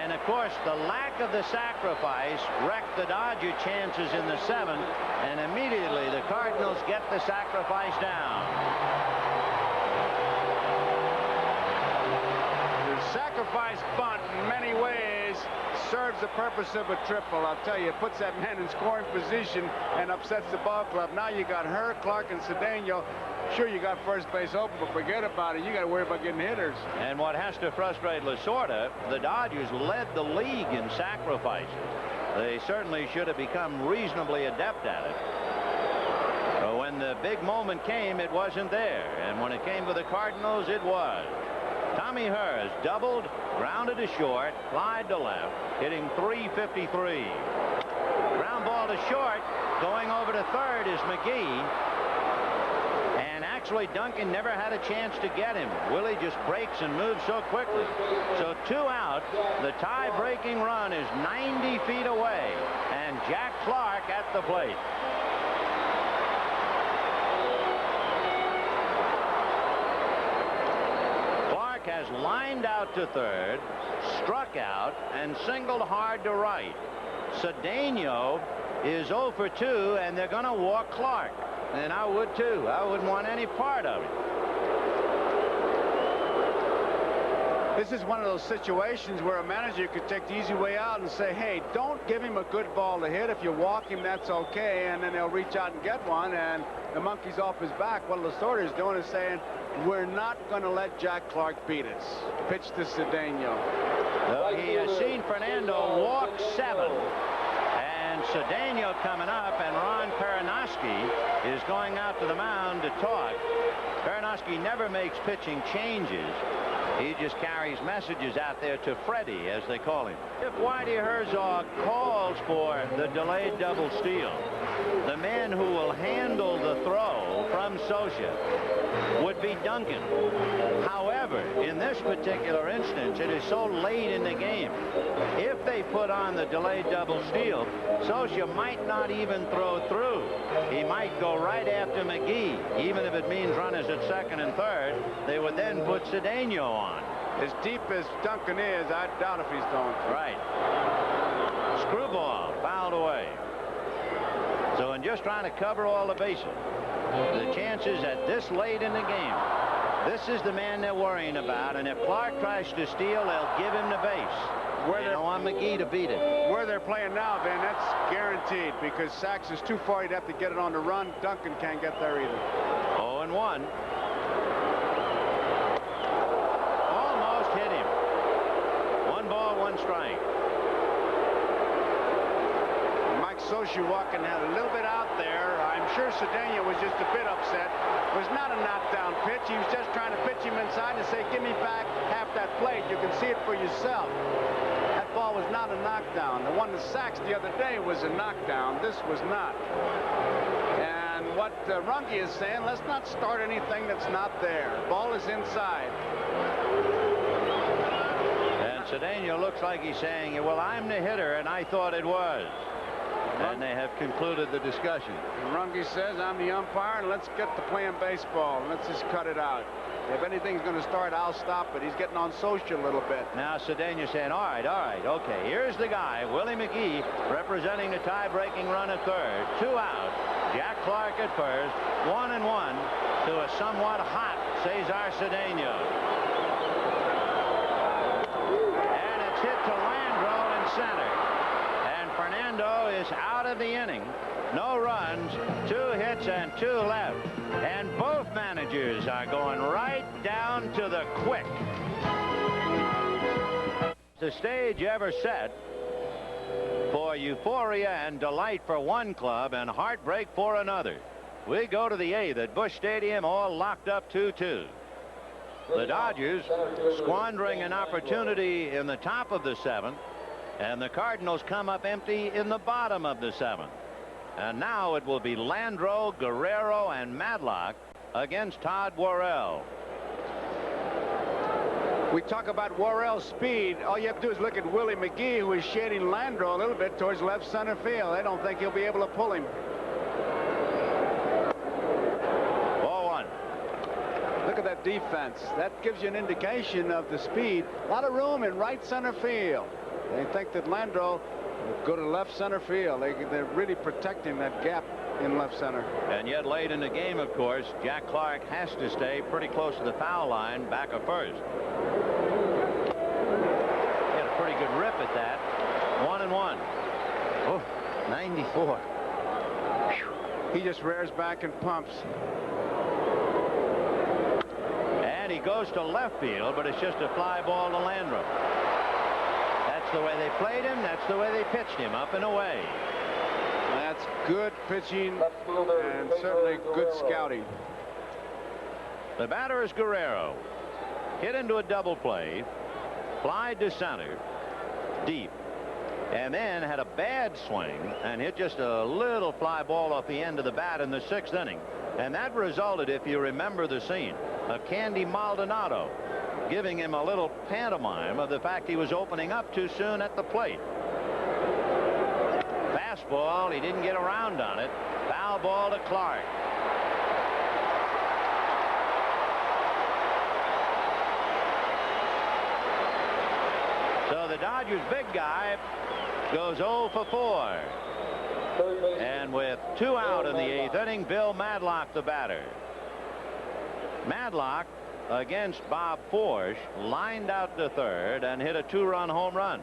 And of course the lack of the sacrifice wrecked the Dodger chances in the 7th, and immediately the Cardinals get the sacrifice down. Sacrifice bunt in many ways serves the purpose of a triple. I'll tell you, it puts that man in scoring position and upsets the ball club. Now you got her, Clark, and Cedeno. Sure, you got first base open, but forget about it. You got to worry about getting hitters. And what has to frustrate Lasorda, the Dodgers led the league in sacrifices. They certainly should have become reasonably adept at it. But when the big moment came, it wasn't there. And when it came to the Cardinals, it was. Tommy Hers doubled, grounded to short, flied to left, hitting .353. Ground ball to short. Going over to third is McGee. And actually Duncan never had a chance to get him. Willie just breaks and moves so quickly. So 2 out. The tie-breaking run is 90 feet away. And Jack Clark at the plate. Has lined out to third, struck out, and singled hard to right. Cedeno is 0 for 2, and they're going to walk Clark. And I would too. I wouldn't want any part of it. This is one of those situations where a manager could take the easy way out and say, hey, don't give him a good ball to hit. If you walk him, that's okay. And then they'll reach out and get one, and the monkey's off his back. What Lasorda is doing is saying, we're not going to let Jack Clark beat us. Pitch to Cedeno. Well, he has seen Fernando walk 7. And Cedeno coming up, and Ron Pernoski is going out to the mound to talk. Pernoski never makes pitching changes. He just carries messages out there to Freddie, as they call him. If Whitey Herzog calls for the delayed double steal, the man who will handle the throw from Socia would be Duncan. However, in this particular instance, it is so late in the game. If they put on the delayed double steal, Socia might not even throw through. He might go right after McGee. Even if it means runners at second and third, they would then put Cedeno on. As deep as Duncan is, I doubt if he's throwing through. Right. Screwball fouled away. So in just trying to cover all the bases, the chances at this late in the game. This is the man they're worrying about, and if Clark tries to steal, they'll give him the base. Where they want McGee to beat it. Where they're playing now, Ben, that's guaranteed because Sachs is too far. He'd have to get it on the run. Duncan can't get there either. 0-1. Almost hit him. 1 ball, 1 strike. Mike Soshiwakin had a little bit out there. I'm sure Cedeno was just a bit upset. It was not a knockdown pitch. He was just trying to pitch him inside and say, give me back half that plate. You can see it for yourself. That ball was not a knockdown. The one to Sachs the other day was a knockdown. This was not. And what Runge is saying, let's not start anything that's not there. Ball is inside. And Cedeno looks like he's saying, well, I'm the hitter, and I thought it was. And they have concluded the discussion. Runge says, I'm the umpire, and let's get to playing baseball. Let's just cut it out. If anything's going to start, I'll stop it. He's getting on social a little bit. Now Cedeno saying, all right, okay. Here's the guy, Willie McGee, representing the tie-breaking run at third. 2 out. Jack Clark at first. 1-1 to a somewhat hot Cesar Cedeno. And it's hit to Landro in center. Fernando is out of the inning. No runs, 2 hits and 2 left. And both managers are going right down to the quick. The stage ever set for euphoria and delight for one club and heartbreak for another. We go to the 8th at Busch Stadium, all locked up 2-2. The Dodgers squandering an opportunity in the top of the 7th. And the Cardinals come up empty in the bottom of the 7th. And now it will be Landro, Guerrero, and Madlock against Todd Worrell. We talk about Worrell's speed. All you have to do is look at Willie McGee, who is shading Landro a little bit towards left center field. They don't think he'll be able to pull him. 0-1. Look at that defense. That gives you an indication of the speed. A lot of room in right center field. They think that Landro will go to left center field. They're really protecting that gap in left center. And yet late in the game, of course, Jack Clark has to stay pretty close to the foul line back of first. He had a pretty good rip at that. 1-1. Oh, 94. He just rears back and pumps. And he goes to left field, but it's just a fly ball to Landro. That's the way they played him. That's the way they pitched him, up and away. That's good pitching and certainly good scouting. The batter is Guerrero. Hit into a double play. Fly to center. Deep. And then had a bad swing and hit just a little fly ball off the end of the bat in the 6th inning. And that resulted, if you remember the scene, of Candy Maldonado giving him a little pantomime of the fact he was opening up too soon at the plate. Fastball, he didn't get around on it. Foul ball to Clark. So the Dodgers' big guy goes 0 for 4. And with 2 out in the 8th inning, Bill Madlock the batter. Madlock, against Bob Forsch, lined out to third and hit a 2-run home run.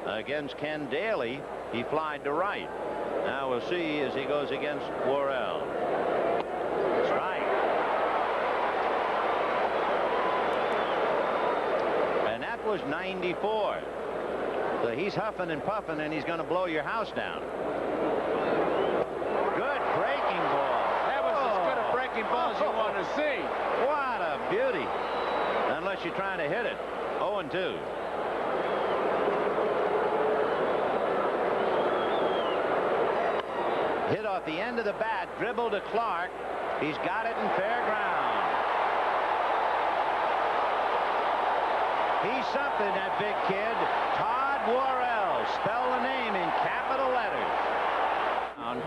Against Ken Daly, he flied to right. Now we'll see as he goes against Worrell. Strike. And that was 94. So he's huffing and puffing, and he's going to blow your house down. Good breaking ball. That was as good a breaking ball as you want to see. What a beauty. Unless you're trying to hit it. 0-2. Hit off the end of the bat, dribble to Clark. He's got it in fair ground. He's something, that big kid. Todd Worrell. Spell the name in capital letters.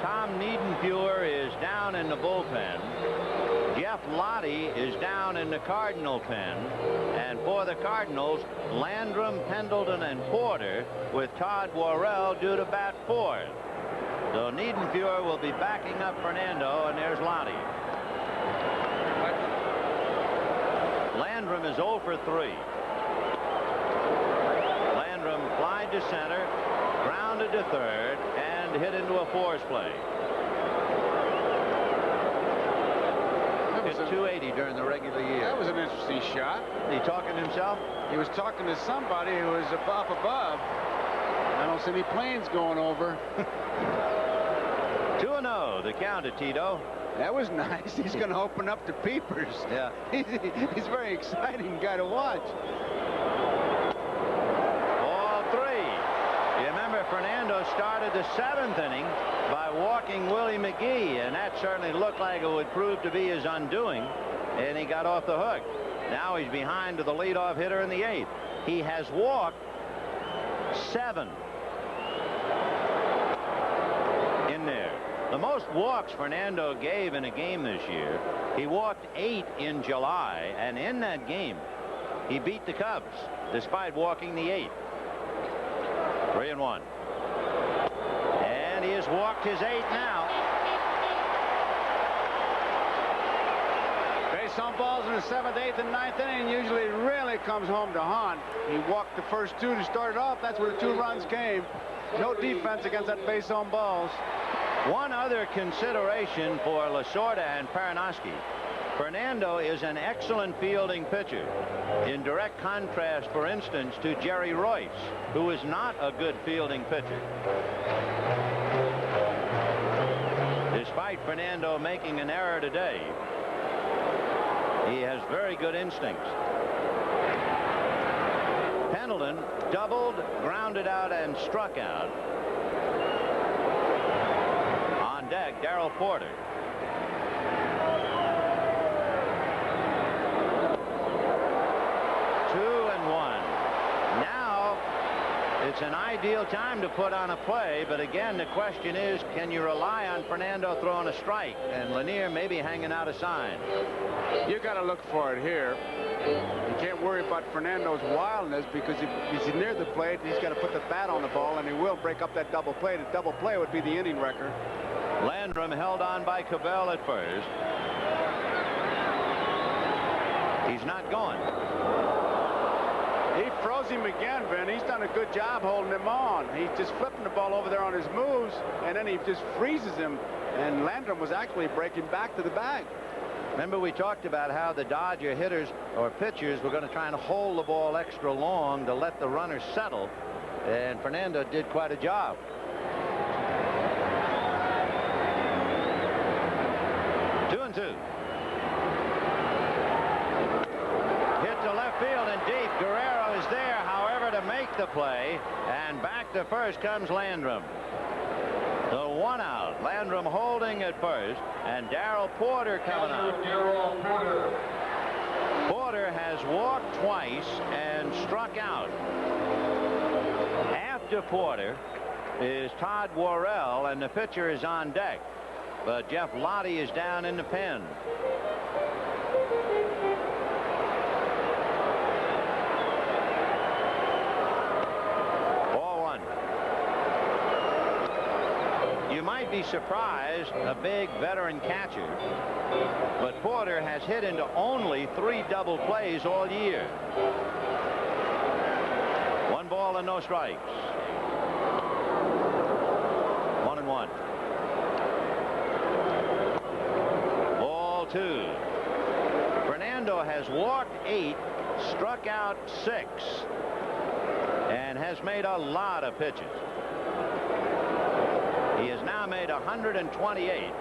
Tom Niedenfuhr is down in the bullpen. Jeff Le'ity is down in the Cardinal pen. And for the Cardinals, Landrum, Pendleton, and Porter, with Todd Worrell due to bat 4th. So Niedenfuhr will be backing up Fernando, and there's Le'ity. Landrum is 0 for 3. Landrum flied to center, grounded to third, and hit into a force play. Hit 280 during the regular year. That was an interesting shot. He talking to himself? He was talking to somebody who was up above. I don't see any planes going over. 2-0, the count at Tito. That was nice. He's going to open up to peepers. Yeah. He's a very exciting guy to watch. Ball 3. You remember Fernando started the 7th inning by walking Willie McGee, and that certainly looked like it would prove to be his undoing, and he got off the hook. Now he's behind to the leadoff hitter in the 8th. He has walked 7 in there. The most walks Fernando gave in a game this year. He walked 8 in July, and in that game he beat the Cubs despite walking the 8th. 3-1. And he has walked his 8 now. Base on balls in the 7th, 8th, and 9th inning. Usually really comes home to haunt. He walked the first 2 to start it off. That's where the 2 runs came. No defense against that base on balls. One other consideration for Lasorda and Perinoski. Fernando is an excellent fielding pitcher, in direct contrast, for instance, to Jerry Royce, who is not a good fielding pitcher. Despite Fernando making an error today, he has very good instincts. Pendleton doubled, grounded out, and struck out. On deck, Darrell Porter. It's an ideal time to put on a play, but again, the question is, can you rely on Fernando throwing a strike and Lanier maybe hanging out a sign? You got to look for it here. You can't worry about Fernando's wildness, because if he's near the plate, he's got to put the bat on the ball, and he will break up that double play. The double play would be the inning record. Landrum held on by Cabell at first. He's not going. He froze him again, Vin. He's done a good job holding him on. He's just flipping the ball over there on his moves, and then he just freezes him. And Landrum was actually breaking back to the bag. Remember, we talked about how the Dodger hitters or pitchers were going to try and hold the ball extra long to let the runner settle, and Fernando did quite a job. Two and two. Hit to left field and deep. Guerrero is there, however, to make the play, and back to first comes Landrum. The 1 out. Landrum holding at first, and Darrell Porter coming out. Porter has walked twice and struck out. After Porter is Todd Worrell, and the pitcher is on deck, but Jeff Lottie is down in the pen. You might be surprised, a big veteran catcher, but Porter has hit into only 3 double plays all year. 1 ball and no strikes. 1-1. Ball 2. Fernando has walked 8, struck out 6, and has made a lot of pitches. He has now made 128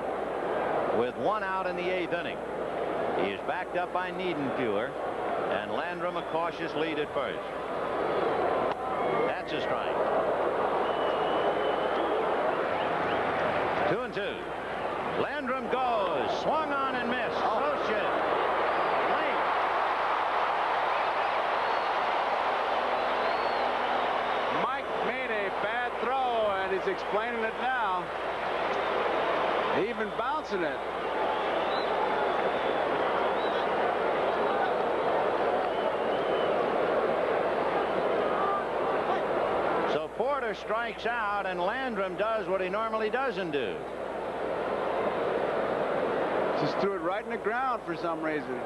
with 1 out in the 8th inning. He is backed up by Niedenfuer, and Landrum a cautious lead at first. That's a strike. 2-2. Landrum goes, swung on and missed. Socha late. Mike made a bad throw, and he's explaining it now. Even bouncing it. So Porter strikes out, and Landrum does what he normally doesn't do. Just threw it right in the ground for some reason.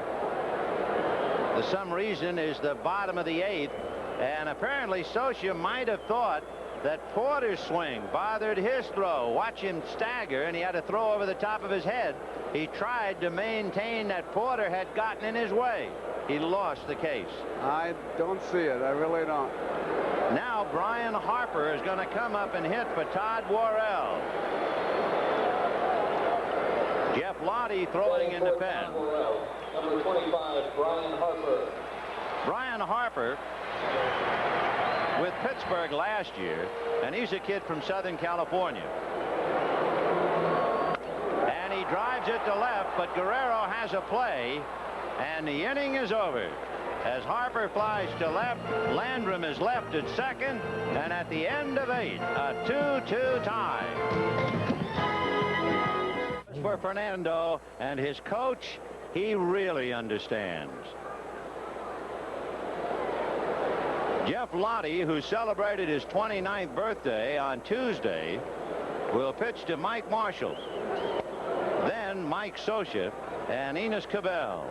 The some reason is the bottom of the 8th, and apparently Socia might have thought that Porter's swing bothered his throw. Watch him stagger, and he had to throw over the top of his head. He tried to maintain that Porter had gotten in his way. He lost the case. I don't see it. I really don't. Now Brian Harper is going to come up and hit for Todd Worrell. Jeff leIty throwing in the pen. Number 25, Brian Harper. Brian Harper with Pittsburgh last year, and he's a kid from Southern California. And he drives it to left, but Guerrero has a play, and the inning is over. As Harper flies to left, Landrum is left at second, and at the end of 8, a 2-2 tie. For Fernando, and his coach, he really understands. Jeff leIty, who celebrated his 29th birthday on Tuesday, will pitch to Mike Marshall, then Mike Socia, and Enos Cabell.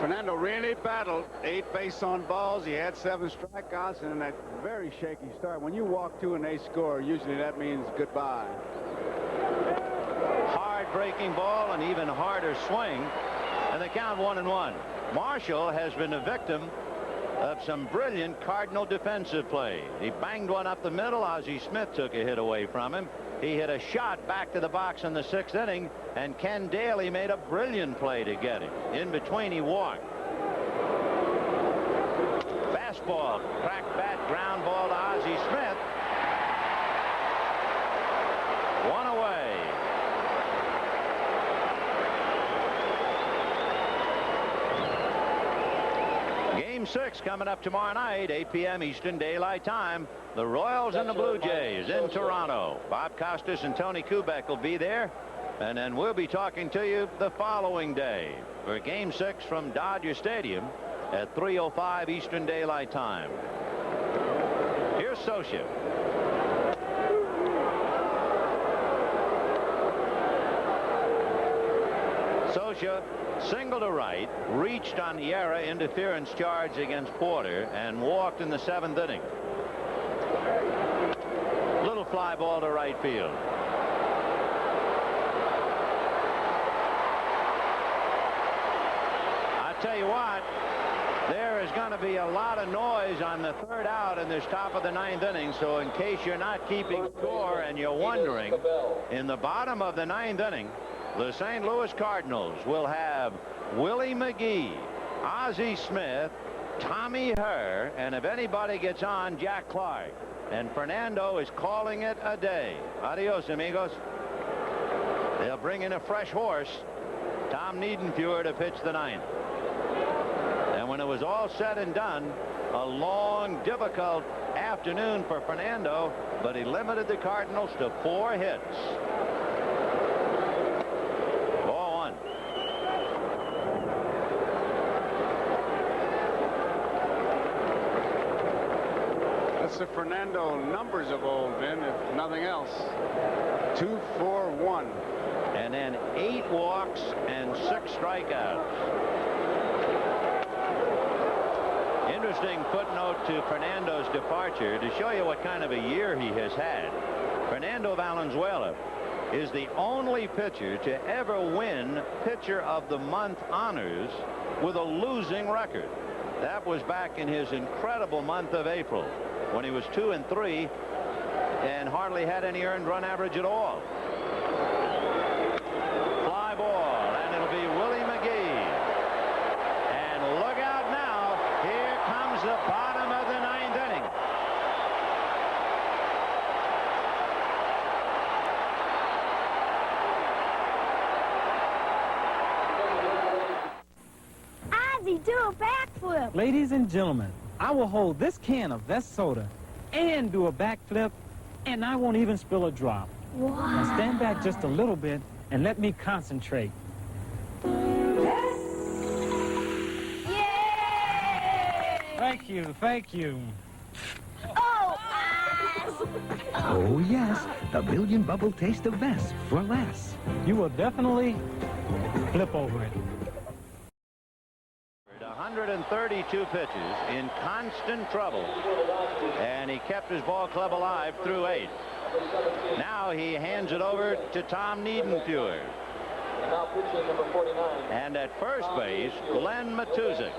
Fernando really battled 8 base on balls. He had 7 strikeouts and that very shaky start. When you walk 2 and they score, usually that means goodbye. Hard breaking ball, and even harder swing, and the count 1-1. Marshall has been a victim of some brilliant Cardinal defensive play. He banged one up the middle. Ozzie Smith took a hit away from him. He hit a shot back to the box in the 6th inning, and Ken Daly made a brilliant play to get him. In between, he walked. Fastball, cracked bat, ground ball to Ozzie Smith. 1 away. Game 6 coming up tomorrow night, 8 p.m. Eastern Daylight Time. The Royals and the Blue Jays in Toronto. Bob Costas and Tony Kubek will be there. And then we'll be talking to you the following day for Game 6 from Dodger Stadium at 3:05 Eastern Daylight Time. Here's Socia. Socia single to right, reached on the error interference charge against Porter, and walked in the 7th inning. Little fly ball to right field. I tell you what, there is going to be a lot of noise on the 3rd out in this top of the 9th inning, so in case you're not keeping score and you're wondering, in the bottom of the 9th inning, the St. Louis Cardinals will have Willie McGee, Ozzie Smith, Tommy Herr, and if anybody gets on, Jack Clark. And Fernando is calling it a day. Adios, amigos. They'll bring in a fresh horse, Tom Niedenfuhr, to pitch the 9th. And when it was all said and done, a long, difficult afternoon for Fernando, but he limited the Cardinals to 4 hits. The Fernando numbers of old, Vin, if nothing else. 2-4-1. And then 8 walks and 6 strikeouts. Interesting footnote to Fernando's departure to show you what kind of a year he has had. Fernando Valenzuela is the only pitcher to ever win Pitcher of the Month honors with a losing record. That was back in his incredible month of April, when he was 2-3 and hardly had any earned run average at all. Fly ball, and it'll be Willie McGee. And look out now. Here comes the bottom of the 9th inning. Ozzie, do a backflip. Ladies and gentlemen, I will hold this can of Vest soda and do a backflip, and I won't even spill a drop. Wow. Now stand back just a little bit and let me concentrate. Yay! Thank you, thank you. Oh, Oh, yes, the million bubble taste of Vest for less. You will definitely flip over it. 132 pitches in constant trouble, and he kept his ball club alive through 8. Now he hands it over to Tom Niedenfuer. Now pitching number 49. And at first base, Glenn Matuszek.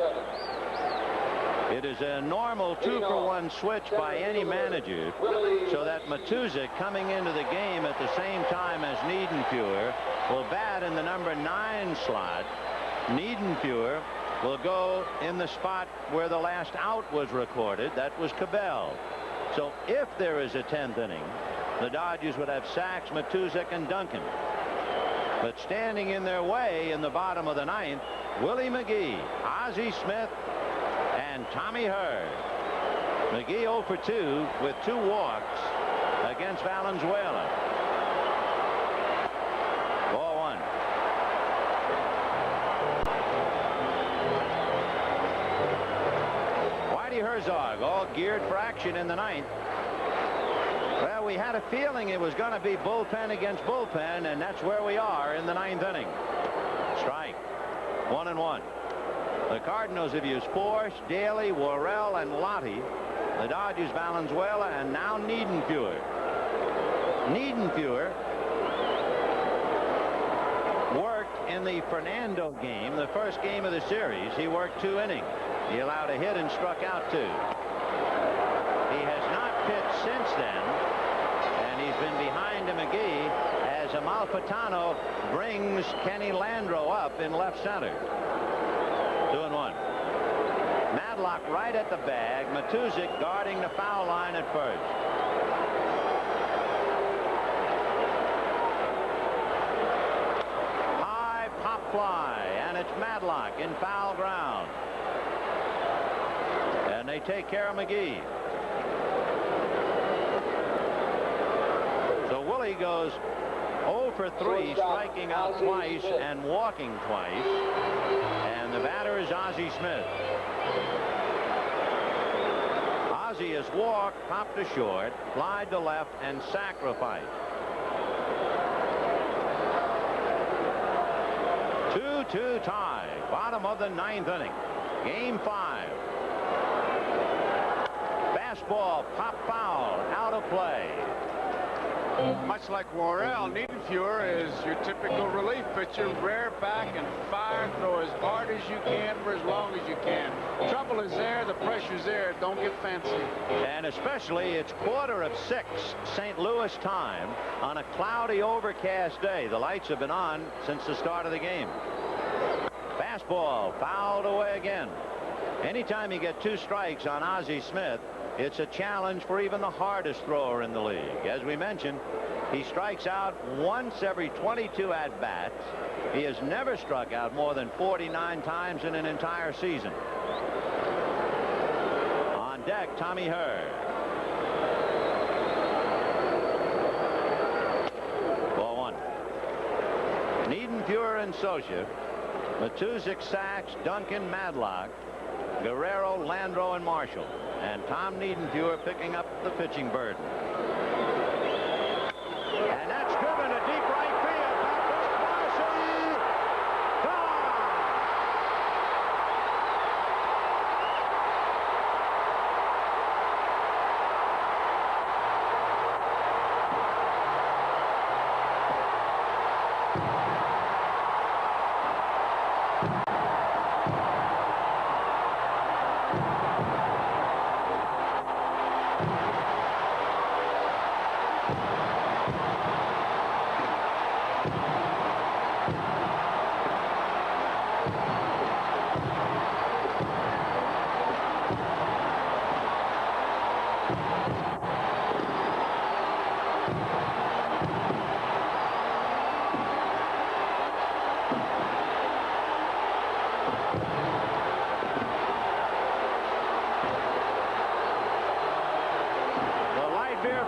It is a normal 2-for-1 switch by any manager, so that Matuszek, coming into the game at the same time as Niedenfuer, will bat in the number 9 slot. Niedenfuer will go in the spot where the last out was recorded. That was Cabell. So if there is a 10th inning, the Dodgers would have Sachs, Matuszek, and Duncan. But standing in their way in the bottom of the 9th, Willie McGee, Ozzie Smith, and Tommy Hurd. McGee 0 for 2 with 2 walks against Valenzuela. Ball 1. Whitey Herzog, all geared for action in the 9th. Well, we had a feeling it was going to be bullpen against bullpen, and that's where we are in the 9th inning. Strike. 1-1. The Cardinals have used Force, Daly, Worrell, and leIty. The Dodgers, Valenzuela, and now Niedenfuer. Niedenfuer worked in the Fernando game, the first game of the series. He worked 2 innings. He allowed a hit and struck out 2. He has not pitched since then, and he's been behind to McGee as Amalfitano brings Kenny Landreau up in left center. 2-1. Madlock right at the bag. Matuszek guarding the foul line at first. High pop fly, and it's Madlock in foul ground. And they take care of McGee. So Willie goes 0 for 3, striking out twice and walking twice. And the batter is Ozzie Smith. Ozzie has walked, popped to short, flied to left, and sacrificed. 2-2 tie, bottom of the 9th inning. Game 5. Fastball, pop foul, out of play. Much like Worrell, Niedenfuer is your typical relief pitcher. Rear back and fire, throw as hard as you can for as long as you can. Trouble is there, the pressure's there. Don't get fancy. And especially it's 5:45 St. Louis time on a cloudy, overcast day. The lights have been on since the start of the game. Fastball fouled away again. Anytime you get 2 strikes on Ozzie Smith, it's a challenge for even the hardest thrower in the league. As we mentioned, he strikes out once every 22 at-bats. He has never struck out more than 49 times in an entire season. On deck, Tommy Hurd. Ball 1. Niedenfuer and Socia. Matuszek, Sachs, Duncan, Madlock, Guerrero, Landreau, and Marshall. And Tom Niedenfuer picking up the pitching burden. And that's driven to deep right field. Back goes Marshall. Gone!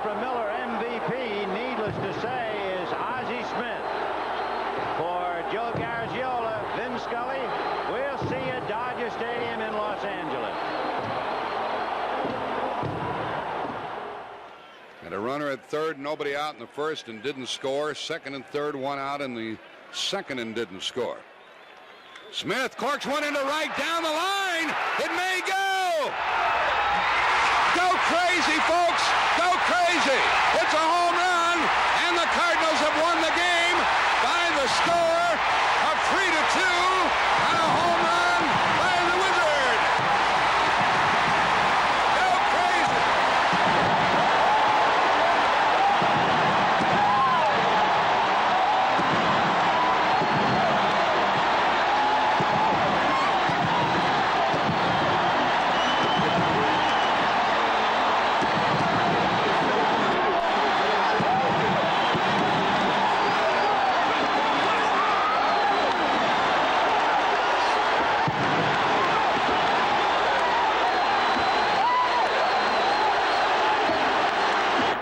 From Miller, MVP, needless to say, is Ozzie Smith. For Joe Garagiola, Vin Scully, we'll see you at Dodger Stadium in Los Angeles. And a runner at third, nobody out in the first and didn't score. Second and third, 1 out in the second and didn't score. Smith corks one into right down the line. It may go. Go crazy, folks. Go crazy. It's a home run, and the Cardinals have won the game by the score of 3-2 on a home run by the Wizard. Go crazy.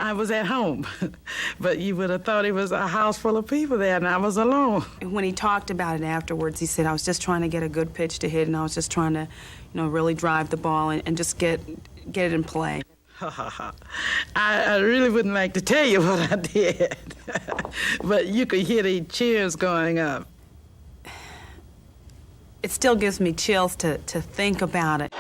I was at home, but you would have thought it was a house full of people there, and I was alone. When he talked about it afterwards, he said, I was just trying to get a good pitch to hit, and I was just trying to, really drive the ball and just get it in play. I really wouldn't like to tell you what I did, but you could hear the cheers going up. It still gives me chills to think about it.